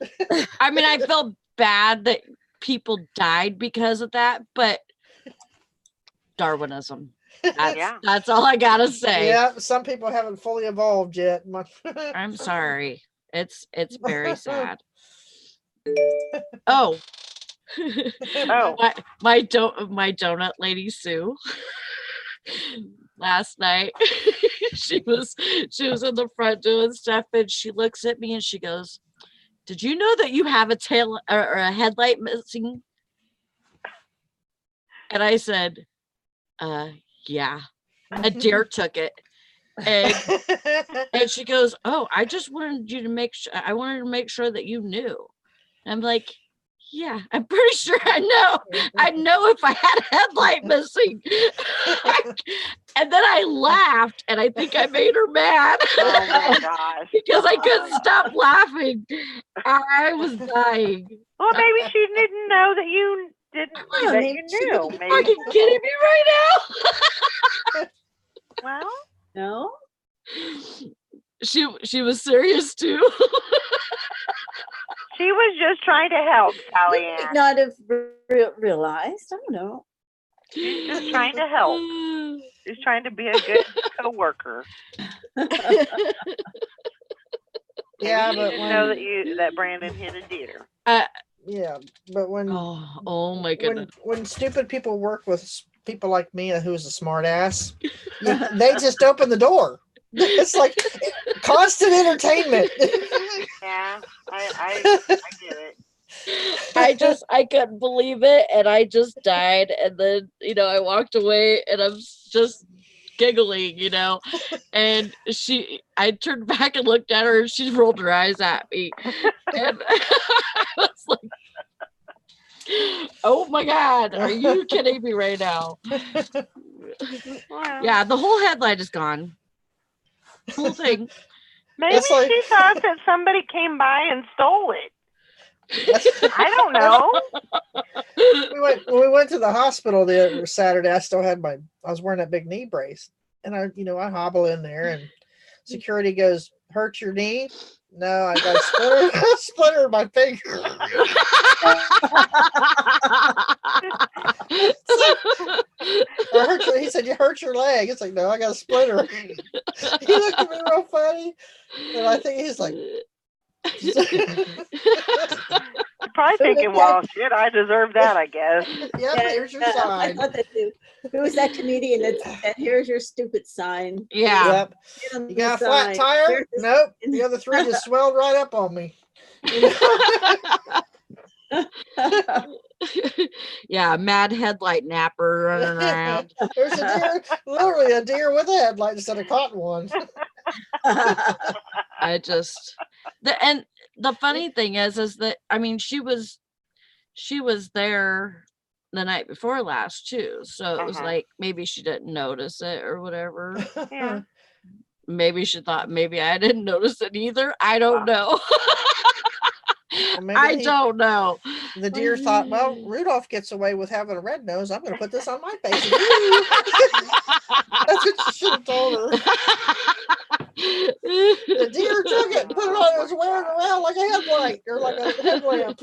[SPEAKER 3] I mean, I felt bad that people died because of that, but Darwinism. That's all I gotta say.
[SPEAKER 4] Yeah, some people haven't fully evolved yet.
[SPEAKER 3] I'm sorry. It's very sad. Oh. my donut lady Sue. Last night she was in the front doing stuff, and she looks at me and she goes, "Did you know that you have a tail or a headlight missing?" And I said, yeah. A deer took it. And she goes, "Oh, I just wanted you to make sure. I wanted to make sure that you knew." And I'm like, "Yeah, I'm pretty sure I know. I know if I had a headlight missing." And then I laughed, and I think I made her mad.
[SPEAKER 1] Oh my gosh!
[SPEAKER 3] Because I couldn't stop laughing. I was dying.
[SPEAKER 1] Well, maybe she didn't know that you didn't. That you knew. Maybe.
[SPEAKER 3] Are you kidding me right now?
[SPEAKER 1] Well,
[SPEAKER 5] no.
[SPEAKER 3] She was serious too.
[SPEAKER 1] She was just trying to help, Sally
[SPEAKER 5] You
[SPEAKER 1] Ann.
[SPEAKER 5] might not have realized. I don't know.
[SPEAKER 1] She's just trying to help. She's trying to be a good coworker.
[SPEAKER 4] Yeah,
[SPEAKER 1] Maybe you
[SPEAKER 4] but
[SPEAKER 1] didn't know that Brandon hit a deer.
[SPEAKER 4] Yeah, but when
[SPEAKER 3] oh my goodness,
[SPEAKER 4] when stupid people work with people like me, who's a smart ass, they just open the door. It's like constant entertainment.
[SPEAKER 1] Yeah, I get it.
[SPEAKER 3] I couldn't believe it, and I just died. And then I walked away, and I'm just giggling, and I turned back and looked at her, and she rolled her eyes at me, and I was like, "Oh my god, are you kidding me right now?"
[SPEAKER 1] Wow.
[SPEAKER 3] Yeah, the whole headlight is gone. The whole thing.
[SPEAKER 1] Maybe she thought that somebody came by and stole it. I don't know.
[SPEAKER 4] we went to the hospital the other Saturday. I was wearing that big knee brace, and I hobble in there, and security goes, "Hurt your knee?" No, I got a splinter in my finger. He said, "You hurt your leg." It's like, no, I got a splinter. He looked at me real funny, and I think he's like,
[SPEAKER 1] You're probably thinking, well, shit, I deserve that, I guess.
[SPEAKER 4] "Yep, here's your
[SPEAKER 5] I
[SPEAKER 4] sign."
[SPEAKER 5] thought that too. Who was that comedian that said, "Here's your stupid sign"?
[SPEAKER 3] Yeah.
[SPEAKER 4] Yep.
[SPEAKER 5] Get on
[SPEAKER 4] You
[SPEAKER 5] the
[SPEAKER 4] got a flat
[SPEAKER 5] sign.
[SPEAKER 4] tire?
[SPEAKER 5] Here's the
[SPEAKER 4] Nope.
[SPEAKER 5] sign.
[SPEAKER 4] The other three just swelled right up on me. You know?
[SPEAKER 3] Yeah, mad headlight napper running around.
[SPEAKER 4] There's a deer, literally a deer with a headlight instead of cotton ones.
[SPEAKER 3] I just and the funny thing is that I mean she was there the night before last too, so it was
[SPEAKER 1] Uh-huh.
[SPEAKER 3] like maybe she didn't notice it or whatever.
[SPEAKER 1] Yeah.
[SPEAKER 3] Maybe she thought maybe I didn't notice it either. I don't know.
[SPEAKER 4] maybe
[SPEAKER 3] I
[SPEAKER 4] he-
[SPEAKER 3] don't know.
[SPEAKER 4] The deer thought, well, Rudolph gets away with having a red nose. I'm going to put this on my face. That's what you should have told her. The deer took it and put it on. It was wearing around like a headlight or like a headlamp.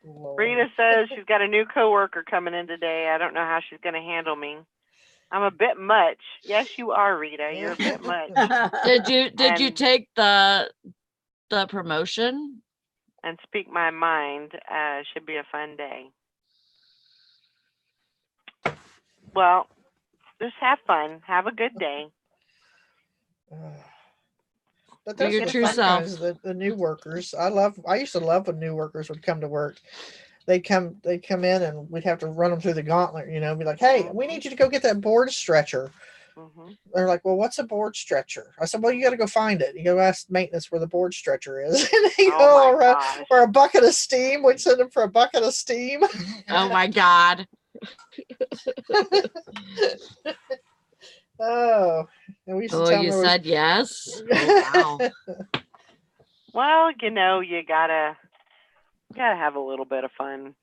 [SPEAKER 4] Lord.
[SPEAKER 1] Rita says she's got a new coworker coming in today. I don't know how she's going to handle me. I'm a bit much. Yes, you are, Rita. You're a bit much.
[SPEAKER 3] Did you
[SPEAKER 1] And-
[SPEAKER 3] take the promotion?
[SPEAKER 1] And speak my mind. Should be a fun day. Well, just have fun. Have a good day.
[SPEAKER 4] But
[SPEAKER 3] Be
[SPEAKER 4] those
[SPEAKER 3] your
[SPEAKER 4] are the
[SPEAKER 3] true
[SPEAKER 4] fun
[SPEAKER 3] self.
[SPEAKER 4] times, the new workers. I used to love when new workers would come to work. They'd come in and we'd have to run them through the gauntlet, be like, hey, we need you to go get that board stretcher.
[SPEAKER 1] Hmm.
[SPEAKER 4] They're like, well, what's a board stretcher? I said, well, you got to go find it. You go ask maintenance where the board stretcher is. And they go
[SPEAKER 1] Oh
[SPEAKER 4] all
[SPEAKER 1] my
[SPEAKER 4] around,
[SPEAKER 1] gosh.
[SPEAKER 4] or a bucket of steam. We'd send them for a bucket of steam.
[SPEAKER 3] Oh my God.
[SPEAKER 4] Oh, and we used to
[SPEAKER 3] Oh,
[SPEAKER 4] tell
[SPEAKER 3] you
[SPEAKER 4] them
[SPEAKER 3] said yes? Oh, wow.
[SPEAKER 1] Well, you gotta have a little bit of fun.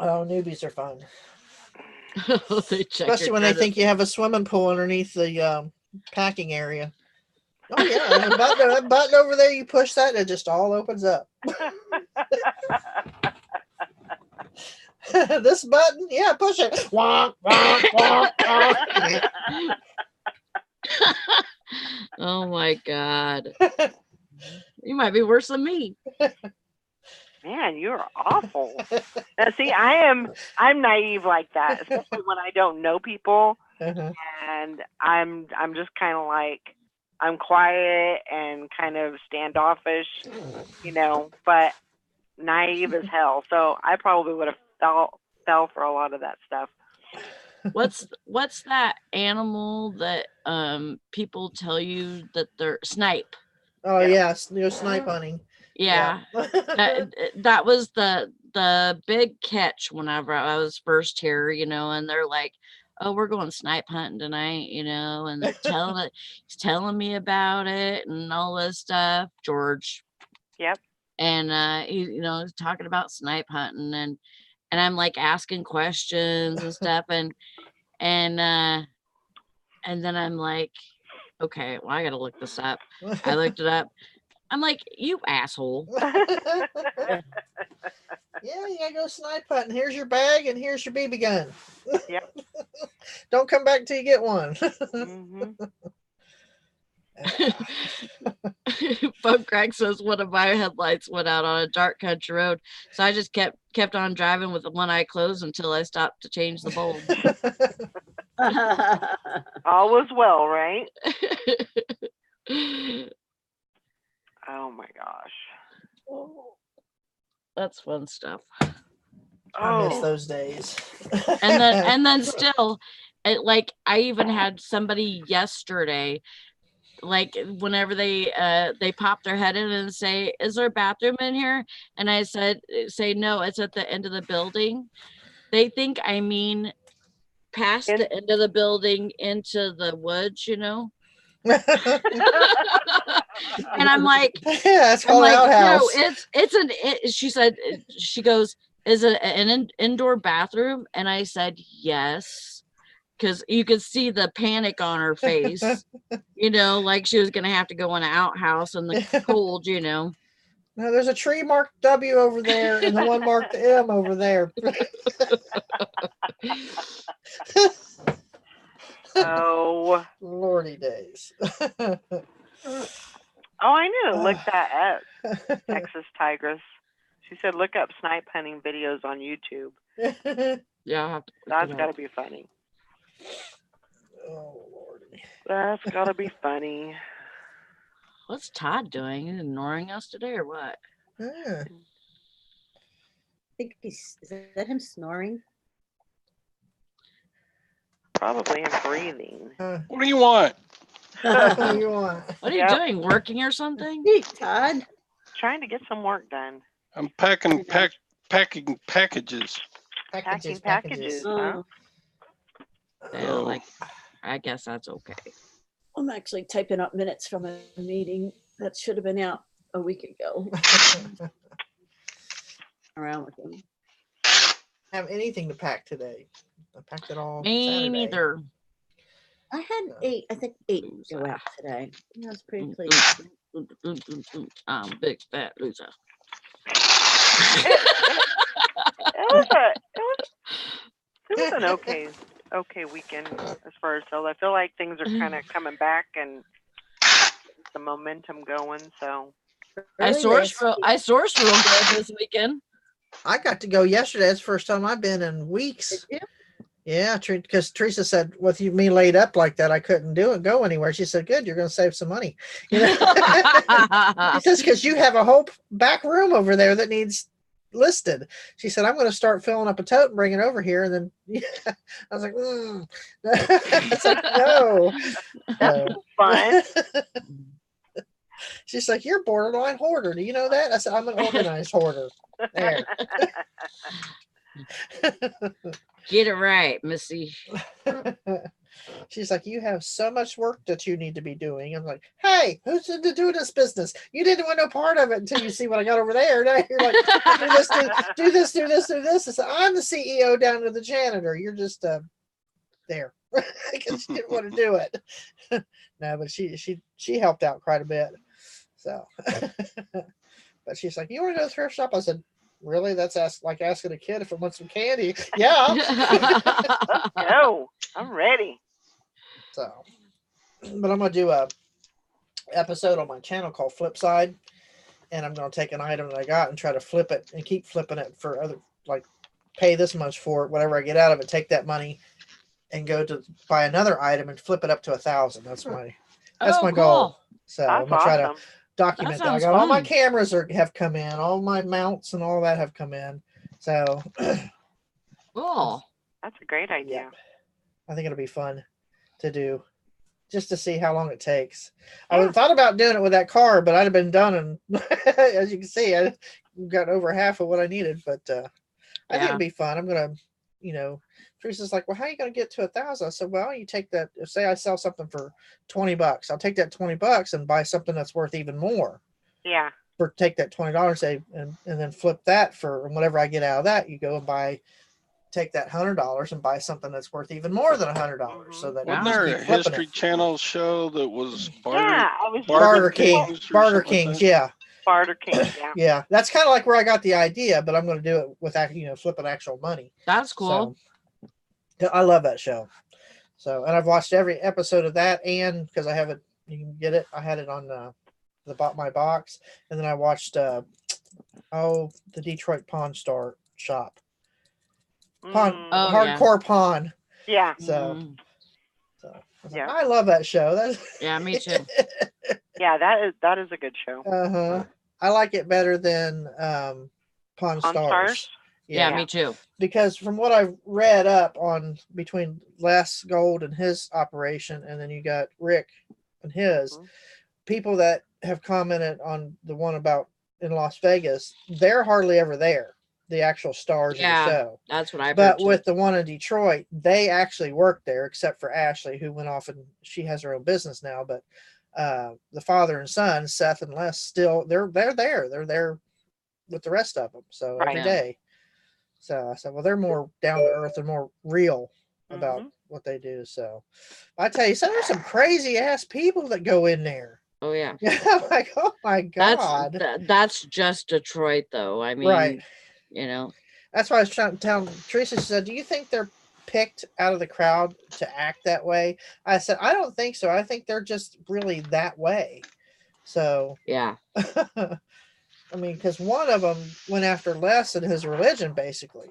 [SPEAKER 4] oh, newbies are fun.
[SPEAKER 3] They check
[SPEAKER 4] Especially
[SPEAKER 3] your
[SPEAKER 4] when they
[SPEAKER 3] credit.
[SPEAKER 4] think you have a swimming pool underneath the packing area. Oh yeah, there's a button, that button over there. You push that, it just all opens up. This button, yeah, push it. Wonk, wonk, wonk, wonk.
[SPEAKER 3] Oh my God. You might be worse than me.
[SPEAKER 1] Man, you're awful. Now, see, I'm naive like that, especially when I don't know people,
[SPEAKER 4] Uh-huh.
[SPEAKER 1] and I'm just kind of like I'm quiet and kind of standoffish, but naive as hell. So I probably would have fell for a lot of that stuff.
[SPEAKER 3] What's that animal that people tell you that they're snipe?
[SPEAKER 4] Oh
[SPEAKER 1] Yeah.
[SPEAKER 4] yeah, snipe hunting.
[SPEAKER 3] Yeah.
[SPEAKER 4] Yeah.
[SPEAKER 3] That was the big catch whenever I was first here, and they're like, oh, we're going snipe hunting tonight, and they're he's telling me about it and all this stuff, George.
[SPEAKER 1] Yep.
[SPEAKER 3] And he's talking about snipe hunting and I'm like asking questions and stuff and then I'm like, okay, well, I gotta look this up. I looked it up. I'm like, you asshole.
[SPEAKER 4] Yeah, you gotta go snipe hunting. Here's your bag and here's your BB gun.
[SPEAKER 1] Yep.
[SPEAKER 4] Don't come back till you get one.
[SPEAKER 1] Hmm.
[SPEAKER 3] Bub Craig says one of my headlights went out on a dark country road, so I just kept on driving with one eye closed until I stopped to change the bulb.
[SPEAKER 1] All was well, right? Oh my gosh.
[SPEAKER 3] That's fun stuff.
[SPEAKER 4] I miss
[SPEAKER 1] Oh,
[SPEAKER 4] those days.
[SPEAKER 3] And then still, I even had somebody yesterday, like whenever they pop their head in and say, is there a bathroom in here? And I say no, it's at the end of the building. They think I mean past the end of the building into the woods, and I'm like,
[SPEAKER 4] Yeah, it's called an outhouse.
[SPEAKER 3] No, she said, she goes, is it an indoor bathroom? And I said, yes. Because you could see the panic on her face, like she was going to have to go in an outhouse in the cold,
[SPEAKER 4] No, there's a tree marked W over there and the one marked M over there.
[SPEAKER 1] No.
[SPEAKER 4] Lordy days.
[SPEAKER 1] Oh, I knew to look that up. Texas Tigress. She said, look up snipe hunting videos on YouTube.
[SPEAKER 3] Yeah, I'll have to look
[SPEAKER 1] That's
[SPEAKER 3] it
[SPEAKER 1] got to
[SPEAKER 3] up.
[SPEAKER 4] Oh,
[SPEAKER 1] be funny.
[SPEAKER 4] Lordy.
[SPEAKER 1] That's got to be funny.
[SPEAKER 3] What's Todd doing? He's ignoring us today or what?
[SPEAKER 4] Yeah.
[SPEAKER 5] I think is that him snoring?
[SPEAKER 1] Probably him breathing.
[SPEAKER 2] What do you want?
[SPEAKER 4] What do you want?
[SPEAKER 3] What are you
[SPEAKER 1] Yep.
[SPEAKER 3] doing? Working or something?
[SPEAKER 5] Hey, Todd.
[SPEAKER 1] Trying to get some work done.
[SPEAKER 2] I'm packing packages.
[SPEAKER 1] Packing packages. Huh?
[SPEAKER 3] Yeah,
[SPEAKER 2] Oh.
[SPEAKER 3] like, I guess that's okay.
[SPEAKER 5] I'm actually typing up minutes from a meeting that should have been out a week ago. Around with him.
[SPEAKER 4] Have anything to pack today. I packed it all.
[SPEAKER 3] Me
[SPEAKER 4] Saturday.
[SPEAKER 3] neither.
[SPEAKER 5] I had I think eight go out today. I was pretty
[SPEAKER 3] Mm,
[SPEAKER 5] pleased.
[SPEAKER 3] I'm a big fat loser.
[SPEAKER 1] It was an okay weekend as far as sales. I feel like things are kind of coming back and the momentum going. So
[SPEAKER 3] I
[SPEAKER 5] Early
[SPEAKER 3] sourced
[SPEAKER 5] last
[SPEAKER 3] real
[SPEAKER 5] week-
[SPEAKER 3] good this weekend.
[SPEAKER 4] I got to go yesterday. It's the first time I've been in weeks.
[SPEAKER 5] Did you?
[SPEAKER 4] Yeah, because Teresa said, with me laid up like that, I couldn't go anywhere. She said, good, you're going to save some money. You know? She says, because you have a whole back room over there that needs listed. She said, I'm going to start filling up a tote and bring it over here. And then I was like, I said, no.
[SPEAKER 1] that's fun.
[SPEAKER 4] She's like, you're borderline hoarder. Do you know that? I said, I'm an organized hoarder. There.
[SPEAKER 3] Get it right, Missy.
[SPEAKER 4] She's like, you have so much work that you need to be doing. I'm like, hey, who's to do this business? You didn't want no part of it until you see what I got over there. Now you're like, do this, do this, do this, do this. I said, I'm the CEO down to the janitor. You're just there because she didn't want to do it. No, but she helped out quite a bit. So, but she's like, you want to go to the thrift shop? I said, really? That's like asking a kid if it wants some candy. Yeah.
[SPEAKER 1] No, I'm ready.
[SPEAKER 4] So, but I'm gonna do a episode on my channel called Flipside, and I'm gonna take an item that I got and try to flip it and keep flipping it for other, like, pay this much for it, whatever I get out of it, take that money and go to buy another item and flip it up to 1,000. That's my
[SPEAKER 3] Oh,
[SPEAKER 4] goal. So I'm
[SPEAKER 1] That's
[SPEAKER 4] gonna try to
[SPEAKER 1] awesome.
[SPEAKER 4] document that. I
[SPEAKER 3] sounds
[SPEAKER 4] got all my
[SPEAKER 3] fun.
[SPEAKER 4] cameras have come in, all my mounts and all that have come in. So
[SPEAKER 3] Cool.
[SPEAKER 1] That's a great idea.
[SPEAKER 4] I think it'll be fun to do, just to see how long it takes. I thought about doing it with that car, but I'd have been done, and as you can see, I got over half of what I needed. But I think it'll be fun. I'm gonna, Teresa's like, well, how are you gonna get to 1,000? I said, well, you take that. Say I sell something for $20, I'll take that $20 and buy something that's worth even more.
[SPEAKER 1] Yeah.
[SPEAKER 4] Take that $20, say, and then flip that for whatever I get out of that. You go and take that $100 and buy something that's worth even more than $100. So that
[SPEAKER 2] Wasn't
[SPEAKER 4] you just
[SPEAKER 2] there a
[SPEAKER 4] keep flipping
[SPEAKER 2] History
[SPEAKER 4] it.
[SPEAKER 2] Channel show that was Barter,
[SPEAKER 1] Yeah, I was
[SPEAKER 4] Barter
[SPEAKER 2] Kings
[SPEAKER 4] King,
[SPEAKER 2] or
[SPEAKER 4] Barter
[SPEAKER 2] something like
[SPEAKER 4] Kings,
[SPEAKER 2] that?
[SPEAKER 4] yeah,
[SPEAKER 1] Barter King. Yeah.
[SPEAKER 4] yeah. That's kind of like where I got the idea, but I'm going to do it with flipping actual money.
[SPEAKER 3] That's cool.
[SPEAKER 4] So, I love that show. So, and I've watched every episode of that, and because I have it, you can get it. I had it on my box, and then I watched the Detroit Pawn Store Shop. Pawn,
[SPEAKER 3] Oh,
[SPEAKER 4] hardcore pawn.
[SPEAKER 1] Yeah.
[SPEAKER 4] So,
[SPEAKER 3] Mhm.
[SPEAKER 4] I was
[SPEAKER 1] Yeah.
[SPEAKER 4] like, I love that show. That's
[SPEAKER 3] Yeah, me too.
[SPEAKER 1] Yeah, that is a good show.
[SPEAKER 4] uh-huh. I like it better than Pawn
[SPEAKER 1] Pawn
[SPEAKER 4] Stars.
[SPEAKER 1] Stars?
[SPEAKER 3] Yeah,
[SPEAKER 1] Yeah.
[SPEAKER 3] me too.
[SPEAKER 4] Because from what I've read up on between Les Gold and his operation, and then you got Rick and his,
[SPEAKER 1] Mhm.
[SPEAKER 4] people that have commented on the one about in Las Vegas, they're hardly ever there. The actual stars
[SPEAKER 3] Yeah,
[SPEAKER 4] of the show.
[SPEAKER 3] That's what I've
[SPEAKER 4] But
[SPEAKER 3] heard too.
[SPEAKER 4] with the one in Detroit, they actually work there, except for Ashley, who went off and she has her own business now. But the father and son, Seth and Les, still they're there. They're there with the rest of them. So every
[SPEAKER 1] Right.
[SPEAKER 4] day. So I said, well, they're more down to earth and more real about
[SPEAKER 1] Mhm.
[SPEAKER 4] what they do. So I tell you, so there's some crazy ass people that go in there.
[SPEAKER 3] Oh yeah.
[SPEAKER 4] I'm like, oh my God.
[SPEAKER 3] That's just Detroit though. I mean,
[SPEAKER 4] Right.
[SPEAKER 3] you know.
[SPEAKER 4] That's why I was trying to tell Teresa. She said, do you think they're picked out of the crowd to act that way. I said, I don't think so. I think they're just really that way. So,
[SPEAKER 3] Yeah.
[SPEAKER 4] I mean, because one of them went after Les and his religion, basically.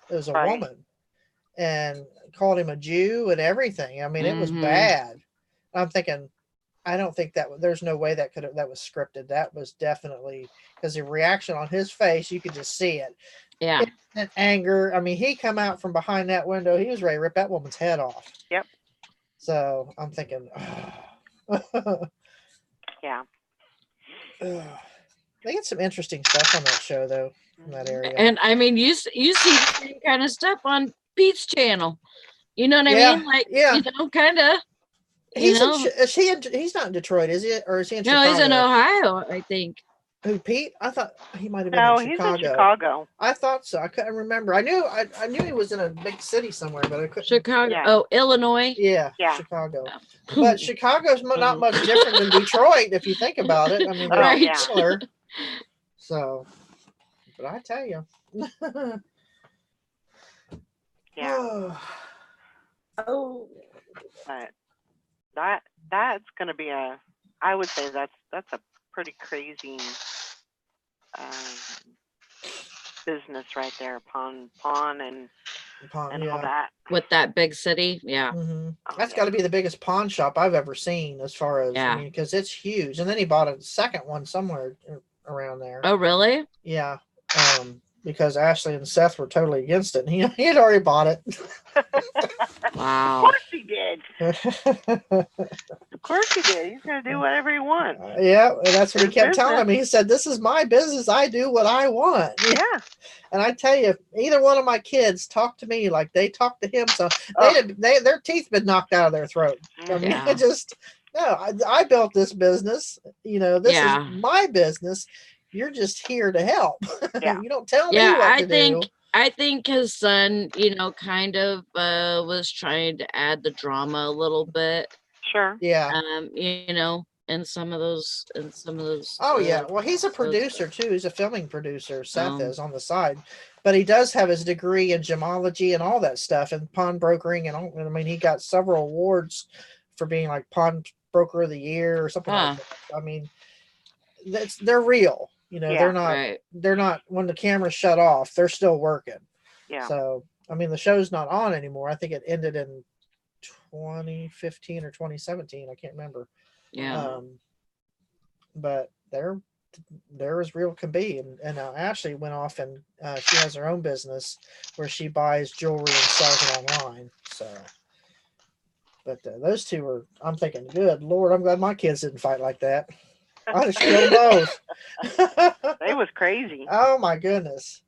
[SPEAKER 4] It was a
[SPEAKER 1] Right.
[SPEAKER 4] woman and called him a Jew and everything. I mean, it was
[SPEAKER 3] Mhm.
[SPEAKER 4] bad. I'm thinking, I don't think there's no way that that was scripted. That was definitely because the reaction on his face, you could just see it.
[SPEAKER 3] Yeah.
[SPEAKER 4] And anger. I mean, he come out from behind that window. He was ready to rip that woman's head off.
[SPEAKER 1] Yep.
[SPEAKER 4] So I'm thinking,
[SPEAKER 1] Yeah.
[SPEAKER 4] they get some interesting stuff on that show, though, in that area.
[SPEAKER 3] And I mean, you see the same kind of stuff on Pete's channel. You know what I
[SPEAKER 4] Yeah,
[SPEAKER 3] mean? Like,
[SPEAKER 4] yeah.
[SPEAKER 3] you know, kind of.
[SPEAKER 4] He's he's not in Detroit, is he? Or is he in
[SPEAKER 3] No,
[SPEAKER 4] Chicago?
[SPEAKER 3] he's in Ohio, I think.
[SPEAKER 4] Who, Pete? I thought he might have been
[SPEAKER 1] No,
[SPEAKER 4] in
[SPEAKER 1] he's
[SPEAKER 4] Chicago.
[SPEAKER 1] in Chicago.
[SPEAKER 4] I thought so. I couldn't remember. I knew he was in a big city somewhere, but I couldn't.
[SPEAKER 3] Chicago.
[SPEAKER 1] Yeah.
[SPEAKER 3] Oh, Illinois.
[SPEAKER 4] Yeah,
[SPEAKER 1] Yeah.
[SPEAKER 4] Chicago.
[SPEAKER 3] Yeah.
[SPEAKER 4] But Chicago's not much different than Detroit if you think about it. I mean, they're
[SPEAKER 3] Right.
[SPEAKER 4] similar. So, but I tell you,
[SPEAKER 1] Yeah.
[SPEAKER 5] Oh,
[SPEAKER 1] But that's gonna be I would say that's a pretty crazy business right there. Pawn and all
[SPEAKER 4] yeah.
[SPEAKER 1] that.
[SPEAKER 3] With that big city. Yeah.
[SPEAKER 4] Hmm.
[SPEAKER 1] Oh,
[SPEAKER 4] That's
[SPEAKER 1] yeah.
[SPEAKER 4] got to be the biggest pawn shop I've ever seen, as far as
[SPEAKER 3] Yeah.
[SPEAKER 4] I mean, because it's huge. And then he bought a second one somewhere around there.
[SPEAKER 3] Oh, really?
[SPEAKER 4] Yeah, because Ashley and Seth were totally against it, and he had already bought it.
[SPEAKER 1] Of
[SPEAKER 3] Wow.
[SPEAKER 1] course he did. Of course he did. He's gonna do whatever he wants.
[SPEAKER 4] Yeah, and that's what he
[SPEAKER 1] His
[SPEAKER 4] kept telling
[SPEAKER 1] business.
[SPEAKER 4] me. He said, "This is my business. I do what I want."
[SPEAKER 1] Yeah.
[SPEAKER 4] And I tell you, if either one of my kids talk to me like they talk to him, so
[SPEAKER 1] Oh.
[SPEAKER 4] their teeth been knocked out of their throat. I mean,
[SPEAKER 3] Yeah.
[SPEAKER 4] I built this business. You know, this
[SPEAKER 3] Yeah.
[SPEAKER 4] is my business. You're just here to help.
[SPEAKER 1] Yeah.
[SPEAKER 4] You don't tell me
[SPEAKER 3] Yeah,
[SPEAKER 4] what
[SPEAKER 3] I
[SPEAKER 4] to
[SPEAKER 3] think
[SPEAKER 4] do.
[SPEAKER 3] I think his son, you know, kind of was trying to add the drama a little bit.
[SPEAKER 1] Sure.
[SPEAKER 4] Yeah.
[SPEAKER 3] You know, in some of those
[SPEAKER 4] Oh yeah. Well, he's a
[SPEAKER 3] episodes,
[SPEAKER 4] producer too. He's a filming producer. Seth
[SPEAKER 3] Oh.
[SPEAKER 4] is on the side, but he does have his degree in gemology and all that stuff, and pawnbrokering and all. I mean, he got several awards for being like pawnbroker of the year or something like that. I mean, they're real. You know,
[SPEAKER 1] Yeah.
[SPEAKER 4] they're not.
[SPEAKER 3] Right.
[SPEAKER 4] They're not. When the camera's shut off, they're still working.
[SPEAKER 1] Yeah.
[SPEAKER 4] So I mean, the show's not on anymore. I think it ended in 2015 or 2017. I can't remember.
[SPEAKER 3] Yeah.
[SPEAKER 4] But they're as real can be. And Ashley went off and she has her own business where she buys jewelry and sells it online. So, but those two are, I'm thinking, good Lord, I'm glad my kids didn't fight like that. I just killed both.
[SPEAKER 1] They was crazy.
[SPEAKER 4] Oh my goodness.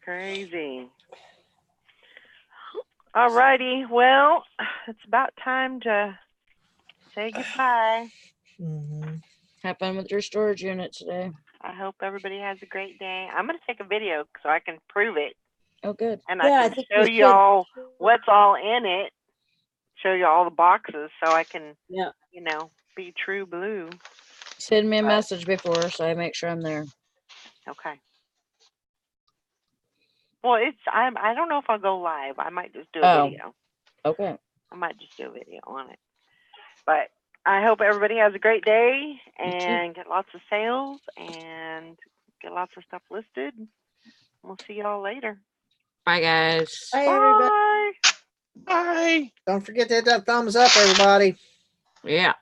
[SPEAKER 1] Crazy. Alrighty. Well, it's about time to say goodbye.
[SPEAKER 4] Mm-hmm.
[SPEAKER 3] Have fun with your storage unit today.
[SPEAKER 1] I hope everybody has a great day. I'm gonna take a video so I can prove it,
[SPEAKER 3] Oh, good.
[SPEAKER 1] and
[SPEAKER 5] Yeah, I
[SPEAKER 1] I can
[SPEAKER 5] think
[SPEAKER 1] show
[SPEAKER 5] we should.
[SPEAKER 1] y'all what's all in it. Show you all the boxes so I can,
[SPEAKER 5] Yeah.
[SPEAKER 1] you know, be true blue.
[SPEAKER 3] Send me a
[SPEAKER 1] Right.
[SPEAKER 3] message before so I make sure I'm there.
[SPEAKER 1] Okay. Well, I don't know if I'll go live. I might just do a
[SPEAKER 3] Oh.
[SPEAKER 1] video.
[SPEAKER 3] Okay.
[SPEAKER 1] I might just do a video on it. But I hope everybody has a great day
[SPEAKER 3] too.
[SPEAKER 1] and get lots of sales and get lots of stuff listed. We'll see y'all later.
[SPEAKER 3] Bye, guys.
[SPEAKER 5] Bye, everybody.
[SPEAKER 1] Bye.
[SPEAKER 2] Bye.
[SPEAKER 4] Don't forget to hit that thumbs up, everybody.
[SPEAKER 3] Yeah.